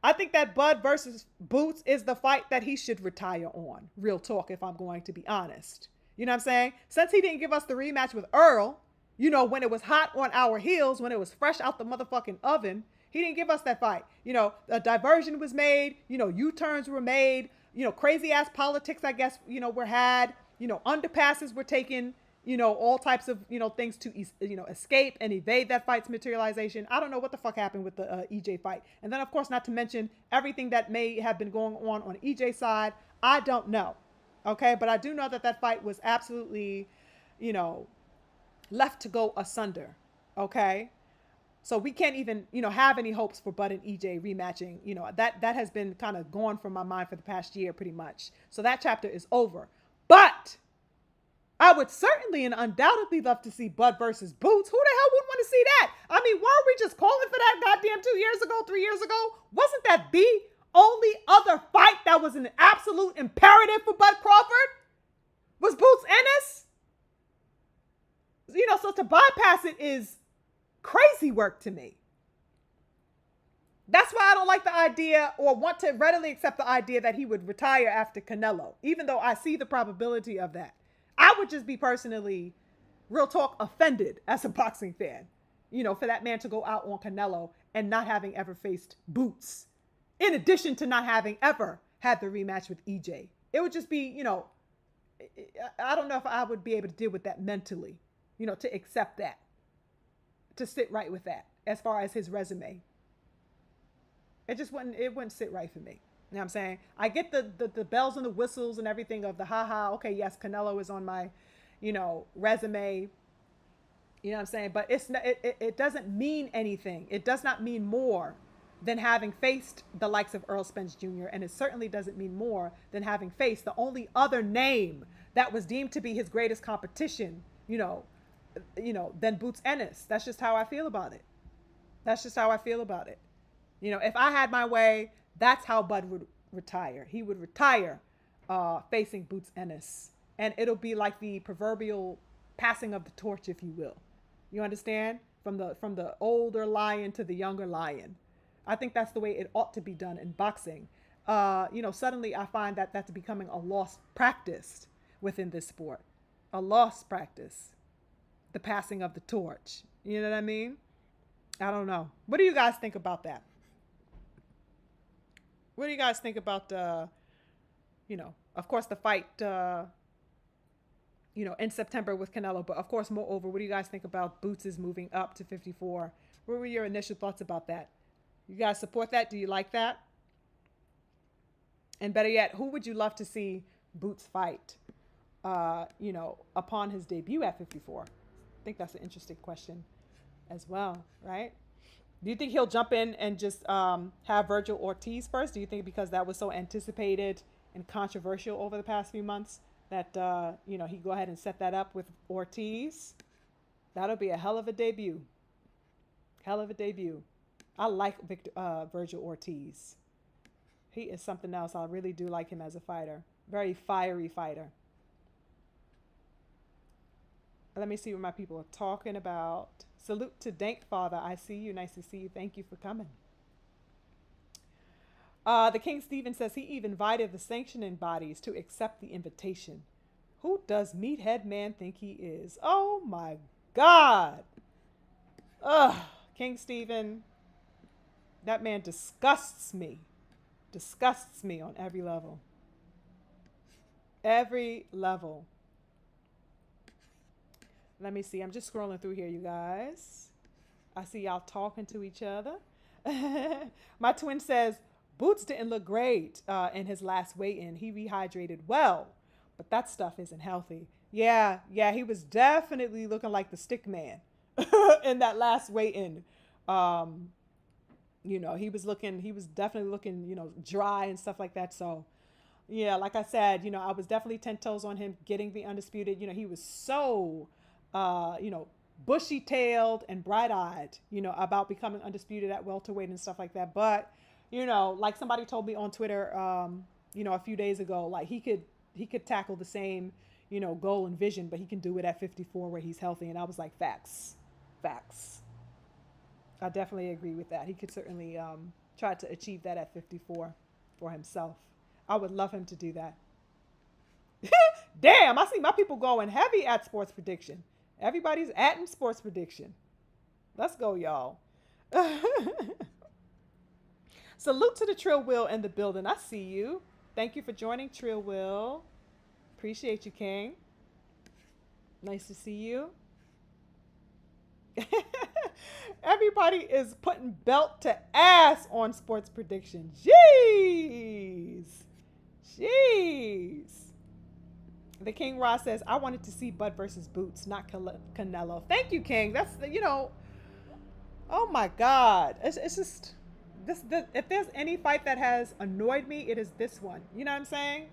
[SPEAKER 1] I think that Bud versus Boots is the fight that he should retire on. Real talk, if I'm going to be honest. You know what I'm saying? Since he didn't give us the rematch with Earl, when it was hot on our heels, when it was fresh out the motherfucking oven, he didn't give us that fight. A diversion was made, U-turns were made, crazy ass politics, I guess, were had, underpasses were taken, all types of, things to, escape and evade that fight's materialization. I don't know what the fuck happened with the EJ fight. And then, of course, not to mention everything that may have been going on EJ's side. I don't know. Okay. But I do know that fight was absolutely, left to go asunder. Okay. So we can't even, have any hopes for Bud and EJ rematching. That has been kind of gone from my mind for the past year pretty much. So that chapter is over. But I would certainly and undoubtedly love to see Bud versus Boots. Who the hell wouldn't want to see that? I mean, weren't we just calling for that goddamn 2 years ago, 3 years ago? Wasn't that the only other fight that was an absolute imperative for Bud Crawford? Was Boots Ennis? So to bypass it is crazy work to me. That's why I don't like the idea or want to readily accept the idea that he would retire after Canelo, even though I see the probability of that. I would just be personally, real talk, offended as a boxing fan, for that man to go out on Canelo and not having ever faced Boots, in addition to not having ever had the rematch with EJ. It would just be, I don't know if I would be able to deal with that mentally, to accept that, to sit right with that as far as his resume. It wouldn't sit right for me. You know what I'm saying? I get the bells and the whistles and everything of the haha. Okay, yes, Canelo is on my, resume. You know what I'm saying? But it doesn't mean anything. It does not mean more than having faced the likes of Earl Spence Jr. And it certainly doesn't mean more than having faced the only other name that was deemed to be his greatest competition, than Boots Ennis. That's just how I feel about it. If I had my way, that's how Bud would retire. He would retire facing Boots Ennis. And it'll be like the proverbial passing of the torch, if you will. You understand? From the older lion to the younger lion. I think that's the way it ought to be done in boxing. Suddenly I find that that's becoming a lost practice within this sport. A lost practice. The passing of the torch. You know what I mean? I don't know. What do you guys think about that? What do you guys think about, of course, the fight, in September with Canelo? But, of course, moreover, what do you guys think about Boots' moving up to 54? What were your initial thoughts about that? You guys support that? Do you like that? And better yet, who would you love to see Boots fight, upon his debut at 54? I think that's an interesting question as well, right? Do you think he'll jump in and just have Virgil Ortiz first? Do you think because that was so anticipated and controversial over the past few months that, he'd go ahead and set that up with Ortiz? That'll be a hell of a debut. Hell of a debut. I like Virgil Ortiz. He is something else. I really do like him as a fighter. Very fiery fighter. Let me see what my people are talking about. Salute to Dank Father. I see you. Nice to see you. Thank you for coming. The King Stephen says he even invited the sanctioning bodies to accept the invitation. Who does Meathead Man think he is? Oh my God. Ugh. King Stephen. That man disgusts me. Disgusts me on every level. Every level. Let me see. I'm just scrolling through here, you guys. I see y'all talking to each other. My twin says Boots didn't look great in his last weigh-in. He rehydrated well, but that stuff isn't healthy. Yeah, yeah, he was definitely looking like the stick man in that last weigh-in. Um, he was definitely looking, dry and stuff like that. So, yeah, like I said, I was definitely 10 toes on him getting the undisputed. He was so, uh, you know, bushy tailed and bright eyed, about becoming undisputed at welterweight and stuff like that. But, like somebody told me on Twitter, a few days ago, like he could tackle the same, goal and vision, but he can do it at 54 where he's healthy. And I was like, facts, facts. I definitely agree with that. He could certainly try to achieve that at 54 for himself. I would love him to do that. Damn, I see my people going heavy at sports prediction. Everybody's at sports prediction. Let's go, y'all. Salute to the Trill Wheel in the building. I see you. Thank you for joining, Trill Wheel. Appreciate you, King. Nice to see you. Everybody is putting belt to ass on sports prediction. Jeez. Jeez. The King Ross says, I wanted to see Bud versus Boots, not Canelo. Thank you, King. That's, oh my God. It's just, if there's any fight that has annoyed me, it is this one. You know what I'm saying?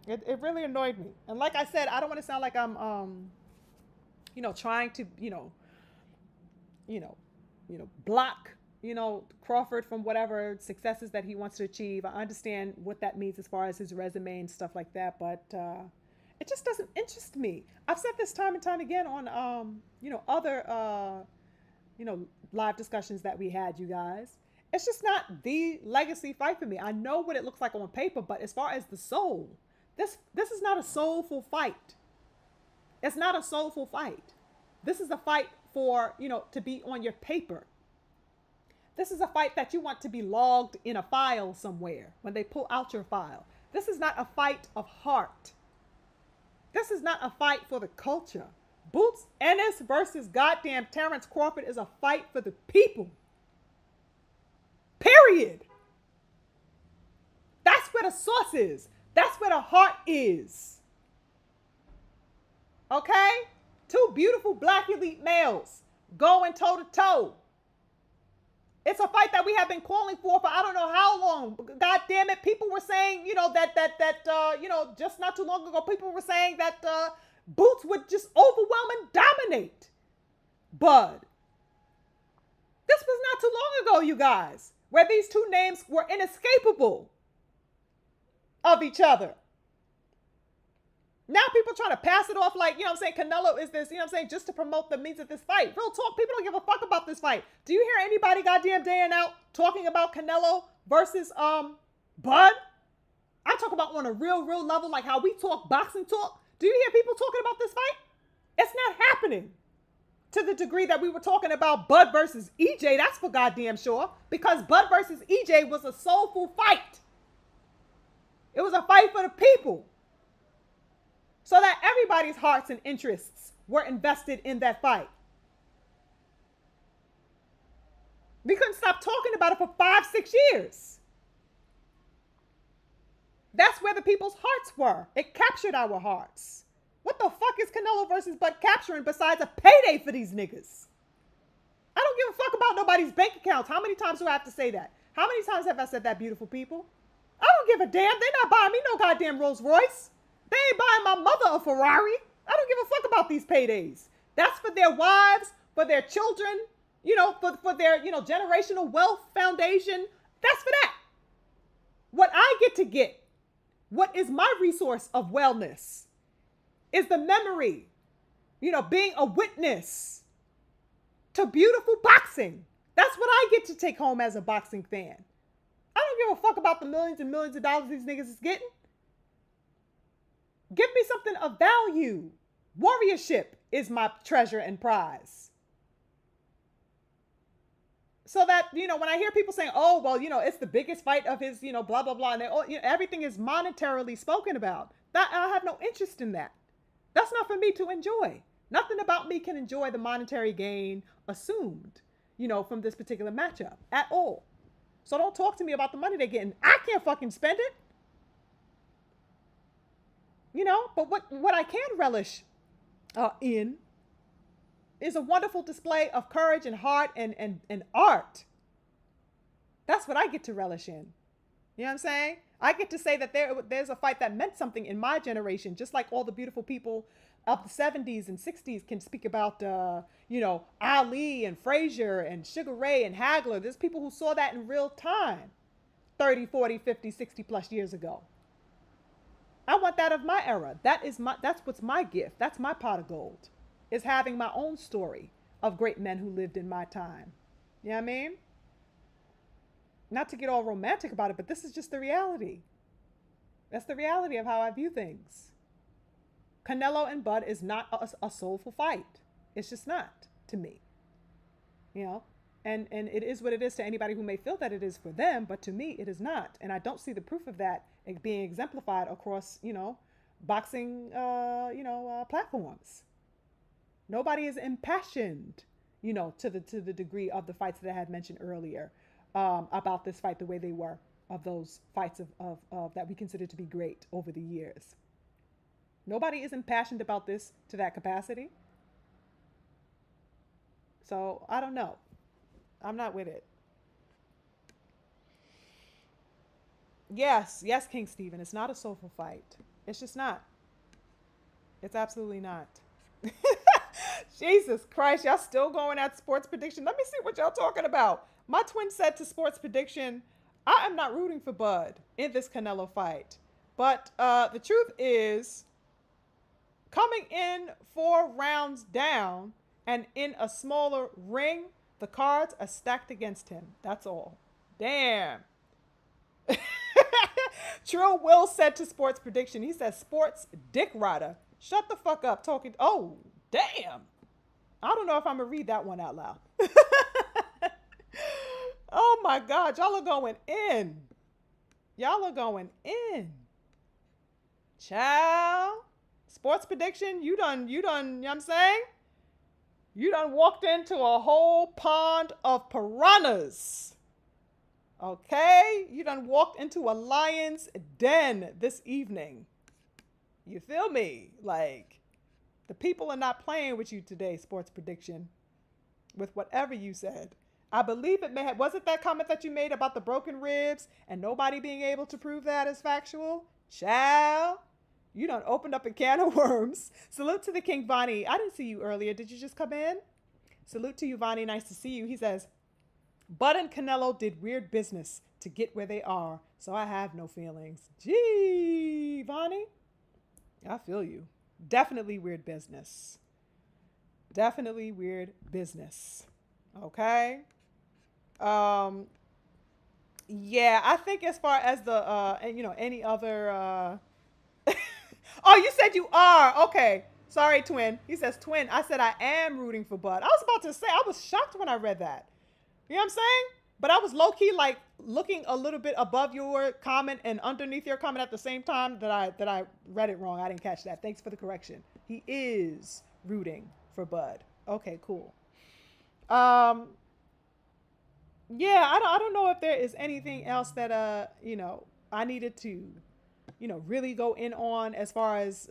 [SPEAKER 1] It really annoyed me. And like I said, I don't want to sound like I'm, trying to, you know, block, Crawford from whatever successes that he wants to achieve. I understand what that means as far as his resume and stuff like that, but it just doesn't interest me. I've said this time and time again on, other, live discussions that we had, you guys. It's just not the legacy fight for me. I know what it looks like on paper, but as far as the soul, this is not a soulful fight. It's not a soulful fight. This is a fight for, to be on your paper. This is a fight that you want to be logged in a file somewhere when they pull out your file. This is not a fight of heart. This is not a fight for the culture. Boots Ennis versus goddamn Terrence Crawford is a fight for the people. Period. That's where the source is. That's where the heart is. Okay? Two beautiful black elite males going toe to toe. It's a fight that we have been calling for I don't know how long. God damn it. People were saying, just not too long ago, people were saying that Boots would just overwhelm and dominate Bud. This was not too long ago, you guys, where these two names were inescapable of each other. Now people trying to pass it off like, Canelo is this, just to promote the means of this fight. Real talk, people don't give a fuck about this fight. Do you hear anybody goddamn day and out talking about Canelo versus Bud? I talk about on a real level, like how we talk boxing talk. Do you hear people talking about this fight? It's not happening to the degree that we were talking about Bud versus EJ. That's for goddamn sure. Because Bud versus EJ was a soulful fight. It was a fight for the people. So that everybody's hearts and interests were invested in that fight. We couldn't stop talking about it for 5-6 years. That's where the people's hearts were. It captured our hearts. What the fuck is Canelo versus Bud capturing besides a payday for these niggas? I don't give a fuck about nobody's bank accounts. How many times do I have to say that? How many times have I said that, beautiful people? I don't give a damn. They're not buying me no goddamn Rolls Royce. They ain't buying my mother a Ferrari. I don't give a fuck about these paydays. That's for their wives, for their children, for their, generational wealth foundation. That's for that. What I get, what is my resource of wellness is the memory, being a witness to beautiful boxing. That's what I get to take home as a boxing fan. I don't give a fuck about the millions and millions of dollars these niggas is getting. Give me something of value. Warriorship is my treasure and prize. So that, when I hear people saying, oh, well, it's the biggest fight of his, blah, blah, blah, and they, everything is monetarily spoken about, that I have no interest in that. That's not for me to enjoy. Nothing about me can enjoy the monetary gain assumed, from this particular matchup at all. So don't talk to me about the money they're getting. I can't fucking spend it. But what I can relish in is a wonderful display of courage and heart and art. That's what I get to relish in. You know what I'm saying? I get to say that there's a fight that meant something in my generation, just like all the beautiful people of the 70s and 60s can speak about, Ali and Frazier and Sugar Ray and Hagler. There's people who saw that in real time 30, 40, 50, 60 plus years ago. I want that of my era. That's what's my gift. That's my pot of gold, is having my own story of great men who lived in my time. You know what I mean? Not to get all romantic about it, but this is just the reality. That's the reality of how I view things. Canelo and Bud is not a soulful fight. It's just not to me. And it is what it is to anybody who may feel that it is for them, but to me it is not. And I don't see the proof of that being exemplified across, boxing, platforms. Nobody is impassioned, to the degree of the fights that I had mentioned earlier, about this fight the way they were, of those fights of that we consider to be great over the years. Nobody is impassioned about this to that capacity. So I don't know. I'm not with it. Yes, King Stephen. It's not a soulful fight. It's just not. It's absolutely not. Jesus Christ, y'all still going at sports prediction? Let me see what y'all talking about. My twin said to sports prediction, I am not rooting for Bud in this Canelo fight. But the truth is, coming in 4 rounds down and in a smaller ring, the cards are stacked against him. That's all. Damn. Trill Will said to sports prediction, he says, sports dick rider. Shut the fuck up talking. Oh, damn. I don't know if I'm going to read that one out loud. Oh my God. Y'all are going in. Y'all are going in. Child. Sports prediction. You done, you know what I'm saying? You done walked into a whole pond of piranhas. Okay? You done walked into a lion's den this evening. You feel me? Like, the people are not playing with you today, sports prediction, with whatever you said. I believe it may have, was it that comment that you made about the broken ribs and nobody being able to prove that as factual? Child, you done opened up a can of worms. Salute to the King Vonnie. I didn't see you earlier. Did you just come in? Salute to you, Vonnie. Nice to see you. He says, Bud and Canelo did weird business to get where they are, so I have no feelings. Gee, Vonnie, I feel you. Definitely weird business. Definitely weird business. Okay. Yeah, I think as far as the any other oh, you said you are. Okay. Sorry, twin. He says twin. I said I am rooting for Bud. I was about to say, I was shocked when I read that. You know what I'm saying? But I was low-key like looking a little bit above your comment and underneath your comment at the same time that I read it wrong. I didn't catch that. Thanks for the correction. He is rooting for Bud. Okay, cool. Yeah, I don't know if there is anything else that I needed to really go in on as far as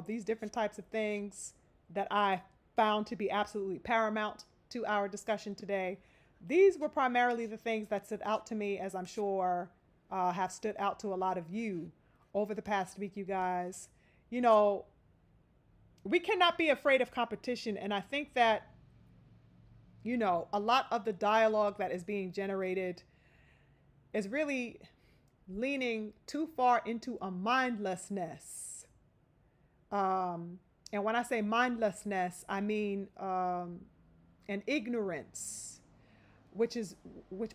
[SPEAKER 1] these different types of things that I found to be absolutely paramount to our discussion today. These were primarily the things that stood out to me, as I'm sure have stood out to a lot of you over the past week, you guys. We cannot be afraid of competition. And I think that, a lot of the dialogue that is being generated is really leaning too far into a mindlessness. And when I say mindlessness, I mean an ignorance, which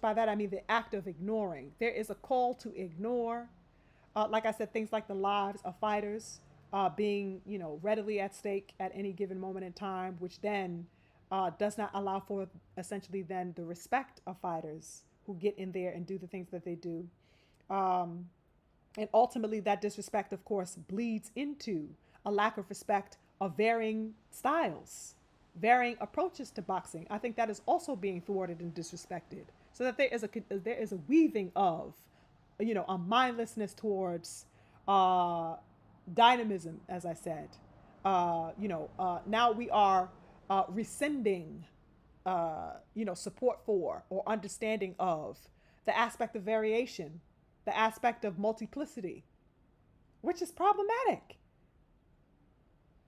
[SPEAKER 1] by that I mean the act of ignoring. There is a call to ignore. Like I said, things like the lives of fighters being, readily at stake at any given moment in time, which then does not allow for essentially then the respect of fighters who get in there and do the things that they do. Um, and ultimately, that disrespect, of course, bleeds into a lack of respect of varying styles, varying approaches to boxing. I think that is also being thwarted and disrespected. So that there is a weaving of, a mindlessness towards uh, dynamism, as I said. Now we are rescinding, support for or understanding of the aspect of variation, the aspect of multiplicity, which is problematic.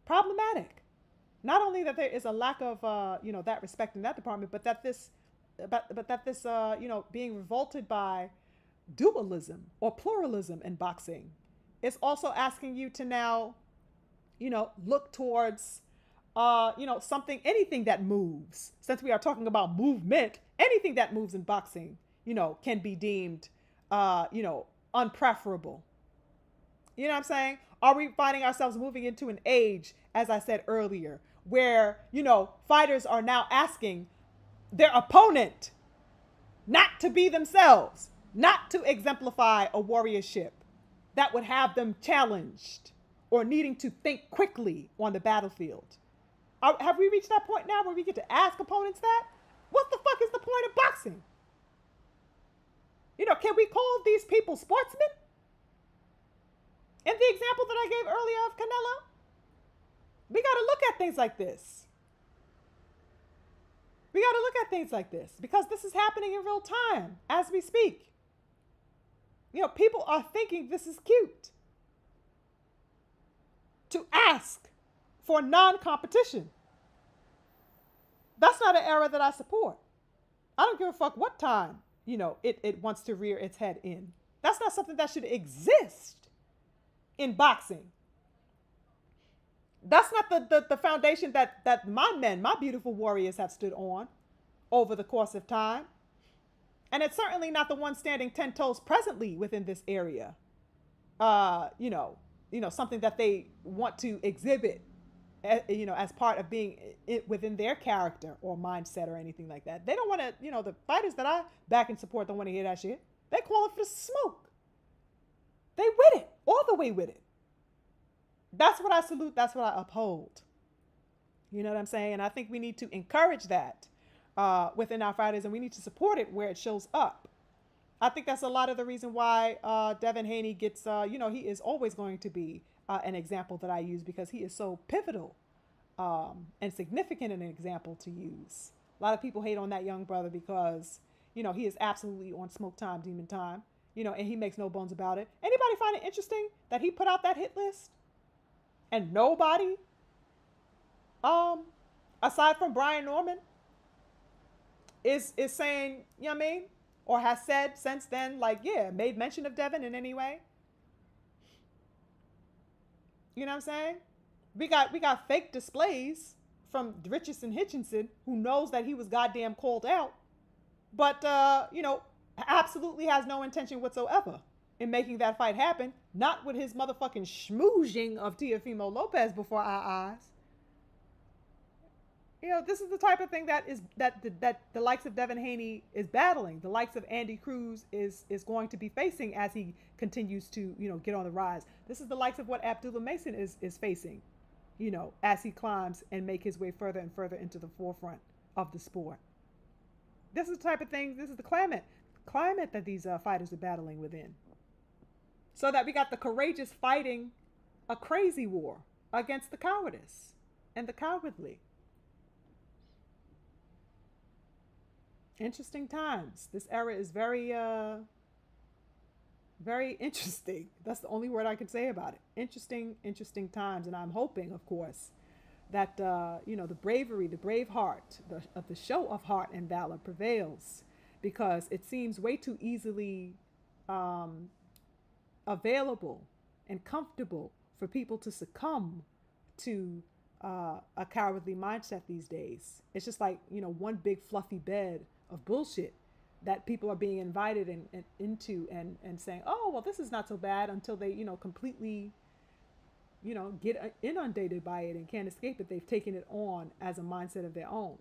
[SPEAKER 1] Problematic. Not only that there is a lack of, that respect in that department, but that this, being revolted by dualism or pluralism in boxing is also asking you to now, look towards, something, anything that moves. Since we are talking about movement, anything that moves in boxing, can be deemed, unpreferable. You know what I'm saying? Are we finding ourselves moving into an age, as I said earlier, where, fighters are now asking their opponent not to be themselves, not to exemplify a warriorship that would have them challenged or needing to think quickly on the battlefield? Have we reached that point now where we get to ask opponents that? What the fuck is the point of boxing? Can we call these people sportsmen? In the example that I gave earlier of Canelo, we got to look at things like this. We got to look at things like this because this is happening in real time as we speak. People are thinking this is cute to ask for non-competition. That's not an era that I support. I don't give a fuck what time, it wants to rear its head in. That's not something that should exist in boxing. That's not the foundation that my men, my beautiful warriors have stood on over the course of time. And it's certainly not the one standing 10 toes presently within this area. Something that they want to exhibit, as part of being within their character or mindset or anything like that. They don't want to, the fighters that I back and support don't want to hear that shit. They call it for smoke. They with it, all the way with it. That's what I salute. That's what I uphold. You know what I'm saying? And I think we need to encourage that within our fighters, and we need to support it where it shows up. I think that's a lot of the reason why Devin Haney gets, he is always going to be an example that I use because he is so pivotal and significant an example to use. A lot of people hate on that young brother because, he is absolutely on smoke time, demon time, and he makes no bones about it. Anybody find it interesting that he put out that hit list and nobody, aside from Brian Norman, is saying, you know what I mean? Or has said since then, made mention of Devin in any way? You know what I'm saying? We got fake displays from Richardson Hitchinson, who knows that he was goddamn called out, but absolutely has no intention whatsoever in making that fight happen. Not with his motherfucking schmoozing of Teofimo Lopez before our eyes. This is the type of thing that the likes of Devin Haney is battling. The likes of Andy Cruz is going to be facing as he continues to, get on the rise. This is the likes of what Abdullah Mason is facing, as he climbs and make his way further and further into the forefront of the sport. This is the type of thing, this is the climate that these fighters are battling within. So that we got the courageous fighting a crazy war against the cowardice and the cowardly. Interesting times. This era is very, very interesting. That's the only word I can say about it. Interesting times. And I'm hoping, of course, that, the bravery, the brave heart, the show of heart and valor prevails, because it seems way too easily available and comfortable for people to succumb to a cowardly mindset these days. It's just like, one big fluffy bed of bullshit that people are being invited into and saying, oh, well, this is not so bad, until they, completely, get inundated by it and can't escape it. They've taken it on as a mindset of their own.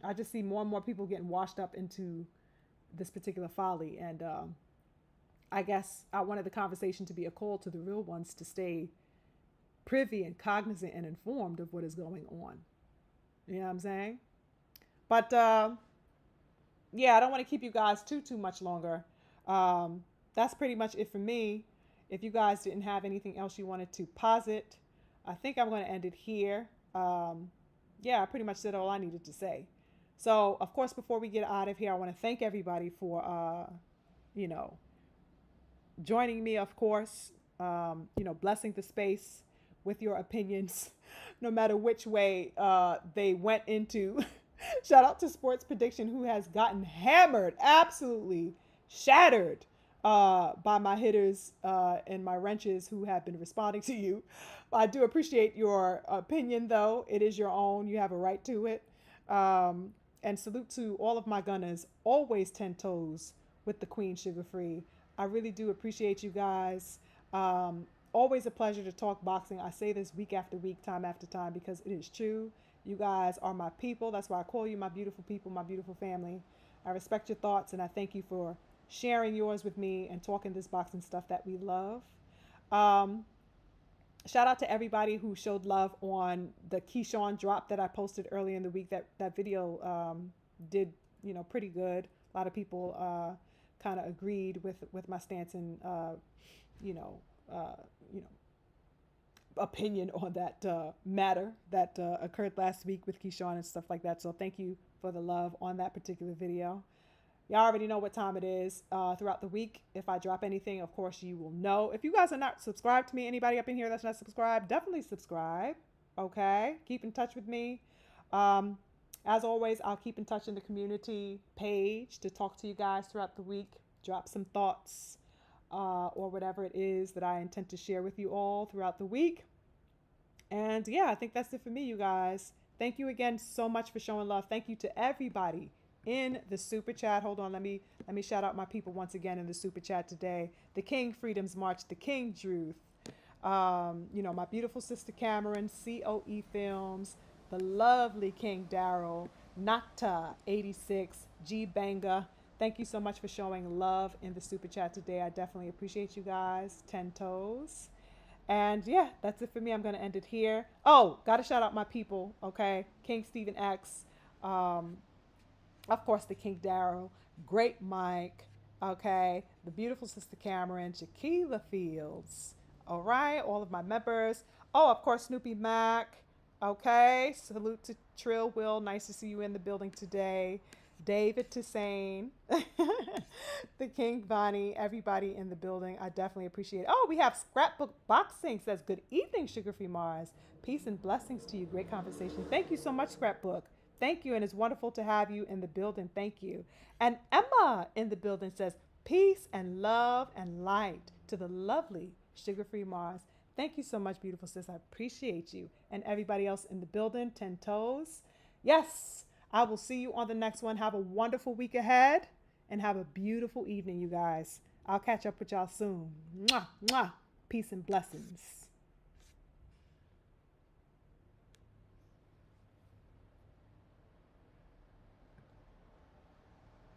[SPEAKER 1] I just see more and more people getting washed up into this particular folly. And I guess I wanted the conversation to be a call to the real ones to stay privy and cognizant and informed of what is going on. You know what I'm saying? But yeah, I don't want to keep you guys too much longer. That's pretty much it for me. If you guys didn't have anything else you wanted to posit, I think I'm going to end it here. Yeah, I pretty much said all I needed to say. So, of course, before we get out of here, I want to thank everybody for, you know, joining me, of course, blessing the space with your opinions, no matter which way they went into. Shout out to Sports Prediction, who has gotten hammered, absolutely shattered by my hitters and my wrenches who have been responding to you. I do appreciate your opinion, though. It is your own. You have a right to it. And salute to all of my gunners, always 10 toes with the Queen Sugar Free. I really do appreciate you guys. Always a pleasure to talk boxing. I say this week after week, time after time, because it is true. You guys are my people. That's why I call you my beautiful people, my beautiful family. I respect your thoughts, and I thank you for sharing yours with me and talking this boxing stuff that we love. Shout out to everybody who showed love on the Keyshawn drop that I posted earlier in the week. That video did, pretty good. A lot of people kind of agreed with my stance and opinion on that matter that occurred last week with Keyshawn and stuff like that. So thank you for the love on that particular video. Y'all already know what time it is throughout the week. If I drop anything, of course, you will know. If you guys are not subscribed to me, anybody up in here that's not subscribed, definitely subscribe. Okay? Keep in touch with me. As always, I'll keep in touch in the community page to talk to you guys throughout the week. Drop some thoughts or whatever it is that I intend to share with you all throughout the week. And yeah, I think that's it for me, you guys. Thank you again so much for showing love. Thank you to everybody in the super chat. Hold on, let me shout out my people once again in the super chat today. The King Freedom's March, the King Druth, my beautiful sister Cameron, COE Films, the lovely King Daryl, Nata 86, G Banga. Thank you so much for showing love in the super chat today. I definitely appreciate you guys. 10 toes. And yeah, that's it for me. I'm going to end it here. Oh, got to shout out my people, okay? King Stephen X, of course, the King Darrow, Great Mike, okay? The beautiful sister Cameron, Shaquila Fields, all right? All of my members. Oh, of course, Snoopy Mac, okay? Salute to Trill Will. Nice to see you in the building today. David Toussaint, the King Bonnie, everybody in the building. I definitely appreciate it. Oh, we have Scrapbook Boxing says, good evening, SugarFreeMars. Peace and blessings to you. Great conversation. Thank you so much, Scrapbook. Thank you, and it's wonderful to have you in the building. Thank you. And Emma in the building says, peace and love and light to the lovely SugarFreeMars. Thank you so much, beautiful sis. I appreciate you. And everybody else in the building, 10 toes. Yes, I will see you on the next one. Have a wonderful week ahead and have a beautiful evening, you guys. I'll catch up with y'all soon. Mwah, mwah. Peace and blessings.